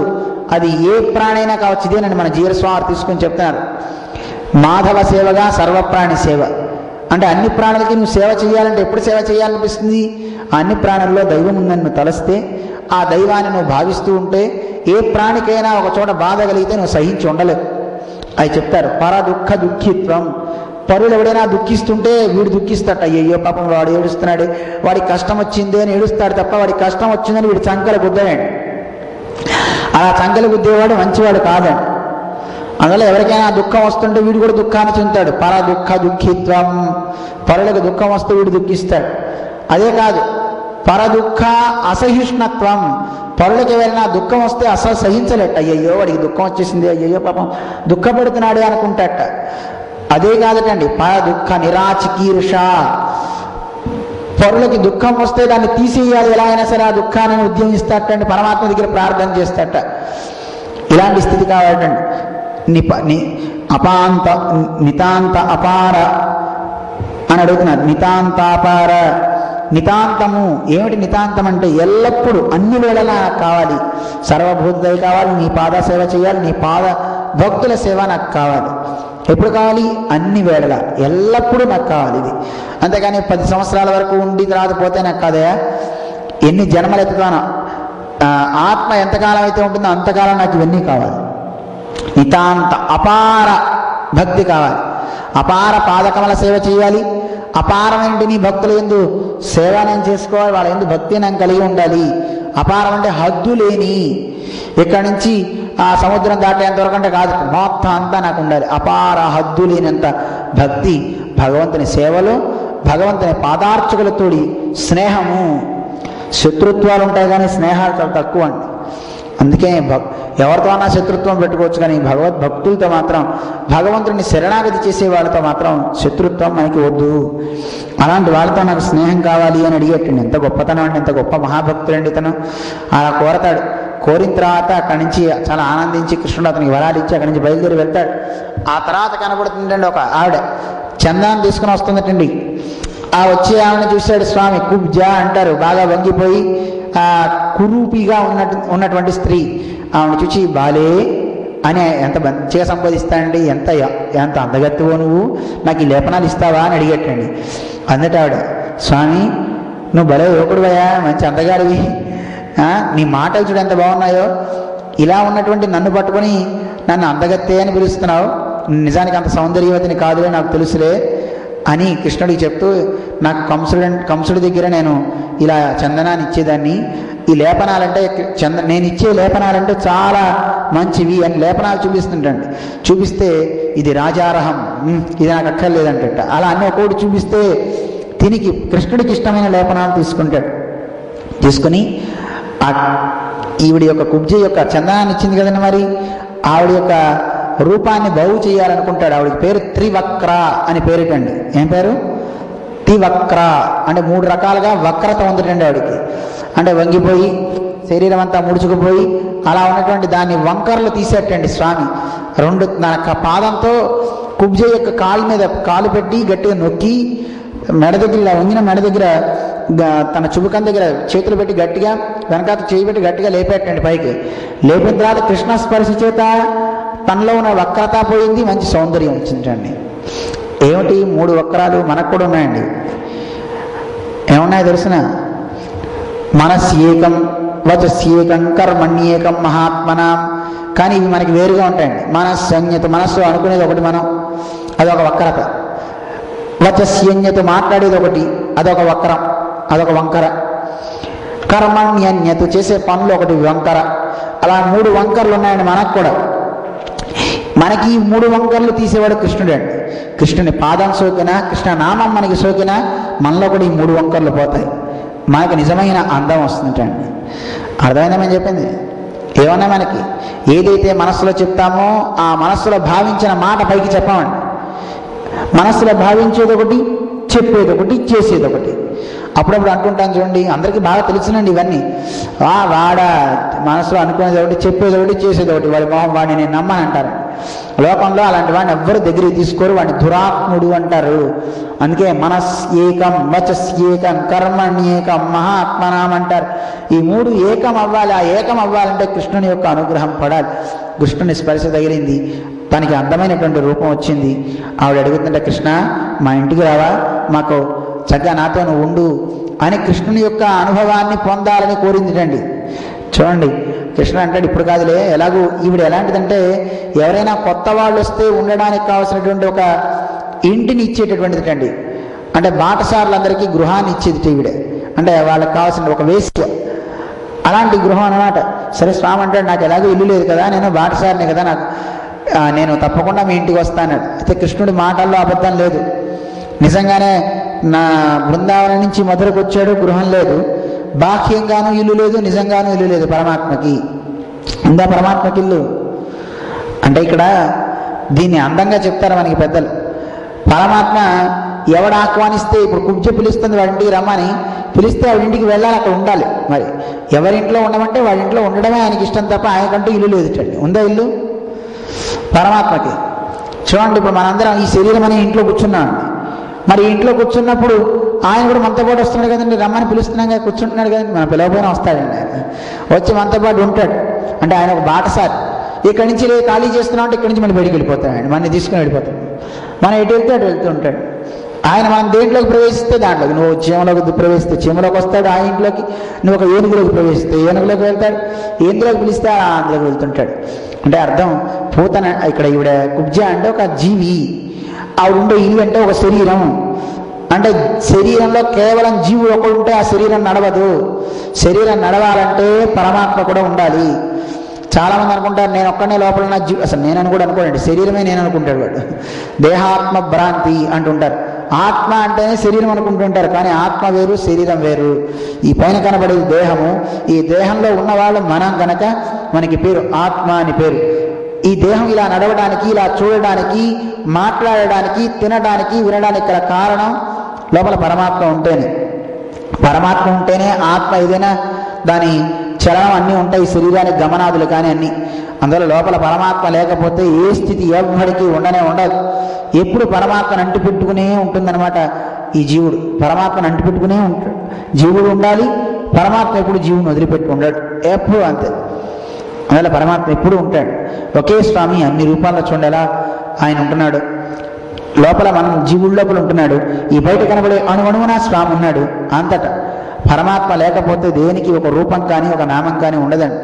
Speaker 1: అది ఏ ప్రాణైనా కావచ్చు. ఇదేనండి మన జీవస్వామి తీసుకుని చెప్తున్నారు. మాధవ సేవగా సర్వప్రాణి సేవ అంటే అన్ని ప్రాణులకి నువ్వు సేవ చేయాలంటే ఎప్పుడు సేవ చేయాలనిపిస్తుంది? అన్ని ప్రాణుల్లో దైవం ఉందని నువ్వు తలస్తే, ఆ దైవాన్ని నువ్వు భావిస్తూ ఉంటే, ఏ ప్రాణికైనా ఒక చోట బాధ కలిగితే నువ్వు సహించి ఉండలేవు. అది చెప్తారు. పర దుఃఖ దుఃఖిత్వం. పరులు ఎవడైనా దుఃఖిస్తుంటే వీడు దుఃఖిస్తాట. అయ్యో పాపం వాడు ఏడుస్తున్నాడు, వాడికి కష్టం వచ్చింది అని ఏడుస్తాడు తప్ప వాడికి కష్టం వచ్చిందని వీడు చంకలు గుద్దాడు. అలా చంకలు గుద్దేవాడు మంచివాడు కాదండి. అందువల్ల ఎవరికైనా దుఃఖం వస్తుంటే వీడు కూడా దుఃఖాన్ని చెందుతాడు. పర దుఃఖ దుఃఖిత్వం. పరులకు దుఃఖం వస్తే వీడు దుఃఖిస్తాడు. అదే కాదు, పర దుఃఖ అసహిష్ణుత్వం. పరులకు ఎవరైనా దుఃఖం వస్తే అసలు సహించలేట. అయ్యయ్యో వాడికి దుఃఖం వచ్చేసింది, అయ్యయ్యో పాపం దుఃఖపడుతున్నాడు అనుకుంటాట. అదే కాదటండి, పర దుఃఖ నిరాచికీర్ష. పరులకి దుఃఖం వస్తే దాన్ని తీసేయాలి, ఎలా అయినా సరే ఆ దుఃఖాన్ని ఉద్యమిస్తాటండి, పరమాత్మ దగ్గర ప్రార్థన చేస్తాట. ఇలాంటి స్థితి కావాలండి. అపాంత నితాంత అపార అని అడుగుతున్నారు. నితాంతాపార. నితాంతము ఏమిటి? నితాంతం అంటే ఎల్లప్పుడూ అన్ని వేళలా నాకు కావాలి. సర్వభూతదయ కావాలి, నీ పాద సేవ చేయాలి, నీ పాద భక్తుల సేవ నాకు కావాలి. ఎప్పుడు కావాలి? అన్ని వేళలా, ఎల్లప్పుడూ నాకు కావాలి ఇది. అంతేగాని 10 సంవత్సరాల వరకు ఉండి తర్వాత పోతే నాకు కాదయా, ఎన్ని జన్మలు ఎత్తుతానో, ఆత్మ ఎంతకాలం అయితే ఉంటుందో అంతకాలం నాకు ఇవన్నీ కావాలి. నితాంత అపార భక్తి కావాలి. అపార పాదకమల సేవ చేయాలి. అపారమైన నీ భక్తుల యందు సేవ నేను చేసుకోవాలి, వాళ్ళ యందు భక్తి నేను కలిగి ఉండాలి. అపారం అంటే హద్దు లేని, ఇక్కడి నుంచి ఆ సముద్రం దాటేంత వరకు అంటే కాదు, మొత్తం అంతా నాకు ఉండాలి. అపార హద్దు లేనంత భక్తి, భగవంతుని సేవలో, భగవంతుని పాదార్చకులతోడి స్నేహము. శత్రుత్వాలు ఉంటాయి కానీ స్నేహాలు చాలా తక్కువ అండి. అందుకే ఎవరితో అన్నా శత్రుత్వం పెట్టుకోవచ్చు, కానీ భగవద్భక్తులతో మాత్రం, భగవంతుడిని శరణాగతి చేసే వాళ్ళతో మాత్రం శత్రుత్వం మనకి వద్దు. అలాంటి వాళ్ళతో నాకు స్నేహం కావాలి అని అడిగేటండి. ఎంత గొప్పతనం అండి, ఎంత గొప్ప మహాభక్తులండి ఇతను. అలా కోరతాడు. కోరిన తర్వాత అక్కడి నుంచి చాలా ఆనందించి కృష్ణుడు అతనికి వరాలు ఇచ్చి అక్కడి నుంచి బయలుదేరి వెళ్తాడు. ఆ తర్వాత కనబడుతుందండి ఒక ఆవిడ చందాన్ని తీసుకుని వస్తుందటండి. ఆ వచ్చే ఆవిడని చూశాడు స్వామి. కుబ్జ అంటారు, బాగా వంగిపోయి కురూపిగా ఉన్నటువంటి స్త్రీ. ఆవిడ చూచి బాలే అని, ఎంత మంచిగా సంపాదిస్తానండి, ఎంత అందగత్తువో నువ్వు, నాకు ఈ లేపనాలు ఇస్తావా అని అడిగట్టండి. అందట ఆవిడ, స్వామి నువ్వు భలే యువకుడువయ్యా, మంచి అందగాడివి, నీ మాటలు చూడు ఎంత బాగున్నాయో, ఇలా ఉన్నటువంటి నన్ను పట్టుకొని నన్ను అందగత్తే అని పిలుస్తున్నావు, నిజానికి అంత సౌందర్యవతిని కాదులే నాకు తెలుసులే అని కృష్ణుడికి చెప్తూ, నాకు కంసుడి దగ్గర నేను ఇలా చందనాన్ని ఇచ్చేదాన్ని, ఈ లేపనాలంటే నేను ఇచ్చే లేపనాలంటే చాలా మంచివి అని లేపనాలు చూపిస్తుంటండి. చూపిస్తే ఇది రాజారహం, ఇది నాకు అక్కర్లేదంట. అలా అన్నీ ఒక్కొక్కటి చూపిస్తే తినికి కృష్ణుడికి ఇష్టమైన లేపనాలు తీసుకుంటాడు. తీసుకుని ఈవిడి యొక్క కుబ్జ యొక్క చందనాన్ని ఇచ్చింది కదండి, మరి ఆవిడ యొక్క రూపాన్ని బాగు చేయాలనుకుంటాడు. ఆవిడకి పేరు త్రివక్ర అని పేరుటండి. ఏం పేరు? త్రివక్ర అంటే 3 రకాలుగా వక్రత ఉందటండి ఆవిడికి. అంటే వంగిపోయి శరీరం అంతా ముడుచుకుపోయి అలా ఉన్నటువంటి దాన్ని వంకరలు తీసేటండి స్వామి. పాదంతో కుబ్జ యొక్క కాలు మీద కాలు పెట్టి గట్టిగా నొక్కి మెడ దగ్గర, ఇలా వంగిన మెడ దగ్గర తన చుబుకం దగ్గర చేతులు పెట్టి గట్టిగా, వెనకాత చేయి పెట్టి గట్టిగా లేపేటండి పైకి. లేపిన తర్వాత కృష్ణ స్పర్శ చేత తనలో ఉన్న వక్రత పోయింది, మంచి సౌందర్యం వచ్చిందండి. ఏమిటి 3 వక్రాలు మనకు కూడా ఉన్నాయండి. ఏమున్నాయో తెలిసిన? మనస్యేకం, వచస్యేకం, కర్మణ్యేకం, మహాత్మనాం. కానీ ఇవి మనకి వేరుగా ఉంటాయండి. మనస్సంజ్ఞత, మనస్సు అనుకునేది ఒకటి, మనం అదొక వక్రత. వచస్యంజ్ఞత, మాట్లాడేది ఒకటి, అదొక వక్రం, అదొక వంకర. కర్మణ్యన్యత, చేసే పనులు ఒకటి వంకర. అలా 3 వంకరలు ఉన్నాయండి మనకు కూడా. మనకి ఈ 3 వంకరలు తీసేవాడు కృష్ణుడు అండి. కృష్ణుని పాదం సోకినా, కృష్ణ నామం మనకి సోకినా మనలో కూడా ఈ 3 వంకరలు పోతాయి. మనకు నిజమైన అందం వస్తుందండి. అర్థమైందని చెప్పింది. ఏమన్నా మనకి ఏదైతే మనస్సులో చెప్తామో ఆ మనస్సులో భావించిన మాట పైకి చెప్పమండి. మనస్సులో భావించేది ఒకటి, చెప్పేది ఒకటి, చేసేది ఒకటి. అప్పుడప్పుడు అంటుంటాను చూడండి, అందరికీ బాగా తెలుసునండి ఇవన్నీ. వాడ మనసులో అనుకునేది ఒకటి, చెప్పేది ఒకటి, చేసేది ఒకటి, వాడి మొహం వాడిని నేను నమ్మని అంటారు. లోకంలో అలాంటి వాడిని ఎవ్వరు దగ్గరికి తీసుకోరు, వాడిని దురాత్ముడు అంటారు. అందుకే మనస్యేకం, వచస్యేకం, కర్మణ్యేకం, మహాత్మనాం అంటారు. ఈ 3 ఏకం అవ్వాలి. ఆ ఏకం అవ్వాలంటే కృష్ణుని యొక్క అనుగ్రహం పడాలి. కృష్ణుని స్పర్శ తగిలింది, తనకి అందమైనటువంటి రూపం వచ్చింది. ఆవిడ అడుగుతుంటే, కృష్ణ మా ఇంటికి రావా, మాకు చక్కగా నాతో నువ్వు ఉండు అని కృష్ణుని యొక్క అనుభవాన్ని పొందాలని కోరిందిటండి. చూడండి, కృష్ణ అంటాడు, ఇప్పుడు కాదులే, ఎలాగూ ఈవిడ ఎలాంటిదంటే ఎవరైనా కొత్త వాళ్ళు వస్తే ఉండడానికి కావాల్సినటువంటి ఒక ఇంటిని ఇచ్చేటటువంటిది అండి. అంటే బాటసారులందరికీ గృహాన్ని ఇచ్చేది ఈవిడే. అంటే వాళ్ళకి కావాల్సిన ఒక వేశ్య, అలాంటి గృహం అన్నమాట. సరే స్వామి అంటాడు, నాకు ఎలాగో ఇల్లు లేదు కదా, నేను బాటసారిని కదా, నేను తప్పకుండా మీ ఇంటికి వస్తాను. అయితే కృష్ణుడి మాటల్లో అబద్ధం లేదు. నిజంగానే నా బృందావనం నుంచి మధురకు వచ్చాడు, గృహం లేదు, బాహ్యంగానూ ఇల్లు లేదు, నిజంగానూ ఇల్లు లేదు పరమాత్మకి. ఉందా పరమాత్మకి ఇల్లు? అంటే ఇక్కడ దీన్ని అందంగా చెప్తారు మనకి పెద్దలు. పరమాత్మ ఎవడు ఆహ్వానిస్తే, ఇప్పుడు కుబ్జ పిలుస్తుంది వాడి ఇంటికి రమ్మని, పిలిస్తే వాడి ఇంటికి వెళ్ళాలి, అక్కడ ఉండాలి. మరి ఎవరింట్లో ఉండమంటే వాడి ఇంట్లో ఉండడమే ఆయనకి ఇష్టం తప్ప ఆయనకంటూ ఇల్లు లేదు. చూడండి, ఉందా ఇల్లు పరమాత్మకి? చూడండి, ఇప్పుడు మనందరం ఈ శరీరం అనే ఇంట్లో కూర్చున్నాం. మరి ఇంట్లో కూర్చున్నప్పుడు ఆయన కూడా మనతో పాటు వస్తున్నాడు కదండి, రమ్మని పిలుస్తున్నాం కదా, కూర్చుంటున్నాడు కదండి, మనం పిలవపోయినా వస్తాడండి. ఆయన వచ్చి మనతో పాటు ఉంటాడు. అంటే ఆయన ఒక బాటసారి. ఇక్కడి నుంచి ఖాళీ చేస్తున్నాం అంటే ఇక్కడి నుంచి మళ్ళీ బయటికి వెళ్ళిపోతాడు. ఆయన మనని తీసుకుని వెళ్ళిపోతాడు. మనం ఎటు వెళ్తే అటు వెళ్తూ ఉంటాడు. ఆయన మనం దేంట్లోకి ప్రవేశిస్తే దాంట్లోకి, నువ్వు చీమలోకి ప్రవేశిస్తే చీమలోకి వస్తాడు ఆ ఇంట్లోకి, నువ్వు ఒక ఏనుగులోకి ప్రవేశిస్తే ఏనుగులోకి వెళ్తాడు, ఎందులోకి పిలిస్తే అందులోకి వెళ్తుంటాడు. అంటే అర్థం, పూతన ఇక్కడ ఈవిడ కుబ్జ అంటే ఒక జీవి, ఆవిడ ఉండే ఇల్లు అంటే ఒక శరీరం. అంటే శరీరంలో కేవలం జీవుడు ఒకడు ఉంటే ఆ శరీరం నడవదు. శరీరం నడవాలంటే పరమాత్మ కూడా ఉండాలి. చాలామంది అనుకుంటారు నేను ఒక్కడనే లోపల ఉన్న అసలు నేనని కూడా అనుకోండి, శరీరమే నేను అనుకుంటాడు వాడు. దేహాత్మ భ్రాంతి అంటుంటారు. ఆత్మ అంటేనే శరీరం అనుకుంటుంటారు, కానీ ఆత్మ వేరు, శరీరం వేరు. ఈ పైన కనబడేది దేహము. ఈ దేహంలో ఉన్నవాళ్ళు మనం కనుక మనకి పేరు ఆత్మ అని పేరు. ఈ దేహం ఇలా నడవడానికి, ఇలా చూడడానికి, మాట్లాడడానికి, తినడానికి, వినడానికి గల కారణం లోపల పరమాత్మ ఉంటేనే. పరమాత్మ ఉంటేనే ఆత్మ ఏదైనా దాని చలనం అన్నీ ఉంటాయి, శరీరానికి గమనాదులు కానీ అన్నీ. అందువల్ల లోపల పరమాత్మ లేకపోతే ఏ స్థితి ఎవ్వడికి ఉండనే ఉండదు. ఎప్పుడు పరమాత్మను అంటిపెట్టుకునే ఉంటుందన్నమాట ఈ జీవుడు. పరమాత్మను అంటిపెట్టుకునే ఉంటాడు. జీవుడు ఉండాలి, పరమాత్మ ఎప్పుడు జీవుని వదిలిపెట్టి ఉండడు, ఎప్పుడు అంతే. అందువల్ల పరమాత్మ ఎప్పుడు ఉంటాడు. ఒకే స్వామి అన్ని రూపాల్లో చూడేలా ఆయన ఉంటున్నాడు. లోపల మనం జీవుడి లోపల ఉంటున్నాడు. ఈ బయట కనబడే అణువణువున స్వామి ఉన్నాడు అంతటా. పరమాత్మ లేకపోతే దేనికి ఒక రూపం కానీ ఒక నామం కానీ ఉండదండి.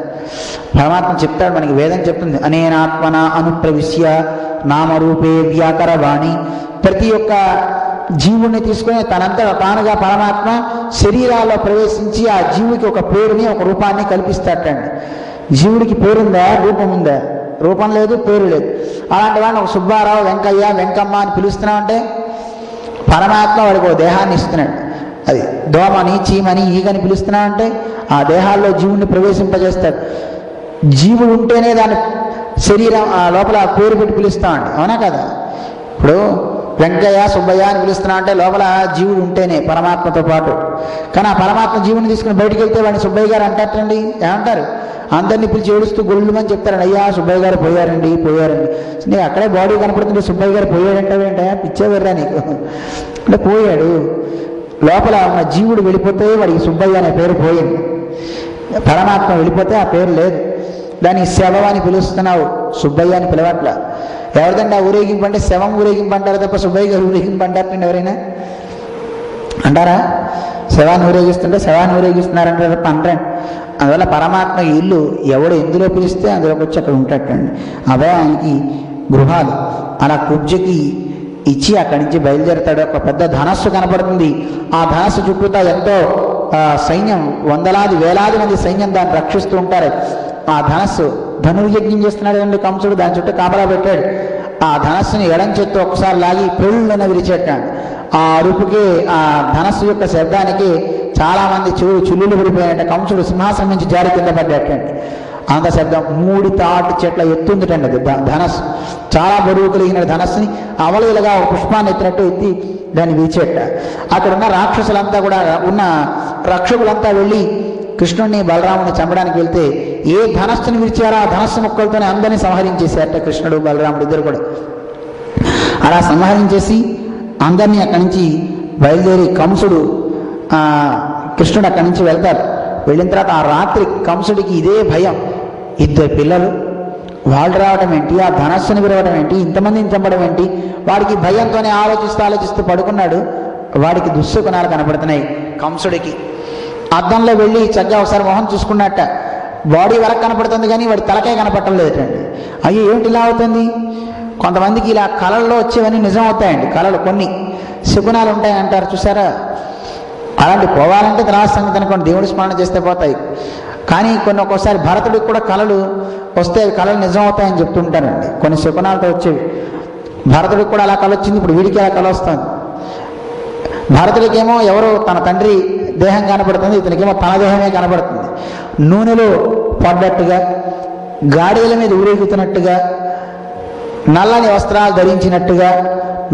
Speaker 1: పరమాత్మ చెప్తాడు, మనకి వేదం చెప్తుంది, అనేనాత్మన అనుప్రవిశ్య నామరూపే వ్యాకరవాణి. ప్రతి ఒక్క జీవుడిని తీసుకుని తనంతట తానుగా పరమాత్మ శరీరాల్లో ప్రవేశించి ఆ జీవుడికి ఒక పేరుని, ఒక రూపాన్ని కల్పిస్తాడండి. జీవుడికి పేరుందా, రూపం ఉందా? రూపం లేదు, పేరు లేదు. అలాంటి వాడిని ఒక సుబ్బారావు, వెంకయ్య, వెంకమ్మ అని పిలుస్తున్నామంటే పరమాత్మ వాడికి ఒక దేహాన్ని ఇస్తున్నాడు. అది దోమని, చీమని, ఈగని పిలుస్తున్నామంటే ఆ దేహాల్లో జీవుడిని ప్రవేశింపజేస్తాడు. జీవుడు ఉంటేనే దాని శరీరం ఆ లోపల పేరు పెట్టి పిలుస్తామండి, అవునా కదా? ఇప్పుడు వెంకయ్య, సుబ్బయ్య అని పిలుస్తున్నా అంటే లోపల జీవుడు ఉంటేనే పరమాత్మతో పాటు. కానీ ఆ పరమాత్మ జీవుని తీసుకుని బయటికి వెళ్తే వాడిని సుబ్బయ్య గారు అంటారండి. ఏమంటారు? అందరినీ పిలిచి ఏడుస్తూ గొల్లుమని చెప్తారండి, అయ్యా సుబ్బయ్య గారు పోయారండి. నీకు అక్కడే బాడీ కనపడుతుంటే సుబ్బయ్య గారు పోయాడంటే పిచ్చేవర్రా నీకు అంటే పోయాడు. లోపల ఉన్న జీవుడు వెళ్ళిపోతే వాడికి సుబ్బయ్య అనే పేరు పోయింది. పరమాత్మ వెళ్ళిపోతే ఆ పేరు లేదు. దాన్ని శవం అని పిలుస్తున్నావు, సుబ్బయ్య అని పిలవట్లా. ఎవరిదంటే ఆ ఊరేగింపు అంటే శవం ఊరేగింపు అంటారు తప్ప సుబ్బయ్య గారు ఊరేగింపు అంటారండి ఎవరైనా? అంటారా? శవాన్ని ఊరేగిస్తుంటే శవాన్ని ఊరేగిస్తున్నారంటే తప్ప అంటారండి. అందువల్ల పరమాత్మ ఇల్లు ఎవడు ఎందులో పిలిస్తే అందులోకి వచ్చి అక్కడ ఉంటాడండి. అవే ఆయనకి గృహాలు. అలా కుబ్జకి ఇచ్చి అక్కడి నుంచి బయలుదేరుతాడు. ఒక పెద్ద ధనస్సు కనపడుతుంది. ఆ ధనస్సు చుట్టూతా ఎంతో సైన్యం, వందలాది వేలాది మంది సైన్యం దాన్ని రక్షిస్తూ ఉంటారు. ఆ ధనస్సు ధనుర్యజ్ఞం చేస్తున్నాడు అండి కంసుడు, దాని చుట్టూ కాపలా పెట్టాడు. ఆ ధనస్సుని ఎడం చేత్తో ఒకసారి లాగి పెళ్ళున విరిచేటాడు. ఆ అరుపుకి, ఆ ధనస్సు యొక్క శబ్దానికి చాలా మంది చుల్లులు విడిపోయాయంటే కంసుడు సింహాసనం నుంచి జారి కింద పడ్డట్టండి. అంత శబ్దం 3 తాటి చెట్ల ఎత్తుందిటండి అది ధనస్సు. చాలా బరువు కలిగిన ధనస్సుని అవలీలగా ఒక పుష్పాన్ని ఎత్తినట్టు ఎత్తి దాన్ని విరిచేట. అక్కడ ఉన్న రాక్షసులంతా కూడా, ఉన్న రక్షకులంతా వెళ్ళి కృష్ణుడిని బలరాముని చంపడానికి వెళ్తే ఏ ధనస్సుని విరిచారో ఆ ధనస్సు ముక్కలతోనే అందరినీ సంహరించేశారట కృష్ణుడు బలరాముడు ఇద్దరు కూడా. అలా సంహరించేసి అందరినీ అక్కడి నుంచి బయలుదేరి కంసుడు, కృష్ణుడు అక్కడి నుంచి వెళ్తారు. వెళ్ళిన తర్వాత ఆ రాత్రి కంసుడికి ఇదే భయం. 2 పిల్లలు, వాళ్ళు రావడం ఏంటి, ఆ ధనస్సుని విరవడం ఏంటి, ఇంతమందిని చంపడం ఏంటి, వాడికి భయంతోనే ఆలోచిస్తూ పడుకున్నాడు. వాడికి దుశ్శకునాలు కనపడుతున్నాయి కంసుడికి. అద్దంలో వెళ్ళి చక్కగా ఒకసారి మొహం చూసుకున్నట్ట. బాడీ వరకు కనపడుతుంది కానీ వాడి తలకాయ కనపడటం లేదండి. అయ్యో ఏమిటి ఇలా అవుతుంది? కొంతమందికి ఇలా కళల్లో వచ్చేవన్నీ నిజం అవుతాయండి. కళలు కొన్ని శకునాలు ఉంటాయి అంటారు చూసారా, అలాంటి పోవాలంటే తర్వాత సంగతి అనుకోండి, దేవుడి స్మరణ చేస్తే పోతాయి. కానీ కొన్ని ఒక్కోసారి భరతుడికి కూడా కళలు వస్తే కళలు నిజం అవుతాయని చెప్తుంటారండి, కొన్ని శకునాలతో వచ్చేవి. భరతుడికి కూడా అలా కళ వచ్చింది, ఇప్పుడు వీడికి అలా కళ వస్తుంది. భరతుడికేమో ఎవరో తన తండ్రి దేహం కనపడుతుంది, ఇతనికేమో తన దేహమే కనపడుతుంది. నూనెలో పడ్డట్టుగా, గాడిల మీద ఊరేగుతున్నట్టుగా, నల్లని వస్త్రాలు ధరించినట్టుగా.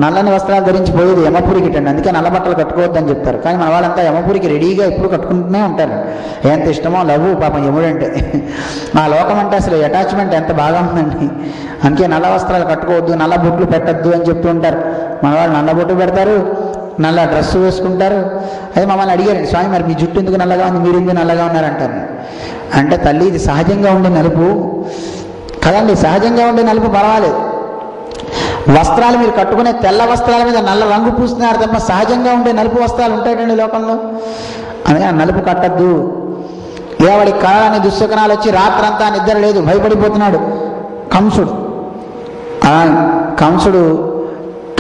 Speaker 1: నల్లని వస్త్రాలు ధరించిపోయేది యమపురికి అండి, అందుకే నల్ల బట్టలు కట్టుకోవద్దని చెప్తారు. కానీ మన వాళ్ళంతా యమపురికి రెడీగా ఎప్పుడు కట్టుకుంటూనే ఉంటారు. ఎంత ఇష్టమో లవ్వు పాపం యముడంటే. ఆ లోకం అంటే అసలు అటాచ్మెంట్ ఎంత బాగా ఉందండి. అందుకే నల్ల వస్త్రాలు కట్టుకోవద్దు, నల్ల బొట్లు పెట్టద్దు అని చెప్తూ ఉంటారు. మన వాళ్ళు నల్ల బొట్టు పెడతారు, నల్ల డ్రెస్సు వేసుకుంటారు. అదే మమ్మల్ని అడిగారండి, స్వామి మరి మీ జుట్టు ఎందుకు నల్లగా ఉంది, మీరు ఎందుకు నల్లగా ఉన్నారంటారు. అంటే తల్లి ఇది సహజంగా ఉండే నలుపు కదండి, సహజంగా ఉండే నలుపు పర్వాలేదు. వస్త్రాలు మీరు కట్టుకునే తెల్ల వస్త్రాల మీద నల్ల రంగు పూస్తున్నారు తప్ప సహజంగా ఉండే నలుపు వస్త్రాలు ఉంటాయండి లోకంలో. అందుకని నలుపు కట్టద్దు. ఏవాడి కళని దుశ్శకనాలు వచ్చి రాత్రంతా నిద్ర లేదు, భయపడిపోతున్నాడు కంసుడు.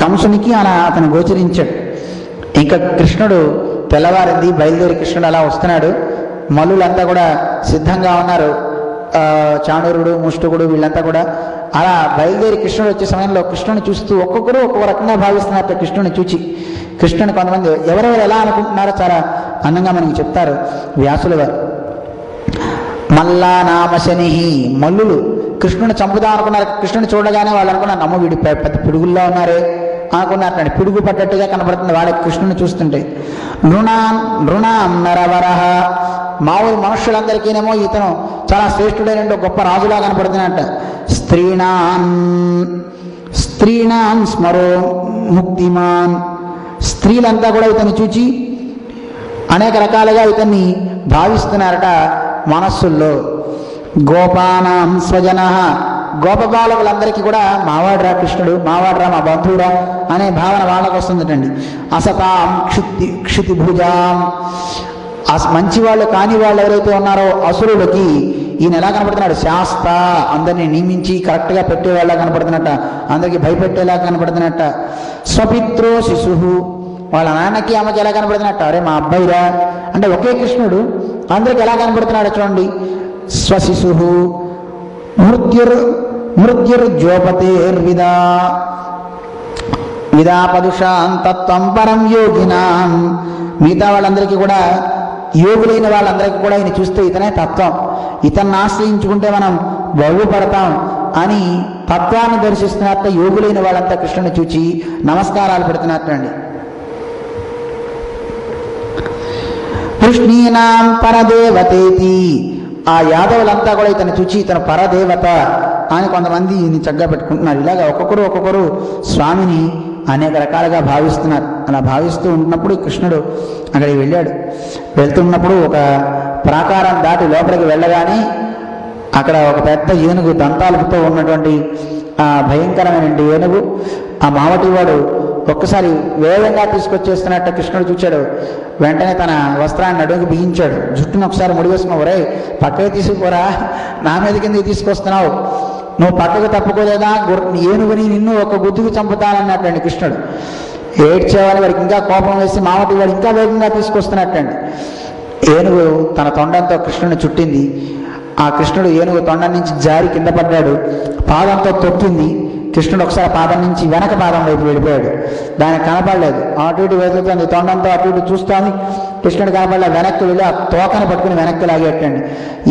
Speaker 1: కంసునికి అలా అతను గోచరించాడు. ఇంకా కృష్ణుడు తెల్లవారింది, బయలుదేరి కృష్ణుడు అలా వస్తున్నాడు. మల్లులంతా కూడా సిద్ధంగా ఉన్నారు, చాణూరుడు, ముష్టుకుడు వీళ్ళంతా కూడా. అలా బయలుదేరి కృష్ణుడు వచ్చే సమయంలో కృష్ణుని చూస్తూ ఒక్కొక్కరు ఒక్కొక్క రకంగా భావిస్తున్నారు. కృష్ణుని చూచి కృష్ణుని కొంతమంది ఎవరెవరు ఎలా అనుకుంటున్నారో చాలా అందంగా మనకి చెప్తారు వ్యాసుల వారు. మల్లా నామశని, మల్లులు కృష్ణుని చంపుదాం అనుకున్నారు. కృష్ణుని చూడగానే వాళ్ళు అనుకున్నారు, నమ్మ వీడి పెద్ద పిడుగుల్లో ఉన్నారే అనుకున్నారు. పిడుగు పడ్డట్టుగా కనపడుతుంది వాళ్ళకి కృష్ణుని చూస్తుంటే. నృణాం నరవరహ, మామూలు మనుషులందరికీనేమో ఇతను చాలా శ్రేష్ఠుడైన గొప్ప రాజులా కనపడుతున్నట్ట. స్త్రీణాం స్మరో ముక్తిమాన్, స్త్రీలంతా కూడా ఇతన్ని చూచి అనేక రకాలుగా ఇతన్ని భావిస్తున్నారట మనస్సుల్లో. గోపానాం స్వజన, గోపబాలకులందరికీ కూడా మావాడ్రా కృష్ణుడు, మావాడ్రా మా బంధువురా అనే భావన వాళ్ళకు వస్తుందటండి. అసతాం క్షితిభుజాం, మంచి వాళ్ళు కాని వాళ్ళు ఎవరైతే ఉన్నారో అసురులకి ఈయన ఎలా కనపడుతున్నాడు, శాస్త, అందరినీ నియమించి కరెక్ట్గా పెట్టేవాళ్ళ కనపడుతున్నట్ట, అందరికీ భయపెట్టేలా కనపడుతున్నట్ట. స్వపిత్రో శిశు, వాళ్ళ నాన్నకి అమ్మకి ఎలా కనపడుతున్నట్ట, అరే మా అబ్బాయిరా అంటే ఒకే కృష్ణుడు అందరికి ఎలా కనపడుతున్నాడు చూడండి. స్వశిశు మృత్యుర్జోపతేర్విదా విదాపదుషాం తత్వం పరం యోగినాం, మిగతా వాళ్ళందరికీ కూడా యోగులైన వాళ్ళందరికీ కూడా ఈయన చూస్తే ఇతనే తత్వం, ఇతన్ని ఆశ్రయించుకుంటే మనం బాగుపడతాం అని తత్వాన్ని దర్శిస్తున్నట్ట. యోగులైన వాళ్ళంతా కృష్ణుని చూచి నమస్కారాలు పెడుతున్నట్టండి. కృష్ణీనాం పరదేవతేతి, ఆ యాదవులంతా కూడా ఇతను చూచి ఇతను పరదేవత అని కొంతమంది ఈయన చక్కగా పెట్టుకుంటున్నారు. ఇలాగా ఒక్కొక్కరు స్వామిని అనేక రకాలుగా భావిస్తున్నారు. అలా భావిస్తూ ఉన్నప్పుడు కృష్ణుడు అక్కడికి వెళ్ళాడు. వెళ్తున్నప్పుడు ఒక ప్రాకారం దాటి లోపలికి వెళ్ళగానే అక్కడ ఒక పెద్ద ఏనుగు, దంతాలతో ఉన్నటువంటి భయంకరమైన ఏనుగు. ఆ మావటివాడు ఒక్కసారి వేగంగా తీసుకొచ్చేస్తున్నట్టు కృష్ణుడు చూచాడు. వెంటనే తన వస్త్రాన్ని నడుముకి బిగించాడు, జుట్టును ఒకసారి ముడివేసుకున్నావు, ఒరే పక్కకి తీసుకుపోరా, నా మీద కిందకి తీసుకొస్తున్నావు, నువ్వు పక్కకు తప్పుకోలేదా, ఏనుగుని నిన్ను ఒక గుద్దుకు చంపుతానన్నట్టండి కృష్ణుడు. ఏడ్చేవాళ్ళు వాడికి ఇంకా కోపం వేసి మావటి వాడు ఇంకా వేగంగా తీసుకొస్తున్నట్టండి. ఏనుగు తన తొండంతో కృష్ణుని చుట్టింది. ఆ కృష్ణుడు ఏనుగు తొండం నుంచి జారి కింద పడ్డాడు. పాదంతో తొక్కింది. కృష్ణుడు ఒకసారి పాదం నుంచి వెనక పాదం వైపు వెళ్ళిపోయాడు. దానికి కనపడలేదు. అటు ఇటు వెతుకుతుంది, తొండంతో అటు ఇటు చూస్తోంది. కృష్ణుడు కనపడలేదు. వెనక్కి వెళ్ళి ఆ తోకను పట్టుకుని వెనక్కి లాగేటండి.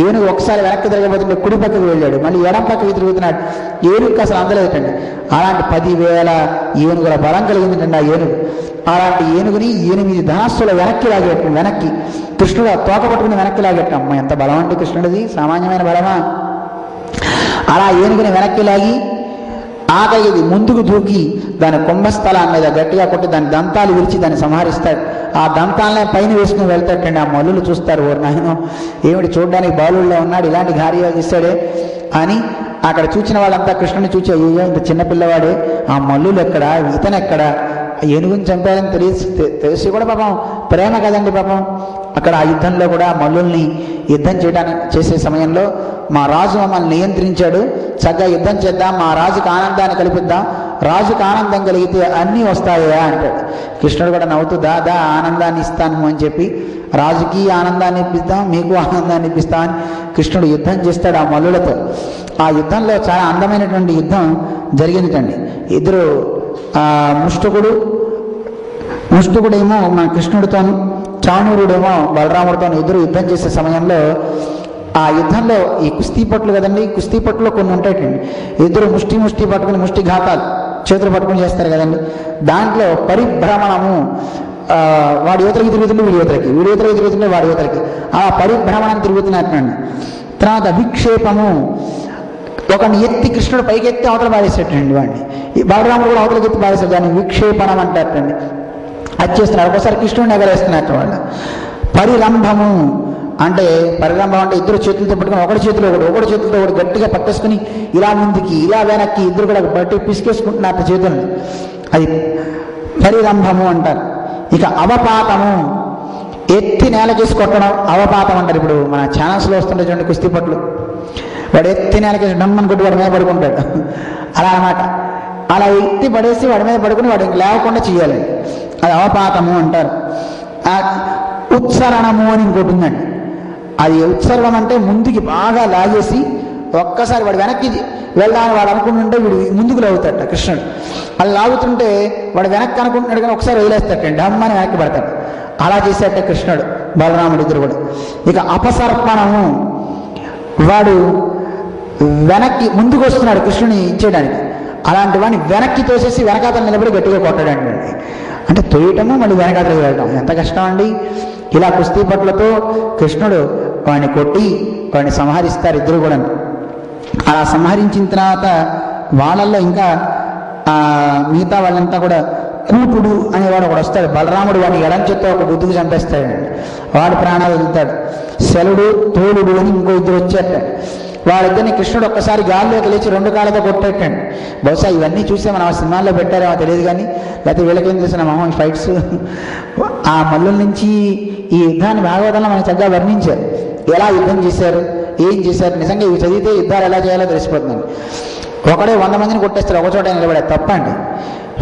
Speaker 1: ఏనుగు ఒకసారి వెనక్కి తిరగబోతుంటే కుడి పక్కకు వెళ్ళాడు, మళ్ళీ ఎడం పక్కకి తిరుగుతున్నాడు. ఏనుగుకి అసలు అందలేదండి. అలాంటి 10,000 ఏనుగుల బలం కలిగిందండి ఆ ఏనుగు. అలాంటి ఏనుగుని 8 ధనస్సుల వెనక్కి లాగేటండి. వెనక్కి కృష్ణుడు ఆ తోక పట్టుకుని వెనక్కి లాగేటం. అమ్మ ఎంత బలం అంటే కృష్ణుడిది, సామాన్యమైన బలమా? అలా ఏనుగుని వెనక్కి లాగి ఆగయ్యది ముందుకు దూకి దాని కుంభస్థలాన్ని మీద గట్టిగా కొట్టి దాని దంతాలు విరిచి దాన్ని సంహరిస్తాడు. ఆ దంతాలనే పైన వేసుకుని వెళ్తాడండి. ఆ మల్లులు చూస్తారు, ఓ నాయన ఏమిటి చూడడానికి బాలుల్లో ఉన్నాడు, ఇలాంటి కార్యాలు చేస్తాడే అని. అక్కడ చూసిన వాళ్ళంతా కృష్ణుని చూచి, అయ్యో ఇంత చిన్నపిల్లవాడే, ఆ మల్లులు ఎక్కడా, ఇతను ఎక్కడా, ఏనుగుని చంపారని తెలిసి కూడా పాపం ప్రేమ కదండి పాపం. అక్కడ ఆ యుద్ధంలో కూడా మల్లుల్ని యుద్ధం చేసే సమయంలో మా రాజు మమ్మల్ని నియంత్రించాడు, చక్కగా యుద్ధం చేద్దాం, మా రాజుకి ఆనందాన్ని కల్పిద్దాం, రాజుకి ఆనందం కలిగితే అన్నీ వస్తాయా అంటాడు. కృష్ణుడు కూడా నవ్వుతూ దా ఆనందాన్ని ఇస్తాను అని చెప్పి, రాజుకి ఆనందాన్ని ఇప్పిస్తాం, మీకు ఆనందాన్ని ఇప్పిస్తామని కృష్ణుడు యుద్ధం చేస్తాడు ఆ మల్లులతో. ఆ యుద్ధంలో చాలా అందమైనటువంటి యుద్ధం జరిగిందండి. ఇద్దరు ముష్టుకుడేమో మన కృష్ణుడితోను, చాణూరుడేమో బలరాముడితోను ఇద్దరు యుద్ధం చేసే సమయంలో ఆ యుద్ధంలో ఈ కుస్తీ పట్లు కదండి, కుస్తీ పట్టులో కొన్ని ఉంటాయండి. ఇద్దరు ముష్టి పట్టుకుని ముష్టి ఘాతాలు చేతులు పట్టుకుని చేస్తారు కదండి. దాంట్లో పరిభ్రమణము, వాడి యువతలకి తిరుగుతుంటే వీడి యువతలకి, వీడి యువతలకి తిరుగుతుంటే వాడి యువతలకి, ఆ పరిభ్రమణం తిరుగుతున్నట్టండి. తర్వాత అభిక్షేపము, ఒకరిని ఎత్తి కృష్ణుడు పైకి ఎత్తి అవతల పారేసేటండి వాడిని. ఈ బలరాముడు కూడా అవతలకి ఎత్తి పారేస్తాడు, దాన్ని విక్షేపణం అంటారటండి. అది చేస్తున్నారు. ఒకసారి కృష్ణుడిని ఎగరేస్తున్నట్టు వాళ్ళు. పరిరంభము అంటే, పరిరంభం అంటే ఇద్దరు చేతులతో పట్టుకుని ఒకటి చేతితో ఒకటి గట్టిగా పట్టేసుకుని ఇలా ముందుకి ఇలా వెనక్కి ఇద్దరు కూడా బట్టి పిసికేసుకుంటున్నారు చేతుల్ని, అది పరిరంభము అంటారు. ఇక అవపాతము, ఎత్తి నేల చేసి కొట్టడం అవపాతం అంటారు. ఇప్పుడు మన ఛానల్స్లో వస్తుంటే చూడండి కుస్తీ పట్లు, వాడు ఎత్తి నేలకేసి డమ్మని కొట్టి వాడి మీద పడుకుంటాడు, అలా అన్నమాట. అలా ఎత్తి పడేసి వాడి మీద పడుకుని వాడు ఇంక లేవకుండా చేయాలి, అది అవపాతము అంటారు. ఉత్సరణము అని ఇంకోటి ఉందండి. అది ఉత్సర్గం అంటే ముందుకి బాగా లాగేసి ఒక్కసారి వాడు వెనక్కి వెళ్దామని వాడు అనుకుంటుంటే వీడు ముందుకు లాగుతాడట కృష్ణుడు. అలా లాగుతుంటే వాడు వెనక్కి అనుకుంటున్నాడు కానీ ఒకసారి వదిలేస్తాడటండి, అమ్మని వెనక్కి పడతాడు. అలా చేసేట కృష్ణుడు బలరాముడు ఇద్దరు కూడా. ఇక అపసర్పణము, వాడు వెనక్కి ముందుకు వస్తున్నాడు కృష్ణుని ఇచ్చేయడానికి, అలాంటి వాడిని వెనక్కి తోసేసి వెనకాతలు నిలబడి గట్టిగా కొట్టాడండి. అంటే తొయ్యటము మళ్ళీ వెనకాతలు వెళ్ళడం ఎంత కష్టం అండి. ఇలా కుస్తీ పట్లతో కృష్ణుడు వాడిని కొట్టి వాడిని సంహరిస్తారు ఇద్దరు కూడా. అలా సంహరించిన తర్వాత వాళ్ళల్లో ఇంకా మిగతా వాళ్ళంతా కూడా కూటుడు అనేవాడు ఒకడు వస్తాడు. బలరాముడు వాడిని ఎడం చేత్తో ఒక గుద్దుకు చంపేస్తాడండి, వాడి ప్రాణాలు వదులుతాడు. శలుడు తోలుడు అని ఇంకో ఇద్దరు వచ్చేట. వాళ్ళిద్దరిని కృష్ణుడు ఒక్కసారి గాల్లోకి లేచి 2 కాళ్ళతో కొట్టేటండి. బహుశా ఇవన్నీ చూసే మనం సినిమాల్లో పెట్టారేమో తెలియదు కానీ, లేకపోతే వీళ్ళకేం చేసిన ఈ ఫైట్స్, ఆ మల్లుల నుంచి ఈ యుద్ధాన్ని భాగవతంలో మనకు చక్కగా వర్ణించారు. ఎలా యుద్ధం చేశారు, ఏం చేశారు. నిజంగా ఇవి చదివితే యుద్ధాలు ఎలా చేయాలో తెలిసిపోతుందండి. ఒకడే 100 మందిని కొట్టేస్తారు, ఒకచోట నిలబడే తప్పండి.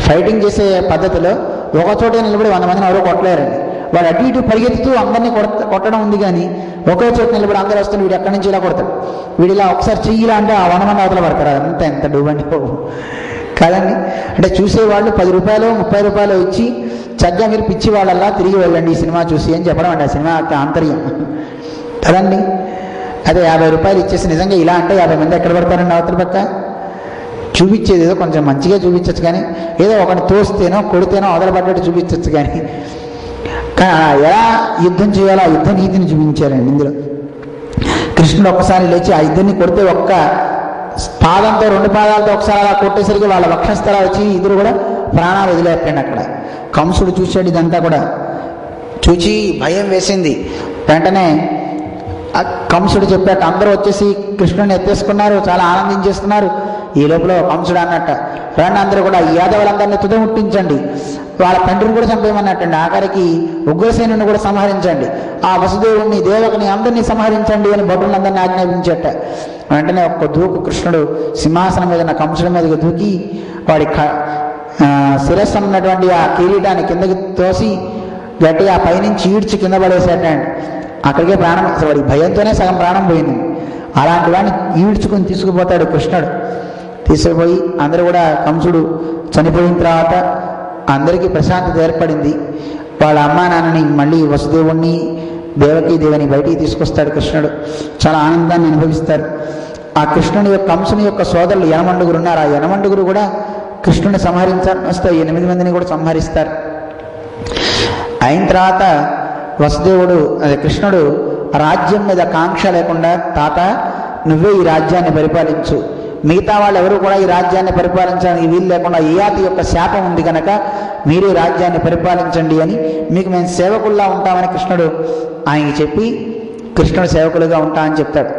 Speaker 1: ఫైటింగ్ చేసే పద్ధతిలో ఒకచోట నిలబడి 100 మందిని ఎవరో కొట్టలేరండి. వాడు అటు ఇటు పరిగెత్తుతూ అందరినీ కొట్టడం ఉంది కానీ ఒకే చోట నిలబడి అందరూ వస్తుంది, వీడు ఎక్కడి నుంచి ఇలా కొడతాడు, వీడు ఇలా ఒకసారి చెయ్యిలా అంటే ఆ 100 మంది అవతల పడతారు. అదంతా ఎంత డూబండి కాదండి. అంటే చూసేవాళ్ళు 10 రూపాయలు 30 రూపాయలు ఇచ్చి చక్కగా మీరు పిచ్చి వాళ్ళల్లా తిరిగి వెళ్ళండి ఈ సినిమా చూసి అని చెప్పడం అండి. ఆ సినిమా ఆంతర్యం కదండి. అదే 50 రూపాయలు ఇచ్చేసి నిజంగా ఇలా అంటే 50 మంది ఎక్కడ పడతారండి అవతల పక్క. చూపించేది ఏదో కొంచెం మంచిగా చూపించచ్చు కానీ, ఏదో ఒకటి తోస్తేనో కొడితేనో అవతలపడ్డట్టు చూపించచ్చు కానీ, ఎలా యుద్ధం చేయాలో ఆ యుద్ధ నీతిని చూపించారండి ఇందులో. కృష్ణుడు ఒక్కసారి లేచి ఆ ఇద్దరిని కొడితే ఒక్క పాదంతో 2 పాదాలతో ఒకసారి అలా కొట్టేసరికి వాళ్ళ వక్షస్థలాలు వచ్చి ఇద్దరు కూడా ప్రాణాలు వదిలేటండి. అక్కడ కంసుడు చూశాడు ఇదంతా కూడా, చూచి భయం వేసింది. వెంటనే కంసుడు చెప్పాక అందరూ వచ్చేసి కృష్ణుడిని ఎత్తేసుకున్నారు, చాలా ఆనందించేస్తున్నారు. ఈ లోపల కంసుడు అన్నట్ట, రండి అందరూ కూడా ఈ యాదవులందరినీ తుదముట్టించండి, వాళ్ళ తండ్రిని కూడా చంపేయమన్నట్టండి. ఆఖరికి ఉగ్రసేనుని కూడా సంహరించండి, ఆ వసుదేవుడిని దేవకిని అందరినీ సంహరించండి అని భటులందరినీ ఆజ్ఞాపించట. వెంటనే ఒక్క దూకు కృష్ణుడు సింహాసనం మీద ఉన్న కంసుడి మీదకి దూకి వాడి శిరస్సు ఉన్నటువంటి ఆ కిరీటాన్ని కిందకి తోసి గట్టిగా పైనుంచి ఈడ్చి కింద పడేసేటండి. అక్కడికే ప్రాణం, అసలు వాడి భయంతోనే సగం ప్రాణం పోయింది. అలాంటి వాడిని ఈడ్చుకుని తీసుకుపోతాడు కృష్ణుడు. తీసుకుపోయి అందరూ కూడా, కంసుడు చనిపోయిన తర్వాత అందరికీ ప్రశాంతత ఏర్పడింది. వాళ్ళ అమ్మా నాన్నని మళ్ళీ వసుదేవుణ్ణి దేవకీదేవిని బయటికి తీసుకొస్తాడు కృష్ణుడు. చాలా ఆనందాన్ని అనుభవిస్తారు. ఆ కృష్ణుని యొక్క కంసుని యొక్క సోదరులు యనమండుగురు ఉన్నారు. ఆ యనమండుగురు కూడా కృష్ణుని సంహరించాలని వస్తే 8 మందిని కూడా సంహరిస్తారు. అయిన తర్వాత వసుదేవుడు, అదే కృష్ణుడు రాజ్యం మీద కాంక్ష లేకుండా, తాత నువ్వే ఈ రాజ్యాన్ని పరిపాలించు, మిగతా వాళ్ళు ఎవరు కూడా ఈ రాజ్యాన్ని పరిపాలించడానికి వీలు లేకుండా యయాతి యొక్క శాపం ఉంది కనుక మీరు ఈ రాజ్యాన్ని పరిపాలించండి అని, మీకు మేము సేవకుల్లా ఉంటామని కృష్ణుడు ఆయనకి చెప్పి, కృష్ణుడు సేవకులుగా ఉంటా అని చెప్తాడు.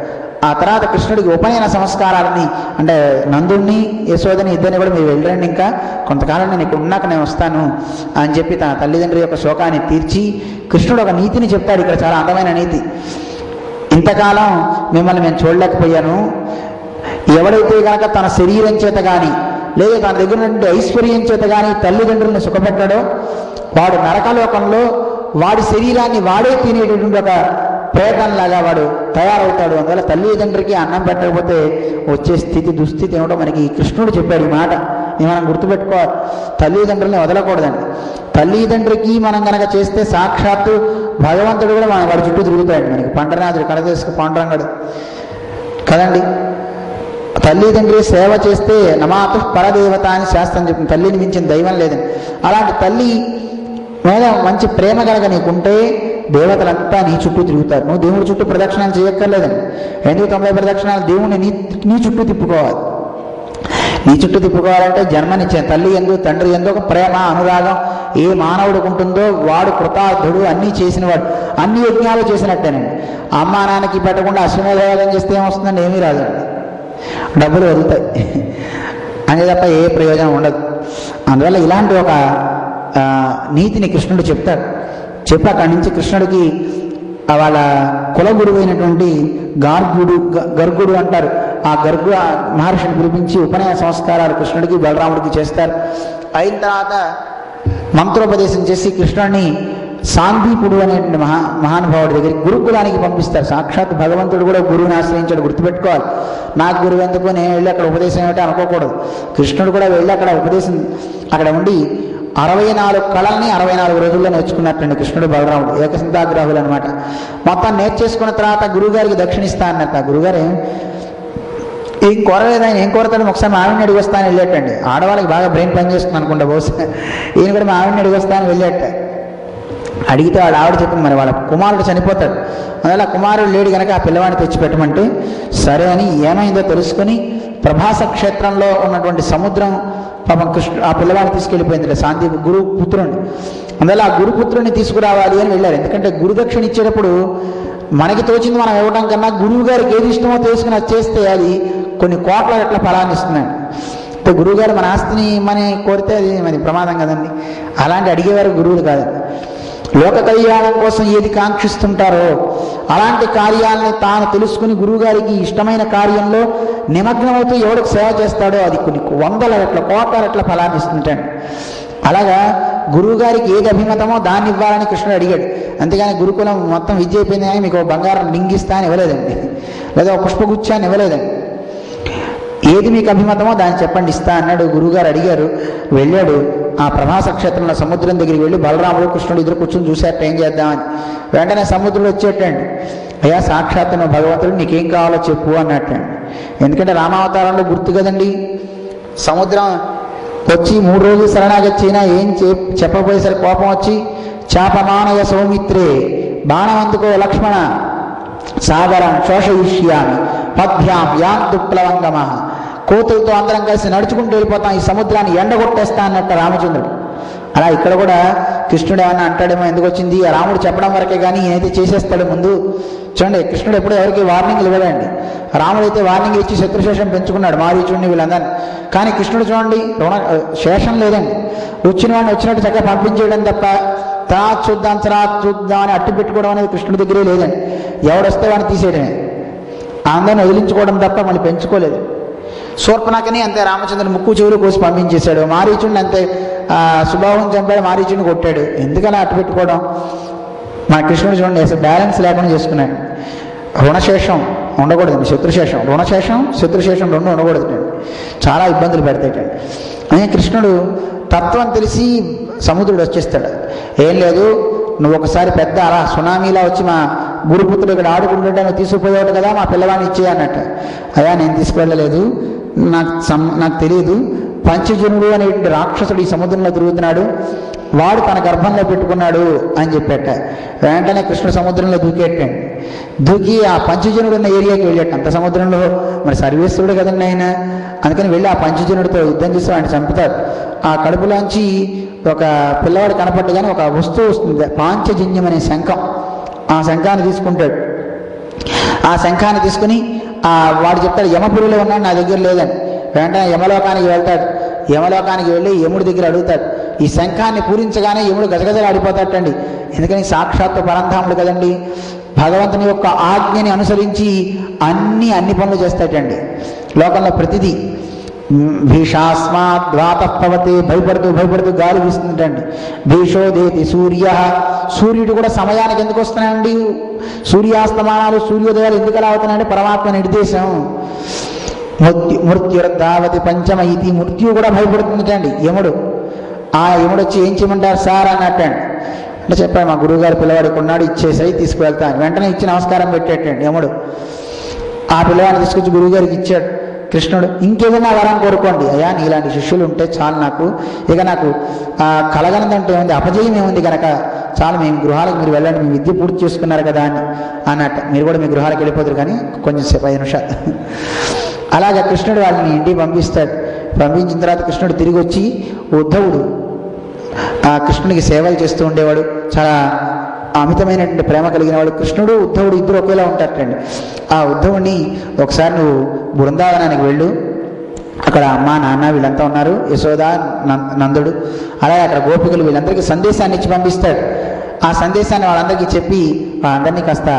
Speaker 1: ఆ తర్వాత కృష్ణుడికి ఉపనయన సంస్కారాలని, అంటే నందుణ్ణి యశోదని ఇద్దరిని కూడా మీరు వెళ్ళండి, ఇంకా కొంతకాలం నేను ఇక్కడ ఉన్నాక నేను వస్తాను అని చెప్పి తన తల్లిదండ్రుల యొక్క శోకాన్ని తీర్చి కృష్ణుడు ఒక నీతిని చెప్తాడు. ఇక్కడ చాలా అందమైన నీతి. ఇంతకాలం మిమ్మల్ని మేము చూడలేకపోయాను, ఎవడైతే కనుక తన శరీరం చేత కానీ లేదా తన దగ్గర నుండి ఐశ్వర్యం చేత కానీ తల్లిదండ్రులను సుఖపెట్టాడో వాడు నరకలోకంలో వాడి శరీరాన్ని వాడే తినేటటువంటి ఒక ప్రేతంలాగా వాడు తయారవుతాడు. అందువల్ల తల్లిదండ్రికి అన్నం పెట్టకపోతే వచ్చే స్థితి, దుస్థితి ఏమిటో మనకి కృష్ణుడు చెప్పాడు. ఈ మాట మనం గుర్తుపెట్టుకోవాలి. తల్లిదండ్రులని వదలకూడదండి. తల్లిదండ్రికి మనం కనుక చేస్తే సాక్షాత్తు భగవంతుడు కూడా వాడి చుట్టూ తిరుగుతాడు. మనకి పండరనాథుడు కడదేశకు పాండురంగడు కదండి. తల్లిదండ్రి సేవ చేస్తే నమాతు పరదేవత అని శాస్త్రం చెప్తుంది. తల్లిని మించిన దైవం లేదని. అలాంటి తల్లి మీద మంచి ప్రేమ కనుక నీకుంటే దేవతలంతా నీ చుట్టూ తిరుగుతారు. నువ్వు దేవుడి చుట్టూ ప్రదక్షిణాలు చేయక్కర్లేదండి. ఎందుకు 90 ప్రదక్షిణాలు? దేవుణ్ణి నీ చుట్టూ తిప్పుకోవాలి. నీ చుట్టూ తిప్పుకోవాలంటే జన్మనిచ్చే తల్లి ఎందు తండ్రి ఎందు ఒక ప్రేమ అనురాగం ఏ మానవుడికి ఉంటుందో వాడు కృతార్థుడు. అన్నీ చేసినవాడు, అన్ని యజ్ఞాలు చేసినట్టేనండి. అమ్మా నాన్నకి పెట్టకుండా అశ్వమేధయాగం చేస్తే ఏమొస్తుందండి? ఏమీ రాదండి, డబ్బులు వదులుతాయి అనే తప్ప ఏ ప్రయోజనం ఉండదు. అందువల్ల ఇలాంటి ఒక నీతిని కృష్ణుడు చెప్తాడు. చెప్పి అక్కడి నుంచి కృష్ణుడికి వాళ్ళ కులగురువు అయినటువంటి గర్గుడు అంటారు, ఆ గర్గు మహర్షిని పిలిపించి ఉపనయన సంస్కారాలు కృష్ణుడికి బలరాముడికి చేస్తారు. అయిన తర్వాత మంత్రోపదేశం చేసి కృష్ణుడిని సాందీపుడు అనేటువంటి మహానుభావుడి దగ్గరికి గురుకులానికి పంపిస్తారు. సాక్షాత్ భగవంతుడు కూడా గురువుని ఆశ్రయించాడు. గుర్తుపెట్టుకోవాలి. నాకు గురువు ఎందుకు, నేను వెళ్ళి అక్కడ ఉపదేశం ఏమిటో అనుకోకూడదు. కృష్ణుడు కూడా వెళ్ళి అక్కడ ఉపదేశం అక్కడ ఉండి 64 కళల్ని 64 రోజుల్లో నేర్చుకున్నట్టండి కృష్ణుడు బలరాముడు. ఏకసింతాగ్రాహులు అనమాట. మొత్తం నేర్చేసుకున్న తర్వాత గురువుగారికి దక్షిణిస్తా అన్నట్టు. ఆ గురువుగారు ఏం కోరలేదు. ఆయన ఏం కోరతాడు? ఒకసారి మా ఆవిడని అడిగి వస్తాను వెళ్ళేటండి. ఆడవాళ్ళకి బాగా బ్రెయిన్ పనిచేస్తుంది అనుకుంటా బహుశా. ఈయన కూడా మా ఆవిడని అడిగి వస్తాను వెళ్ళేట. అడిగితే వాళ్ళ ఆవిడ చెప్పింది, మరి వాళ్ళ కుమారుడు చనిపోతాడు, అందువల్ల కుమారుడు లేడు కనుక ఆ పిల్లవాడిని తెచ్చిపెట్టమంటే సరే అని ఏమైందో తెలుసుకొని ప్రభాస క్షేత్రంలో ఉన్నటువంటి సముద్రం పాపం ఆ పిల్లవాడిని తీసుకెళ్ళిపోయింది. శాంతి గురుపుత్రుని. అందువల్ల ఆ గురుపుత్రుని తీసుకురావాలి అని వెళ్ళారు. ఎందుకంటే గురుదక్షిణ ఇచ్చేటప్పుడు మనకి తోచింది మనం ఇవ్వడం కన్నా గురువు గారికి ఏది ఇష్టమో తెలుసుకుని అది చేస్తే అది కొన్ని కోట్ల రెట్ల ఫలాన్ని ఇస్తున్నాడు. గురువుగారు మన ఆస్తిని ఇమ్మని కోరితే అది మరి ప్రమాదం కదండి. అలాంటి అడిగేవారు గురువులు కాదండి. లోక కళ్యాణం కోసం ఏది కాంక్షిస్తుంటారో అలాంటి కార్యాలని తాను తెలుసుకుని గురువుగారికి ఇష్టమైన కార్యంలో నిమగ్నమవుతూ ఎవరికి సేవ చేస్తాడో అది కొన్ని 100 రెట్ల కోట్ల రెట్ల ఫలాన్ని ఇస్తుంటాడు. అలాగా గురువుగారికి ఏది అభిమతమో దాన్ని ఇవ్వాలని కృష్ణుడు అడిగాడు. అంతేగాని గురుకులం మొత్తం విద్య అయిపోయింది కానీ మీకు బంగారం లింగిస్తా అని ఇవ్వలేదండి, లేదా పుష్పగుచ్చాన్ని ఇవ్వలేదండి. ఏది మీకు అభిమతమో దాన్ని చెప్పండి ఇస్తా అన్నాడు. గురువుగారు అడిగారు. వెళ్ళాడు. ఆ ప్రభాస క్షేత్రంలో సముద్రం దగ్గరికి వెళ్ళి బలరాముడు కృష్ణుడు ఇద్దరు కూర్చొని చూశారట ఏం చేద్దామని. వెంటనే సముద్రుడు వచ్చేటండి. అయ్యా సాక్షాత్ భగవంతుడు నీకేం కావాలో చెప్పు అన్నట్టండి. ఎందుకంటే రామావతారంలో గుర్తు కదండి. సముద్రం వచ్చి 3 రోజులు శరణాగచ్చినా ఏం చెప్పబోయేసరికి కోపం వచ్చి చాపమానయ సౌమిత్రే బాణం అందుకో లక్ష్మణ సాగరం శోషయిష్యామి పద్భ్యాం యాందుప్లవంగమ. కోతులతో అందరం కలిసి నడుచుకుంటూ వెళ్ళిపోతాం, ఈ సముద్రాన్ని ఎండగొట్టేస్తా అన్నట్టు రామచంద్రుడు. అలా ఇక్కడ కూడా కృష్ణుడు ఏమన్నా అంటాడేమో, ఎందుకు వచ్చింది రాముడు చెప్పడం వరకే కానీ ఈయనైతే చేసేస్తాడు ముందు. చూడండి, కృష్ణుడు ఎప్పుడు ఎవరికి వార్నింగ్లు ఇవ్వడండి. రాముడు అయితే వార్నింగ్ ఇచ్చి శత్రుశేషం పెంచుకున్నాడు, మారీచుడిని వీళ్ళందరినీ. కానీ కృష్ణుడు చూడండి శేషం లేదండి. వచ్చిన వాడిని వచ్చినట్టు చక్కగా పంపించేయడం తప్ప తర్వాత చూద్దాం అని అట్టు పెట్టుకోవడం అనేది కృష్ణుడి దగ్గరే లేదండి. ఎవడొస్తే వాడిని తీసేయడమే, అందరిని వదిలించుకోవడం తప్ప మళ్ళీ పెంచుకోలేదు. శూర్పణఖని అంతే రామచంద్రుడు ముక్కు చెవులు కోసి పంపించేశాడు. మారీచుడిని అంతే సుబాహుని చంపాడు, మారీచుడిని కొట్టాడు. ఎందుకలా అట్టు పెట్టుకోవడం? మన కృష్ణుడు చూడండి అసలు బ్యాలెన్స్ లేకుండా చేసుకున్నాడు. రుణశేషం ఉండకూడదండి, శత్రుశేషం. రుణశేషం శత్రుశేషం రెండు ఉండకూడదండి, చాలా ఇబ్బందులు పెడతాయండి. అదే కృష్ణుడు తత్వం తెలిసి సముద్రుడు వచ్చేస్తాడు. ఏం లేదు, నువ్వు ఒకసారి పెద్ద అలా సునామీలా వచ్చి మా గురుపుత్రుడు ఇక్కడ ఆడుకుంటుంటే నువ్వు తీసుకుపోయాడు కదా, మా పిల్లవాడిని ఇచ్చే అన్నట్టు. అయ్యా నేను తీసుకువెళ్ళలేదు, నాకు తెలియదు. పంచజనుడు అనేటువంటి రాక్షసుడు ఈ సముద్రంలో తిరుగుతున్నాడు, వాడు తన గర్భంలో పెట్టుకున్నాడు అని చెప్పేట. వెంటనే కృష్ణ సముద్రంలో దూకేటండి. దూకి ఆ పంచజనుడు ఉన్న ఏరియాకి వెళ్ళాట. అంత సముద్రంలో మరి సర్వేశ్వరుడు కదండి ఆయన. అందుకని వెళ్ళి ఆ పంచజనుడితో యుద్ధం చేసి ఆయన చంపుతారు. ఆ కడుపులోంచి ఒక పిల్లవాడు కనపడ్డగానే ఒక వస్తువు వస్తుంది, పాంచజన్యం అనే శంఖం. ఆ శంఖాన్ని తీసుకుంటాడు. ఆ శంఖాన్ని తీసుకుని వాడు చెప్తాడు, యమపురిలో ఉన్నాడు, నా దగ్గర లేదని. వెంటనే యమలోకానికి వెళ్తాడు. యమలోకానికి వెళ్ళి యముడి దగ్గర అడుగుతాడు. ఈ శంఖాన్ని పూరించగానే యముడు గజగజలు ఆడిపోతాడటండి. ఎందుకని సాక్షాత్తు పరంధాముడు కదండి. భగవంతుని యొక్క ఆజ్ఞని అనుసరించి అన్ని పనులు చేస్తాటండి. లోకంలో ప్రతిదీ భీషాస్మాత్ ద్వాతపవతే, భయపడుతూ గాలి వీస్తుందండి. భీషోదేతి సూర్య, సూర్యుడు కూడా సమయానికి ఎందుకు వస్తున్నాయండి? సూర్యాస్తమానాలు సూర్యోదయాలు ఎందుకు అలా అవుతున్నాయండి? పరమాత్మ నిర్దేశం. మృత్యుర్ధావతి పంచమైతి, మృత్యు కూడా భయపడుతుందండి యముడు. ఆ యముడు వచ్చి ఏం చేయమంటారు సార్ అన్నట్టండి. అంటే చెప్పాడు, మా గురువుగారు పిల్లవాడికి ఉన్నాడు, ఇచ్చేసాయి తీసుకువెళ్తాను. వెంటనే ఇచ్చి నమస్కారం పెట్టేటండి యముడు. ఆ పిల్లవాడిని తీసుకొచ్చి గురువుగారికి ఇచ్చాడు కృష్ణుడు. ఇంకేదైనా వరం కోరుకోండి అయ్యా, నీలాంటి శిష్యులు ఉంటే చాలు నాకు, ఇక నాకు కలగనదంటే ఏముంది, అపజయం ఏముంది కనుక చాలు, మేము గృహాలకు మీరు వెళ్ళండి, మీ విద్య పూర్తి చేసుకున్నారు కదా అని అన్నట్టు. మీరు కూడా మీ గృహాలకు వెళ్ళిపోతారు కానీ కొంచెం సేపు 5 నిమిషాలు. అలాగే కృష్ణుడు వాళ్ళని ఇంటికి పంపిస్తాడు. పంపించిన తర్వాత కృష్ణుడు తిరిగి వచ్చి ఉద్ధవుడు ఆ కృష్ణుడికి సేవలు చేస్తూ ఉండేవాడు. చాలా అమితమైనటువంటి ప్రేమ కలిగిన వాడు. కృష్ణుడు ఉద్ధవుడు ఇద్దరు ఒకేలా ఉంటారటండి. ఆ ఉద్ధవుడిని ఒకసారి నువ్వు బృందావనానికి వెళ్ళు, అక్కడ అమ్మ నాన్న వీళ్ళంతా ఉన్నారు, యశోద నందుడు, అలాగే అక్కడ గోపికలు, వీళ్ళందరికీ సందేశాన్ని ఇచ్చి పంపిస్తాడు. ఆ సందేశాన్ని వాళ్ళందరికీ చెప్పి వాళ్ళందరినీ కాస్త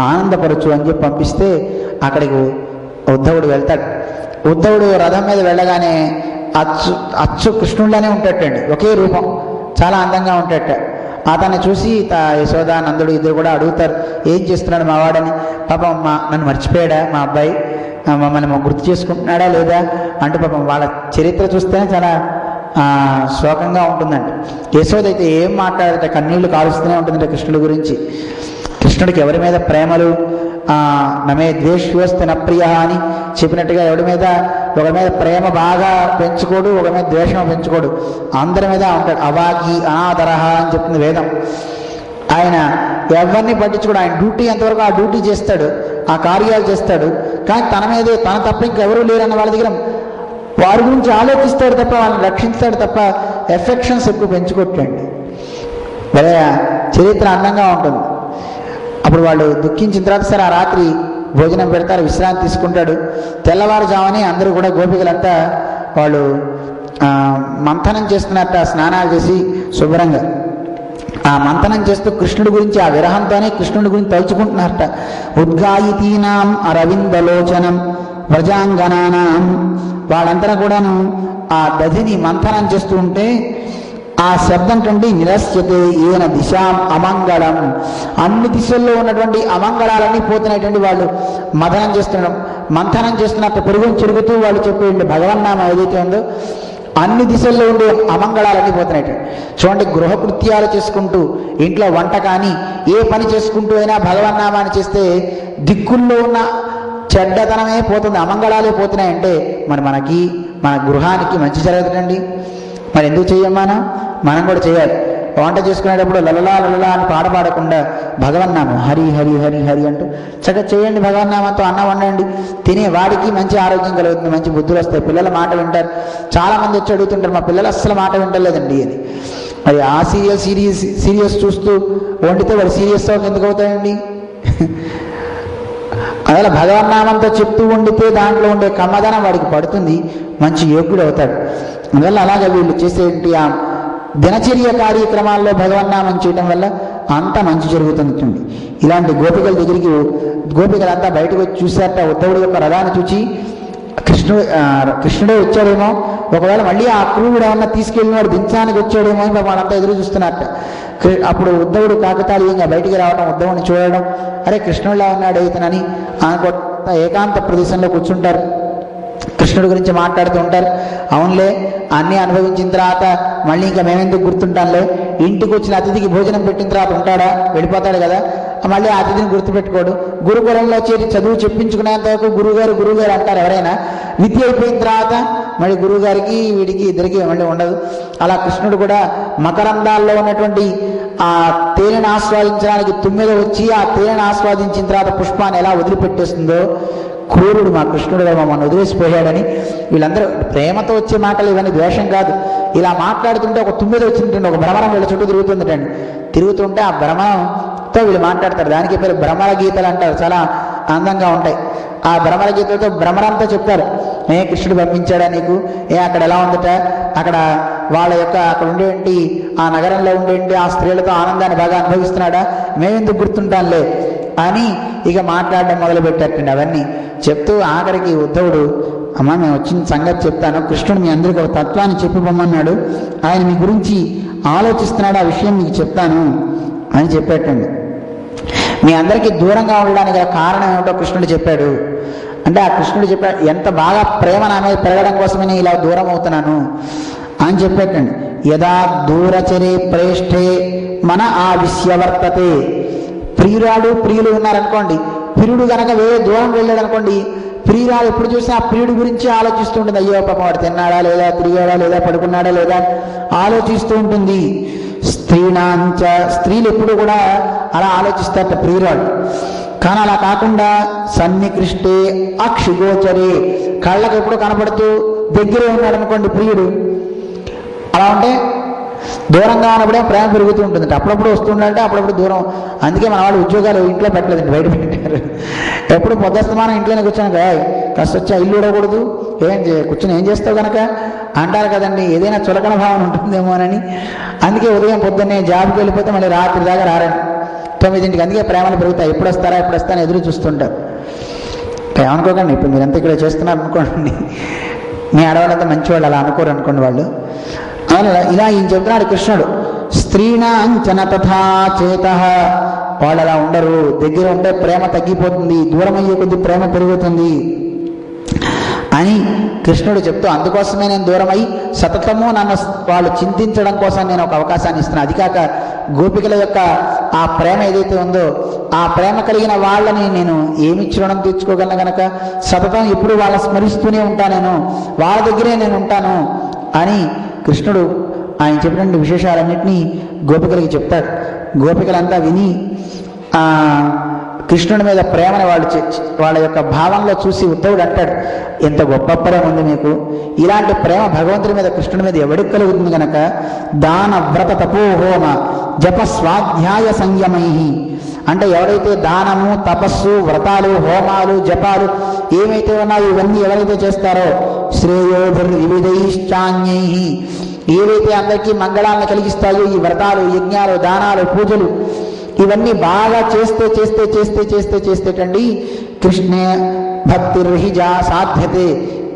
Speaker 1: ఆనందపరచు అని చెప్పి పంపిస్తే అక్కడికి ఉద్ధవుడు వెళ్తాడు. ఉద్ధవుడు రథం మీద వెళ్ళగానే అచ్చు కృష్ణుడిలానే ఉంటాడటండి, ఒకే రూపం, చాలా అందంగా ఉంటాడట. అతన్ని చూసి యశోద నందుడు ఇద్దరు కూడా అడుగుతారు, ఏం చేస్తున్నాడు మా వాడని. పాపం నన్ను మర్చిపోయాడా మా అబ్బాయి, మమ్మల్ని గుర్తు చేసుకుంటున్నాడా లేదా అంటూ పాపం వాళ్ళ చరిత్ర చూస్తేనే చాలా శోకంగా ఉంటుందండి. యశోద అయితే ఏం మాట్లాడితే కన్నీళ్లు కాలుస్తూనే ఉంటుందంటే కృష్ణుడి గురించి. కృష్ణుడికి ఎవరి మీద ప్రేమలు, నమే ద్వేష్యోస్తి నప్రియ అని చెప్పినట్టుగా ఒకరి మీద ప్రేమ బాగా పెంచుకోడు, ఒకరి మీద ద్వేషం పెంచుకోడు, అందరి మీద ఉంటాడు. అవాగి అనాదరహ అని చెప్తుంది వేదం. ఆయన ఎవరిని పట్టించుకోడు, ఆయన డ్యూటీ ఎంతవరకు ఆ డ్యూటీ చేస్తాడు, ఆ కార్యాలు చేస్తాడు. కానీ తన మీదే, తన తప్ప ఇంకెవరూ లేరన్న వాళ్ళ దగ్గర వారి గురించి ఆలోచిస్తాడు తప్ప, వాళ్ళని రక్షిస్తాడు తప్ప ఎఫెక్షన్స్ ఎక్కువ పెంచుకోవట్లేండి. భలే చరిత్ర అందంగా ఉంటుంది. అప్పుడు వాళ్ళు దుఃఖించిన తర్వాత సరే ఆ రాత్రి భోజనం పెడతారు, విశ్రాంతి తీసుకుంటాడు. తెల్లవారుజామని అందరూ కూడా గోపికలంతా వాళ్ళు మంథనం చేస్తున్నట్ట, స్నానాలు చేసి శుభ్రంగా ఆ మంథనం చేస్తూ కృష్ణుడి గురించి, ఆ విరహంతోనే కృష్ణుడి గురించి తలుచుకుంటున్నారట. ఉద్గాయితీనాం అరవిందలోచనం వ్రజాంగనానాం, వాళ్ళంతా కూడాను ఆ దధిని మంథనం చేస్తూ ఉంటే ఆ శబ్దం కంటే నిరస్యతే ఏన దిశాం అమంగళం, అన్ని దిశల్లో ఉన్నటువంటి అమంగళాలన్నీ పోతున్నటువంటి వాళ్ళు మంథనం చేస్తున్నట్టు పెరుగుని చెరుగుతూ వాళ్ళు చెప్పేయండి భగవన్నామం ఏదైతే ఉందో అన్ని దిశల్లో ఉండే అమంగళాలన్నీ పోతున్నాయి. చూడండి, గృహకృత్యాలు చేసుకుంటూ, ఇంట్లో వంట కానీ ఏ పని చేసుకుంటూ అయినా భగవన్నామాన్ని చేస్తే దిక్కుల్లో ఉన్న చెడ్డతనమే పోతుంది, అమంగళాలే పోతున్నాయంటే మరి మన గృహానికి మంచి జరగదండి. మరి ఎందుకు చెయ్యమ్మా? మనం కూడా చేయాలి. వంట చేసుకునేటప్పుడు లలలా లలలా అని పాడకుండా భగవన్నామం హరి హరి హరి హరి అంటూ చక్కగా చేయండి. భగవన్నామంతో అన్నం వండండి, తినే వాడికి మంచి ఆరోగ్యం కలుగుతుంది, మంచి బుద్ధులు వస్తాయి, పిల్లల మాట వింటారు. చాలామంది వచ్చి అడుగుతుంటారు, మా పిల్లలు అస్సలు మాట వింటలేదండి అని. మరి ఆ సీరియస్ చూస్తూ వండితే వాడు సీరియస్ ఎందుకు అవుతాయండి? అలా భగవన్నామంతో చెప్తూ వండితే దాంట్లో ఉండే కమ్మదనం వాడికి పడుతుంది, మంచి యోగ్యుడు అవుతాడు. అందువల్ల అలాగే వీళ్ళు చేసేటి ఆ దినచర్య కార్యక్రమాల్లో భగవన్నామం చేయడం వల్ల అంత మంచి జరుగుతుంది. ఇలాంటి గోపికల దగ్గరికి గోపికలంతా బయటకు వచ్చి చూశారట. ఉద్ధవుడి యొక్క రథాన్ని చూచి కృష్ణుడే వచ్చాడేమో, ఒకవేళ మళ్ళీ ఆ క్రూరుడు ఏమన్నా తీసుకెళ్ళిన వాడు దించడానికి వచ్చాడేమో అని వాళ్ళంతా ఎదురు చూస్తున్నట్ట. అప్పుడు ఉద్ధవుడు కాకతాళీయంగా బయటికి రావడం, ఉద్ధవుని చూడడం, అరే కృష్ణుడిలా ఉన్నాడు ఇతనని అనుకుంట ఏకాంత ప్రదేశంలో కూర్చుంటారు. కృష్ణుడి గురించి మాట్లాడుతూ ఉంటారు. అవునులే, అన్నీ అనుభవించిన తర్వాత మళ్ళీ ఇంకా మేమెందుకు గుర్తుంటాంలే, ఇంటికి వచ్చిన అతిథికి భోజనం పెట్టిన తర్వాత ఉంటాడా, వెళ్ళిపోతాడు కదా, మళ్ళీ ఆ అతిథిని గుర్తుపెట్టుకోడు. గురుకులంలో చేరి చదువు చెప్పించుకునేంత వరకు గురువుగారు గురువుగారు అంటారు ఎవరైనా. విద్య అయిపోయిన తర్వాత మళ్ళీ గురువుగారికి వీడికి ఇద్దరికి మళ్ళీ ఉండదు. అలా కృష్ణుడు కూడా మకరందాల్లో ఉన్నటువంటి ఆ తేనెను ఆస్వాదించడానికి తుమ్మెద వచ్చి ఆ తేనెను ఆస్వాదించిన తర్వాత పుష్పాన్ని ఎలా వదిలిపెట్టేస్తుందో, క్రూరుడు మా కృష్ణుడు మమ్మల్ని వదిలేసిపోయాడని వీళ్ళందరూ ప్రేమతో వచ్చే మాటలు, ఇవన్నీ ద్వేషం కాదు. ఇలా మాట్లాడుతుంటే ఒక తుమ్మెద వచ్చిందండి, ఒక భ్రమరం వీళ్ళ చుట్టూ తిరుగుతుందటండి. తిరుగుతుంటే ఆ భ్రమరంతో వీళ్ళు మాట్లాడతారు. దానికి పేరు భ్రమర గీతలు అంటారు. చాలా అందంగా ఉంటాయి. ఆ భ్రమర గీతలతో భ్రమరంతో చెప్తారు, కృష్ణుడు పంపించాడా నీకు, అక్కడ ఎలా ఉందట, అక్కడ వాళ్ళ యొక్క అక్కడ ఉండేంటి ఆ నగరంలో ఉండేంటి ఆ స్త్రీలతో ఆనందాన్ని బాగా అనుభవిస్తున్నాడా, మేమెందుకు గుర్తుంటానులే అని ఇక మాట్లాడడం మొదలుపెట్టారండి. అవన్నీ చెప్తూ ఆఖరికి ఉద్ధవుడు, అమ్మ మేము వచ్చిన సంగతి చెప్తాను, కృష్ణుడు మీ అందరికీ ఒక తత్వాన్ని చెప్పి పొమ్మన్నాడు, ఆయన మీ గురించి ఆలోచిస్తున్నాడు, ఆ విషయం మీకు చెప్తాను అని చెప్పేటండి. మీ అందరికీ దూరంగా ఉండడానికి గల కారణం ఏమిటో కృష్ణుడు చెప్పాడు. అంటే ఆ కృష్ణుడు చెప్పాడు, ఎంత బాగా ప్రేమ నా మీద పెరగడం కోసమే నేను ఇలా దూరం అవుతున్నాను అని చెప్పేటండి. యదా దూరచరే ప్రేష్ఠే మన ఆవిశ్యవర్తతే. ప్రియులు ఉన్నారనుకోండి, ప్రియుడు కనుక వేరే దూరం వెళ్ళాడు అనుకోండి, ప్రియురాలు ఎప్పుడు చూసినా ఆ ప్రియుడి గురించి ఆలోచిస్తూ ఉంటుంది. అయ్యో పాపం వాడు తిన్నాడా లేదా, తిరిగాడా లేదా, పడుకున్నాడా లేదా ఆలోచిస్తూ ఉంటుంది. స్త్రీణాంచ, స్త్రీలు ఎప్పుడు కూడా అలా ఆలోచిస్తారట ప్రియురాలు. కానీ అలా కాకుండా సన్నికృష్టే అక్షిగోచరే, కళ్ళకు ఎప్పుడు కనపడుతూ దగ్గరే ఉన్నాడు అనుకోండి ప్రియుడు, అలా ఉంటే దూరంగా ఉన్నప్పుడే ప్రేమ పెరుగుతూ ఉంటుంది. అప్పుడప్పుడు వస్తుండాలంటే అప్పుడప్పుడు దూరం. అందుకే మన వాళ్ళు ఉద్యోగాలు ఇంట్లో పెట్టలేదండి, బయట పెట్టారు. ఎప్పుడు పొద్దుస్తమానం ఇంట్లోనే కూర్చొని కాస్త వచ్చి ఇల్లు ఉడకూడదు, కూర్చొని ఏం చేస్తావు కనుక అంటారు కదండి. ఏదైనా చులకన భావన ఉంటుందేమోనని అందుకే ఉదయం పొద్దున్నే జాబ్కి వెళ్ళిపోతే మళ్ళీ రాత్రి దాకా రారండి, 9ంటికి. అందుకే ప్రేమలు పెరుగుతాయి. ఎప్పుడు వస్తారా ఎదురు చూస్తుంటారు. ఏమనుకోకండి, ఇప్పుడు మీరంతా ఇక్కడ చేస్తున్నారు అనుకోండి, మీ ఆడవాళ్ళంతా మంచివాళ్ళు, అలా అనుకోరు అనుకోండి వాళ్ళు. ఇలా ఈయన చెబుతున్నాడు కృష్ణుడు. స్త్రీణాంచన తథా చేత, వాళ్ళు అలా ఉండరు. దగ్గర ఉంటే ప్రేమ తగ్గిపోతుంది, దూరం అయ్యే కొద్ది ప్రేమ పెరుగుతుంది అని కృష్ణుడు చెప్తూ, అందుకోసమే నేను దూరం అయ్యి సతతము నన్ను వాళ్ళు చింతించడం కోసం నేను ఒక అవకాశాన్ని ఇస్తున్నాను. అది కాక గోపికల యొక్క ఆ ప్రేమ ఏదైతే ఉందో, ఆ ప్రేమ కలిగిన వాళ్ళని నేను ఏమి రుణం తీర్చుకోగలను కనుక సతతం ఎప్పుడు వాళ్ళ స్మరిస్తూనే ఉంటాను, నేను వాళ్ళ దగ్గరే నేను ఉంటాను అని కృష్ణుడు ఆయన చెప్పినటువంటి విశేషాలన్నింటినీ గోపికలకి చెప్తాడు. గోపికలంతా విని కృష్ణుడి మీద ప్రేమని వాళ్ళ యొక్క భావంలో చూసి ఉద్ధవుడు అంటాడు, ఎంత గొప్ప ప్రేమ ఉంది మీకు, ఇలాంటి ప్రేమ భగవంతుడి మీద కృష్ణుడి మీద ఎవడికి కలుగుతుంది కనుక దాన వ్రత తపోహోమ జప స్వాధ్యాయ సంయమై. అంటే ఎవరైతే దానము, తపస్సు, వ్రతాలు, హోమాలు, జపాలు ఏమైతే ఉన్నాయో ఇవన్నీ ఎవరైతే చేస్తారో శ్రేయోభిర్వివిధైశ్చాన్యై, ఏవైతే అందరికీ మంగళాలను కలిగిస్తాయో ఈ వ్రతాలు, యజ్ఞాలు, దానాలు, పూజలు ఇవన్నీ బాగా చేస్తేటండి కృష్ణే భక్తిర్హిజా సాధ్యతే,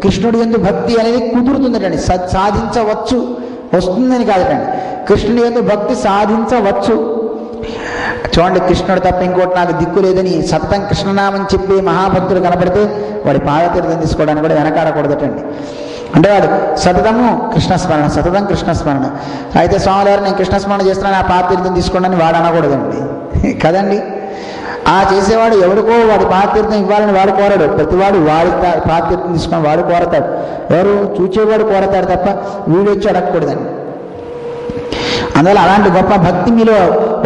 Speaker 1: కృష్ణుడి యందు భక్తి అనేది కుదురుతుందటండి. సాధించవచ్చు, వస్తుందని కాదటండి, కృష్ణుడి యందు భక్తి సాధించవచ్చు. చూడండి, కృష్ణుడు తప్ప ఇంకోటి నాకు దిక్కు లేదని సతతం కృష్ణనామం చెప్పి మహాభక్తులు కనపడితే వాడి పాదతీర్థం తీసుకోవడానికి కూడా వెనకాడకూడదటండి. అంటే వాడు సతతము కృష్ణస్మరణ, సతతం కృష్ణస్మరణ. అయితే స్వామివారు నేను కృష్ణస్మరణ చేస్తున్నాను, ఆ పాదతీర్థం తీసుకోండి వాడు అనకూడదండి కదండి. ఆ చేసేవాడు ఎవరికో వాడి పాదతీర్థం ఇవ్వాలని వాడు కోరడు. ప్రతివాడు వాడి పాదతీర్థం తీసుకొని వాడు కోరతాడు, ఎవరు చూచేవాడు కోరతాడు తప్ప వీడు వచ్చి అడగకూడదండి. అందువల్ల అలాంటి గొప్ప భక్తి మీలో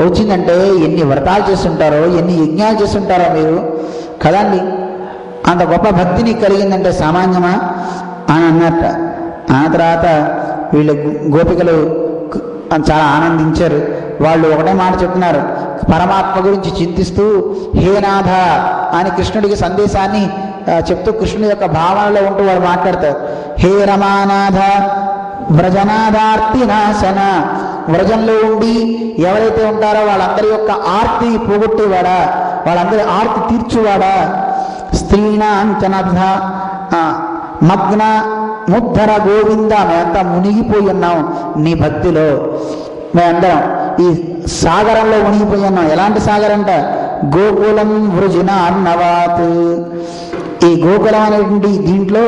Speaker 1: వచ్చిందంటే ఎన్ని వ్రతాలు చేస్తుంటారో, ఎన్ని యజ్ఞాలు చేస్తుంటారో మీరు కదండి. అంత గొప్ప భక్తిని కలిగిందంటే సామాన్యమా అని అన్నట్ట. ఆ తర్వాత వీళ్ళు గోపికలు చాలా ఆనందించారు. వాళ్ళు ఒకటే మాట చెప్తున్నారు, పరమాత్మ గురించి చింతిస్తూ హే నాథ అని కృష్ణుడికి సందేశాన్ని చెప్తూ కృష్ణుడి యొక్క భావనలో ఉంటూ వాళ్ళు మాట్లాడతారు. హే రమానాథ వ్రజనాదార్తి నాశన, వ్రజంలో ఉండి ఎవరైతే ఉంటారో వాళ్ళందరి యొక్క ఆర్తి పోగొట్టేవాడా, వాళ్ళందరి ఆర్తి తీర్చువాడా. స్త్రీణాంచనథ మగ్న, ముద్ధర గోవింద, మేమంతా మునిగిపోయి ఉన్నాం నీ భక్తిలో. మేమందరం ఈ సాగరంలో మునిగిపోయి ఉన్నాం. ఎలాంటి సాగరం అంట? గోకులం వృజిన అన్నవాత్. ఈ గోకులం అనేటువంటి దీంట్లో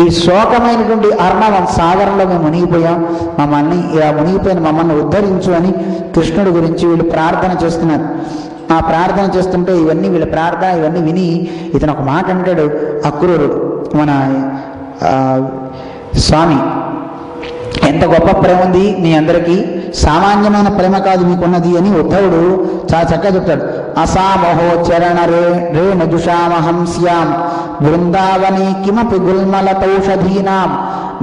Speaker 1: ఈ శోకమైనటువంటి అర్ణవం సాగరంలో మేము మునిగిపోయాం, మమ్మల్ని ఇలా మునిగిపోయిన మమ్మల్ని ఉద్ధరించు అని కృష్ణుడి గురించి వీళ్ళు ప్రార్థన చేస్తున్నారు. ఆ ప్రార్థన చేస్తుంటే ఇవన్నీ వీళ్ళ ప్రార్థన ఇవన్నీ విని ఇతను ఒక మాట అంటాడు. అక్రూరుడు, మన స్వామి, ఎంత గొప్ప ప్రేమ ఉంది మీ అందరికీ, సామాన్యమైన ప్రేమ కాదు మీకున్నది అని ఉద్ధవుడు చాలా చక్కగా చెప్తాడు. అసామహో చరణ రే నజుషామహం శ్యాం బృందావని కిమపి గుల్మలతౌషధీనాం.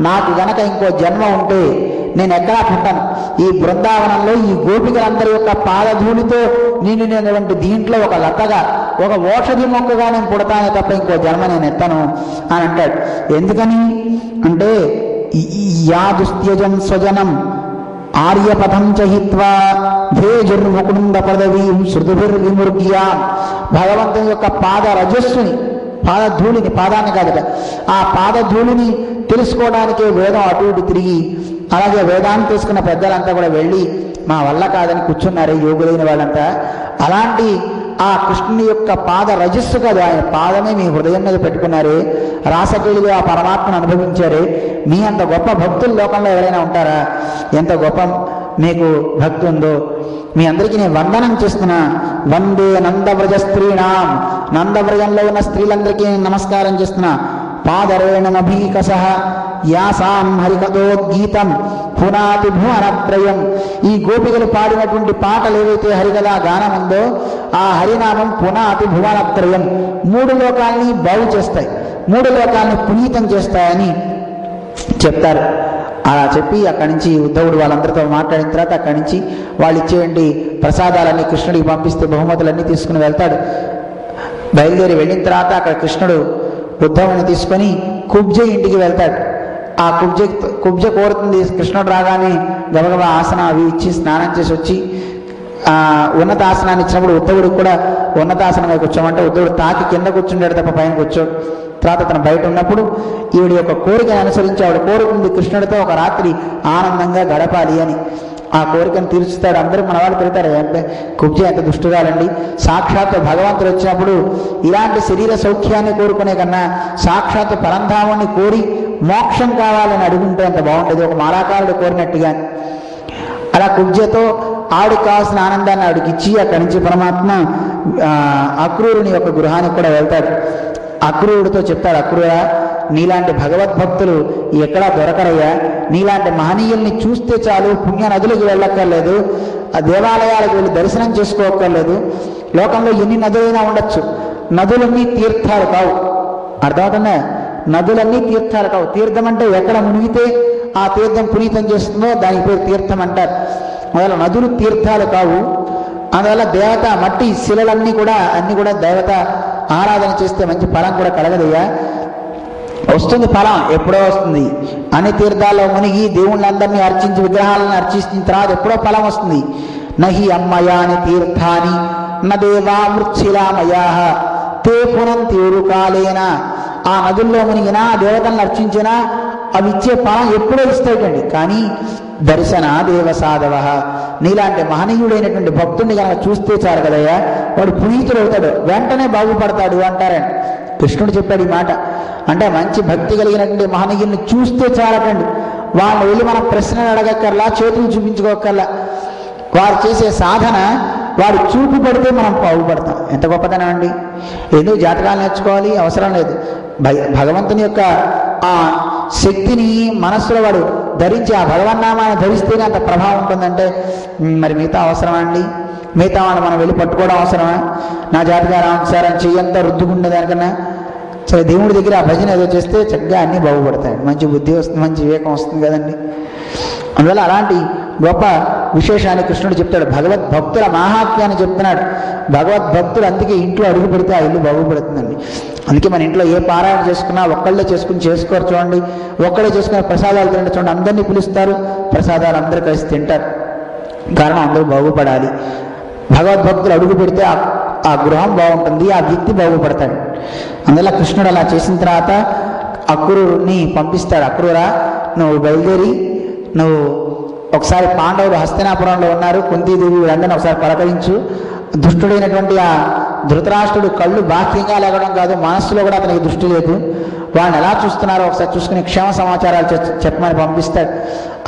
Speaker 1: నాకు గనక ఇంకో జన్మ ఉంటే నేను ఎక్కడా పుట్టాను, ఈ బృందావనంలో ఈ గోపికలందరి యొక్క పాదధూళితో నిండినటువంటి దీంట్లో ఒక లతగా, ఒక ఓషధి మొక్కగా నేను పుడతానే తప్ప ఇంకో జన్మ నేను ఎత్తను అని అంటాడు. ఎందుకని అంటే యాదుస్త్యజం స్వజనం ఆర్యపథం చహిత్వా భేజుర్ముకుంద పదవీం శృతుభిర్విమృగ్యా. భగవంతుని యొక్క పాద రజస్సుని, పాదధూళిని, పాదాన్ని కాదట, ఆ పాదధూళిని తెలుసుకోవడానికే వేదం అటు ఇటు తిరిగి, అలాగే వేదాన్ని తెలుసుకున్న పెద్దలంతా కూడా వెళ్ళి మా వల్ల కాదని కూర్చున్నారు యోగులైన వాళ్ళంతా. అలాంటి ఆ కృష్ణుని యొక్క పాద రజస్సు కాదు, ఆయన పాదమే మీ హృదయం మీద పెట్టుకున్నారే, రాసకేళిగా ఆ పరమాత్మను అనుభవించారే. మీ అంత గొప్ప భక్తులు లోకంలో ఎవరైనా ఉంటారా? ఎంత గొప్ప మీకు భక్తి ఉందో. మీ అందరికీ నేను వందనం చేస్తున్నా. వందే నందవ్రజ స్త్రీణాం, నందవ్రజంలో ఉన్న స్త్రీలందరికీ నేను నమస్కారం చేస్తున్నా. పాదరేణమభీకస యాసాం హరికథోద్గీతం పునాతి భువనత్రయం. ఈ గోపికలు పాడినటువంటి పాటలు ఏవైతే హరికథ గానం ఉందో ఆ హరినామం పునాతి భువనత్రయం, మూడు లోకాల్ని బాగు చేస్తాయి, మూడు లోకాల్ని పునీతం చేస్తాయని చెప్తారు. అలా చెప్పి అక్కడి నుంచి ఉద్ధవుడు వాళ్ళందరితో మాట్లాడిన తర్వాత అక్కడి నుంచి వాళ్ళు ఇచ్చేయండి ప్రసాదాలన్నీ కృష్ణుడికి పంపిస్తే బహుమతులన్నీ తీసుకుని వెళ్తాడు. బయలుదేరి వెళ్ళిన తర్వాత అక్కడ కృష్ణుడు ఉద్ధవుని తీసుకొని కుబ్జ ఇంటికి వెళ్తాడు. ఆ కుబ్జ కోరుతుంది కృష్ణుడు రాగానే గబగబా ఆసనం అవి ఇచ్చి స్నానం చేసి వచ్చి ఉన్నత ఆసనాన్ని ఇచ్చినప్పుడు ఉద్ధవుడికి కూడా ఉన్నతాసనమే కూర్చోమంటే ఉద్ధవుడు తాకి కింద కూర్చుంటాడు తప్ప పైన కూర్చోడు. తర్వాత తను బయట ఉన్నప్పుడు ఈవిడి యొక్క కోరికను అనుసరించి ఆవిడ కోరుకుంది కృష్ణుడితో ఒక రాత్రి ఆనందంగా గడపాలి అని. ఆ కోరికను తీర్చుతాడు. అందరూ మన వాళ్ళు పెడతారు, అంటే కుబ్జ ఎంత దుష్టురాలండి, సాక్షాత్ భగవంతుడు వచ్చినప్పుడు ఇలాంటి శరీర సౌఖ్యాన్ని కోరుకునే కన్నా సాక్షాత్ పరంధామాన్ని కోరి మోక్షం కావాలని అడుగుంటే అంత బాగుంటుంది, ఒక మాలాకారుడు కోరినట్టుగా. అలా కుబ్జతో ఆవిడకి కావాల్సిన ఆనందాన్ని ఆవిడకి ఇచ్చి అక్కడి నుంచి పరమాత్మ అక్రూరుని యొక్క గృహానికి కూడా వెళ్తాడు. అక్రూరుడితో చెప్తాడు, అక్రూరా నీలాంటి భగవద్భక్తులు ఎక్కడా దొరకరయ్యా, నీలాంటి మహనీయుల్ని చూస్తే చాలు, పుణ్య నదులకు వెళ్ళక్కర్లేదు, ఆ దేవాలయాలకు వెళ్ళి దర్శనం చేసుకోక్కర్లేదు. లోకంలో ఎన్ని నదులైనా ఉండొచ్చు, నదులన్నీ తీర్థాలు కావు. అర్థమవుతుందా? నదులన్నీ తీర్థాలు కావు. తీర్థం అంటే ఎక్కడ మునిగితే ఆ తీర్థం పునీతం చేస్తుందో దాని పేరు తీర్థం అంటారు. అందువల్ల నదులు తీర్థాలు కావు. అందువల్ల దేవత మట్టి శిలలన్నీ కూడా అన్ని కూడా దేవత ఆరాధన చేస్తే మంచి ఫలం కూడా కలగదయ్యా. వస్తుంది ఫలం, ఎప్పుడో వస్తుంది. అన్ని తీర్థాల్లో మునిగి దేవుళ్ళందరినీ అర్చించి విగ్రహాలను అర్చించిన తర్వాత ఎప్పుడో ఫలం వస్తుంది. నహి అమ్మయాని తీర్థాని నదేవా మృత్శిలామయా తే పునంతి ఉరుకాలేన. ఆ నదుల్లో మునిగినా దేవతలను అర్చించినా అవి ఇచ్చే ఫలం ఎప్పుడో ఇస్తాయండి. కానీ దర్శన దేవ సాధవ, నీలాంటి మహనీయుడైనటువంటి భక్తుడిని కనుక చూస్తే చాలు కదయ్యా, వాడు పునీతుడు అవుతాడు, వెంటనే బాగుపడతాడు అంటారండి. కృష్ణుడు చెప్పాడు ఈ మాట. అంటే మంచి భక్తి కలిగినటువంటి మహనీయుల్ని చూస్తే చాలటండి, వాళ్ళని వెళ్ళి మనం ప్రశ్నలు అడగక్కర్లా, చేతులు చూపించుకోకర్లా. వారు చేసే సాధన వారు చూపు పడితే మనం బాగుపడతాం. ఎంత గొప్పతనం అండి! ఎందుకు జాతకాలు నేర్చుకోవాలి? అవసరం లేదు. భగవంతుని యొక్క ఆ శక్తిని మనస్సులో వాడు ధరించి ఆ భగవన్నామాన్ని ధరిస్తేనే అంత ప్రభావం ఉంటుందంటే మరి మిగతా అవసరమా అండి? మిగతా వాళ్ళు మనం వెళ్ళి పట్టుకోవడం అవసరమా? నా జాతకాలు అనుసారం చెయ్యంతా రుద్దుకుండే దానికన్నా సరే దేవుడి దగ్గర ఆ భజన ఏదో చేస్తే చక్కగా అన్నీ బాగుపడతాయి, మంచి బుద్ధి వస్తుంది, మంచి వివేకం వస్తుంది కదండి. అందువల్ల అలాంటి గొప్ప విశేషాన్ని కృష్ణుడు చెప్తాడు. భగవద్భక్తుల మాహాత్మ్యాన్ని చెప్తున్నాడు. భగవద్భక్తులు అందుకే ఇంట్లో అడుగు పెడితే ఆ ఇల్లు బాగుపడుతుందండి. అందుకే మన ఇంట్లో ఏ పారాయణ చేసుకున్నా ఒక్కళ్ళే చేసుకోరు చూడండి, ఒక్కళ్ళే చేసుకునే ప్రసాదాలు తింటే చూడండి, అందరినీ పిలుస్తారు, ప్రసాదాలు అందరూ కలిసి తింటారు. కారణం అందరూ బాగుపడాలి. భగవద్భక్తులు అడుగు పెడితే ఆ గృహం బాగుంటుంది, ఆ వ్యక్తి బాగుపడతాడు. అందువల్ల కృష్ణుడు అలా చేసిన తర్వాత అక్రూరుని పంపిస్తాడు. అక్రూరా, నువ్వు బయలుదేరి నువ్వు ఒకసారి పాండవులు హస్తినాపురంలో ఉన్నారు, కుంతీదేవి వీళ్ళందరినీ ఒకసారి పలకరించు. దుష్టుడైనటువంటి ఆ ధృతరాష్ట్రుడు కళ్ళు బాహ్యంగా లేగడం కాదు, మనస్సులో కూడా అతనికి దృష్టి లేదు. వాళ్ళని ఎలా చూస్తున్నారో ఒకసారి చూసుకుని క్షేమ సమాచారాలు చెప్పమని పంపిస్తాడు.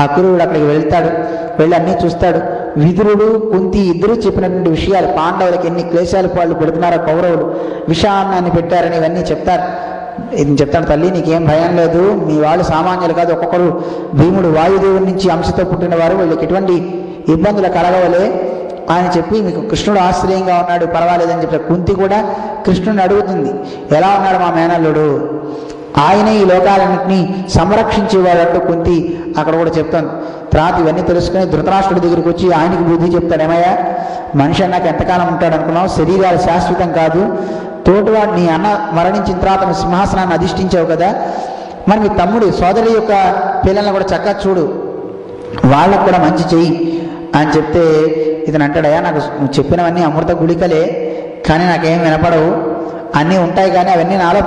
Speaker 1: అక్రూరుడు అక్కడికి వెళ్తాడు. వెళ్ళి అన్నీ చూస్తాడు. విదురుడు కుంతి ఇద్దరు చెప్పినటువంటి విషయాలు, పాండవులకు ఎన్ని క్లేశాలు వాళ్ళు పెడుతున్నారో, కౌరవులు విషాన్నాన్ని పెట్టారని ఇవన్నీ చెప్తారు. ఇది చెప్తాను, తల్లి నీకేం భయం లేదు, మీ వాళ్ళు సామాన్యులు కాదు, ఒక్కొక్కరు భీముడు వాయుదేవుడి నుంచి అంశతో పుట్టిన వారు, వీళ్ళకి ఎటువంటి ఇబ్బందులు కలగవలే అని చెప్పి మీకు కృష్ణుడు ఆశ్రయంగా ఉన్నాడు, పర్వాలేదని చెప్పి కుంతి కూడా కృష్ణుడిని అడుగుతుంది, ఎలా ఉన్నాడు మా మేనల్లుడు, ఆయనే ఈ లోకాలన్నింటినీ సంరక్షించేవాడు అంటూ కుంతి అక్కడ కూడా చెప్తాను. తర్వాత ఇవన్నీ తెలుసుకుని ధృతరాష్ట్రుడి దగ్గరికి వచ్చి ఆయనకి బుద్ధి చెప్తాడు. ఏమయ్యా, మనిషి అన్నాక ఎంతకాలం ఉంటాడు అనుకున్నావు, శరీరాలు శాశ్వతం కాదు, తోటివాడు నీ అన్న మరణించిన తర్వాత నువ్వు సింహాసనాన్ని అధిష్ఠించావు కదా, మరి మీ తమ్ముడు సోదరి యొక్క పిల్లల్ని కూడా చక్కగా చూడు, వాళ్ళకు కూడా మంచి చెయ్యి అని చెప్తే ఇతను అంటాడు, అయ్యా నాకు నువ్వు చెప్పినవన్నీ అమృత గుళికలే, కానీ నాకేం వినపడవు, అన్నీ ఉంటాయి కానీ అవన్నీ నాలో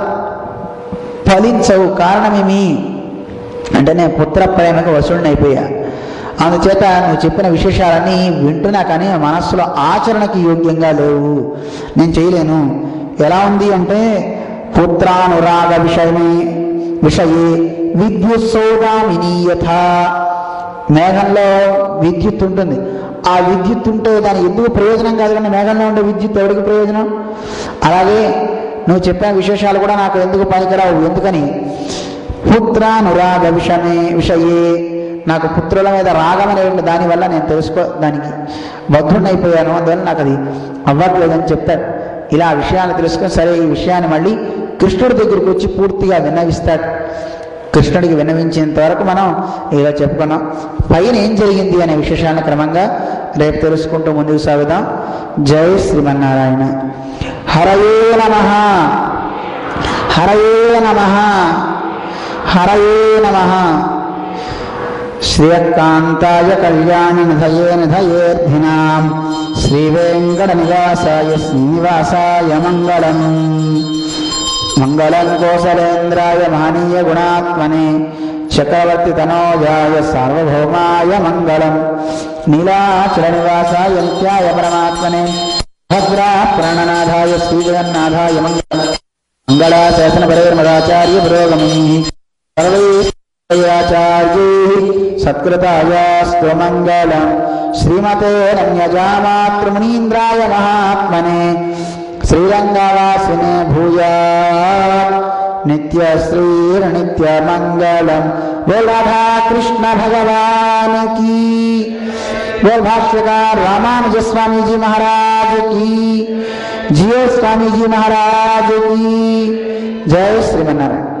Speaker 1: ఫలించవు, కారణమేమి అంటే నేను పుత్ర ప్రేమకు వశుడిని అయిపోయా, అందుచేత నువ్వు చెప్పిన విశేషాలన్నీ వింటున్నా కానీ మనస్సులో ఆచరణకి యోగ్యంగా లేవు, నేను చేయలేను. ఎలా ఉంది అంటే పుత్రానురాగ విషయే విద్యుత్ సౌదామిని యథా, మేఘంలో విద్యుత్ ఉంటుంది, ఆ విద్యుత్ ఉంటే దాని ఎందుకు ప్రయోజనం కాదు కానీ మేఘంలో ఉండే విద్యుత్ ఎవరికి ప్రయోజనం, అలాగే నువ్వు చెప్పిన విశేషాలు కూడా నాకు ఎందుకు పనికిరావు, ఎందుకని పుత్రానురాగ విషయే, నాకు పుత్రుల మీద రాగం అనేది దానివల్ల నేను దానికి బద్ధుడినైపోయాను, అందువల్ల నాకు అది అవ్వట్లేదని చెప్తాడు. ఇలా విషయాన్ని తెలుసుకొని సరే ఈ విషయాన్ని మళ్ళీ కృష్ణుడి దగ్గరికి వచ్చి పూర్తిగా విన్నవిస్తాడు. కృష్ణుడికి విన్నవించేంత వరకు మనం ఇలా చెప్పుకున్నాం. పైన ఏం జరిగింది అనే విశేషాలను క్రమంగా రేపు తెలుసుకుంటూ ముందుకు సాగుదాం. జై శ్రీమన్నారాయణ. హరయే నమః, హరయే నమః, హరయే నమః. శ్రీయకాంతాయ కళ్యాణి నిధయేర్ధినాం శ్రీవేంకట నివాసాయ శ్రీనివాసాయ మంగళం. మంగళం కోసలేంద్రాయ మహనీయ గుణాత్మనే చక్రవర్తి తనోజాయ సార్వభౌమాయ మంగళం. నీలాచల నివాసాయ నిత్యాయ పరమాత్మనే భద్రా ప్రాణనాథాయ శ్రీజగన్నాథాయ మంగళం. మంగళాశాసన పరేర్మదాచార్య పురోగమీ సర్వైరాచార్యై సత్కృతాయాస్తు మంగళం. శ్రీమతే రమ్యజామాతృమునీంద్రాయ మహాత్మనే శ్రీరంగవాసినే భూయాత్ నిత్యశ్రీర్నిత్య మంగళం. बोल राधा कृष्ण भगवान की, बोल भाष्यकार रामानुज स्वामी जी महाराज की, जियो स्वामी जी महाराज की जय. श्रीमन्नारायण.